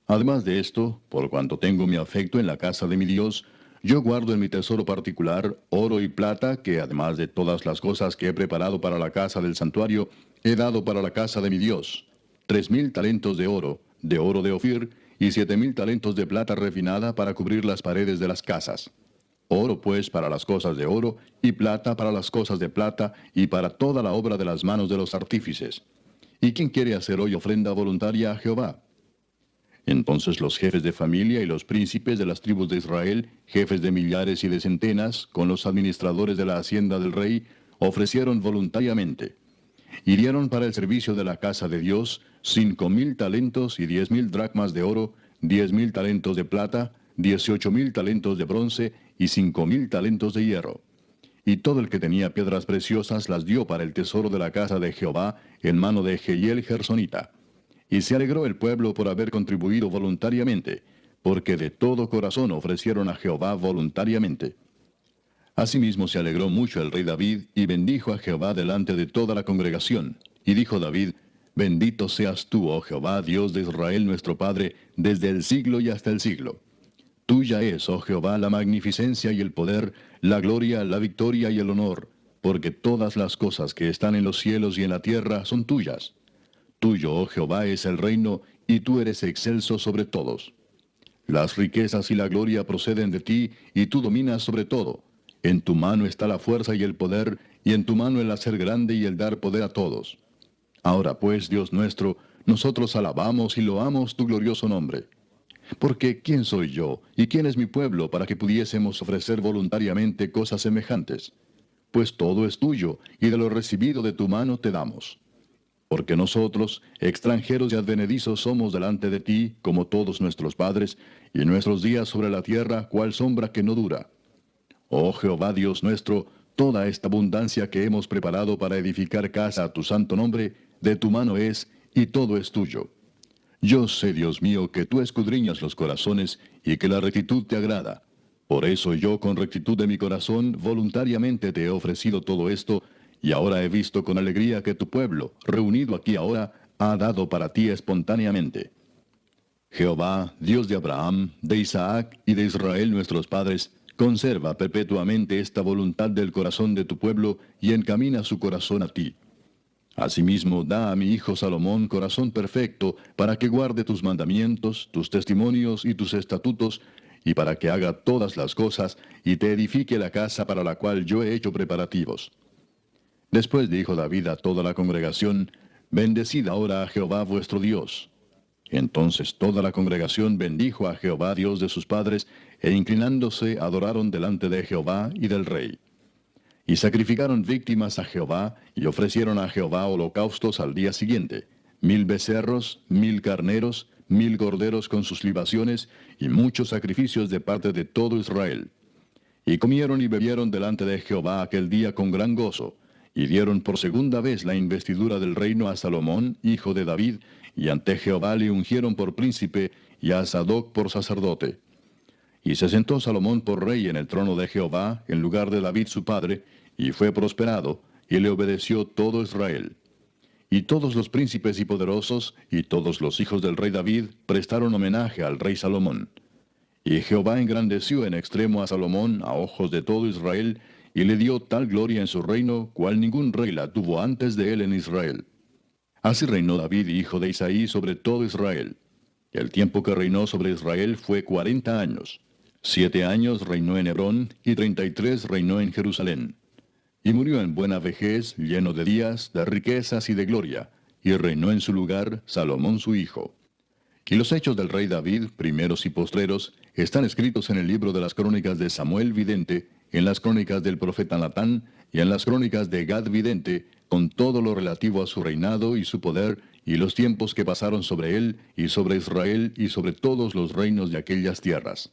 Además de esto, por cuanto tengo mi afecto en la casa de mi Dios, yo guardo en mi tesoro particular oro y plata, que además de todas las cosas que he preparado para la casa del santuario, he dado para la casa de mi Dios, 3,000 talentos de oro de Ofir, y 7,000 talentos de plata refinada para cubrir las paredes de las casas. Oro pues para las cosas de oro, y plata para las cosas de plata, y para toda la obra de las manos de los artífices. ¿Y quién quiere hacer hoy ofrenda voluntaria a Jehová? Entonces los jefes de familia y los príncipes de las tribus de Israel, jefes de millares y de centenas, con los administradores de la hacienda del rey, ofrecieron voluntariamente. Y dieron para el servicio de la casa de Dios 5,000 talentos y 10,000 dracmas de oro, 10,000 talentos de plata, 18,000 talentos de bronce y 5,000 talentos de hierro. Y todo el que tenía piedras preciosas las dio para el tesoro de la casa de Jehová en mano de Jehiel Gersonita. Y se alegró el pueblo por haber contribuido voluntariamente, porque de todo corazón ofrecieron a Jehová voluntariamente. Asimismo se alegró mucho el rey David, y bendijo a Jehová delante de toda la congregación. Y dijo David: Bendito seas tú, oh Jehová, Dios de Israel nuestro Padre, desde el siglo y hasta el siglo. Tuya es, oh Jehová, la magnificencia y el poder, la gloria, la victoria y el honor, porque todas las cosas que están en los cielos y en la tierra son tuyas. Tuyo, oh Jehová, es el reino, y tú eres excelso sobre todos. Las riquezas y la gloria proceden de ti, y tú dominas sobre todo. En tu mano está la fuerza y el poder, y en tu mano el hacer grande y el dar poder a todos. Ahora pues, Dios nuestro, nosotros alabamos y loamos tu glorioso nombre. Porque ¿quién soy yo, y quién es mi pueblo, para que pudiésemos ofrecer voluntariamente cosas semejantes? Pues todo es tuyo, y de lo recibido de tu mano te damos. Porque nosotros, extranjeros y advenedizos, somos delante de ti, como todos nuestros padres, y nuestros días sobre la tierra, cual sombra que no dura. Oh Jehová Dios nuestro, toda esta abundancia que hemos preparado para edificar casa a tu santo nombre, de tu mano es, y todo es tuyo. Yo sé, Dios mío, que tú escudriñas los corazones, y que la rectitud te agrada. Por eso yo, con rectitud de mi corazón, voluntariamente te he ofrecido todo esto, y ahora he visto con alegría que tu pueblo, reunido aquí ahora, ha dado para ti espontáneamente. Jehová, Dios de Abraham, de Isaac y de Israel nuestros padres, conserva perpetuamente esta voluntad del corazón de tu pueblo, y encamina su corazón a ti. Asimismo, da a mi hijo Salomón corazón perfecto, para que guarde tus mandamientos, tus testimonios y tus estatutos, y para que haga todas las cosas, y te edifique la casa para la cual yo he hecho preparativos. Después dijo David a toda la congregación: Bendecid ahora a Jehová vuestro Dios. Entonces toda la congregación bendijo a Jehová Dios de sus padres, e inclinándose adoraron delante de Jehová y del rey. Y sacrificaron víctimas a Jehová, y ofrecieron a Jehová holocaustos al día siguiente: 1000 becerros, 1000 carneros, 1000 corderos con sus libaciones, y muchos sacrificios de parte de todo Israel. Y comieron y bebieron delante de Jehová aquel día con gran gozo, y dieron por segunda vez la investidura del reino a Salomón, hijo de David, y ante Jehová le ungieron por príncipe, y a Sadoc por sacerdote. Y se sentó Salomón por rey en el trono de Jehová, en lugar de David su padre, y fue prosperado, y le obedeció todo Israel. Y todos los príncipes y poderosos, y todos los hijos del rey David, prestaron homenaje al rey Salomón. Y Jehová engrandeció en extremo a Salomón a ojos de todo Israel, y le dio tal gloria en su reino, cual ningún rey la tuvo antes de él en Israel. Así reinó David, hijo de Isaí, sobre todo Israel. El tiempo que reinó sobre Israel fue 40 años. 7 años reinó en Hebrón, y 33 reinó en Jerusalén. Y murió en buena vejez, lleno de días, de riquezas y de gloria, y reinó en su lugar Salomón su hijo. Y los hechos del rey David, primeros y postreros, están escritos en el libro de las crónicas de Samuel vidente, en las crónicas del profeta Natán, y en las crónicas de Gad vidente, con todo lo relativo a su reinado y su poder, y los tiempos que pasaron sobre él, y sobre Israel, y sobre todos los reinos de aquellas tierras.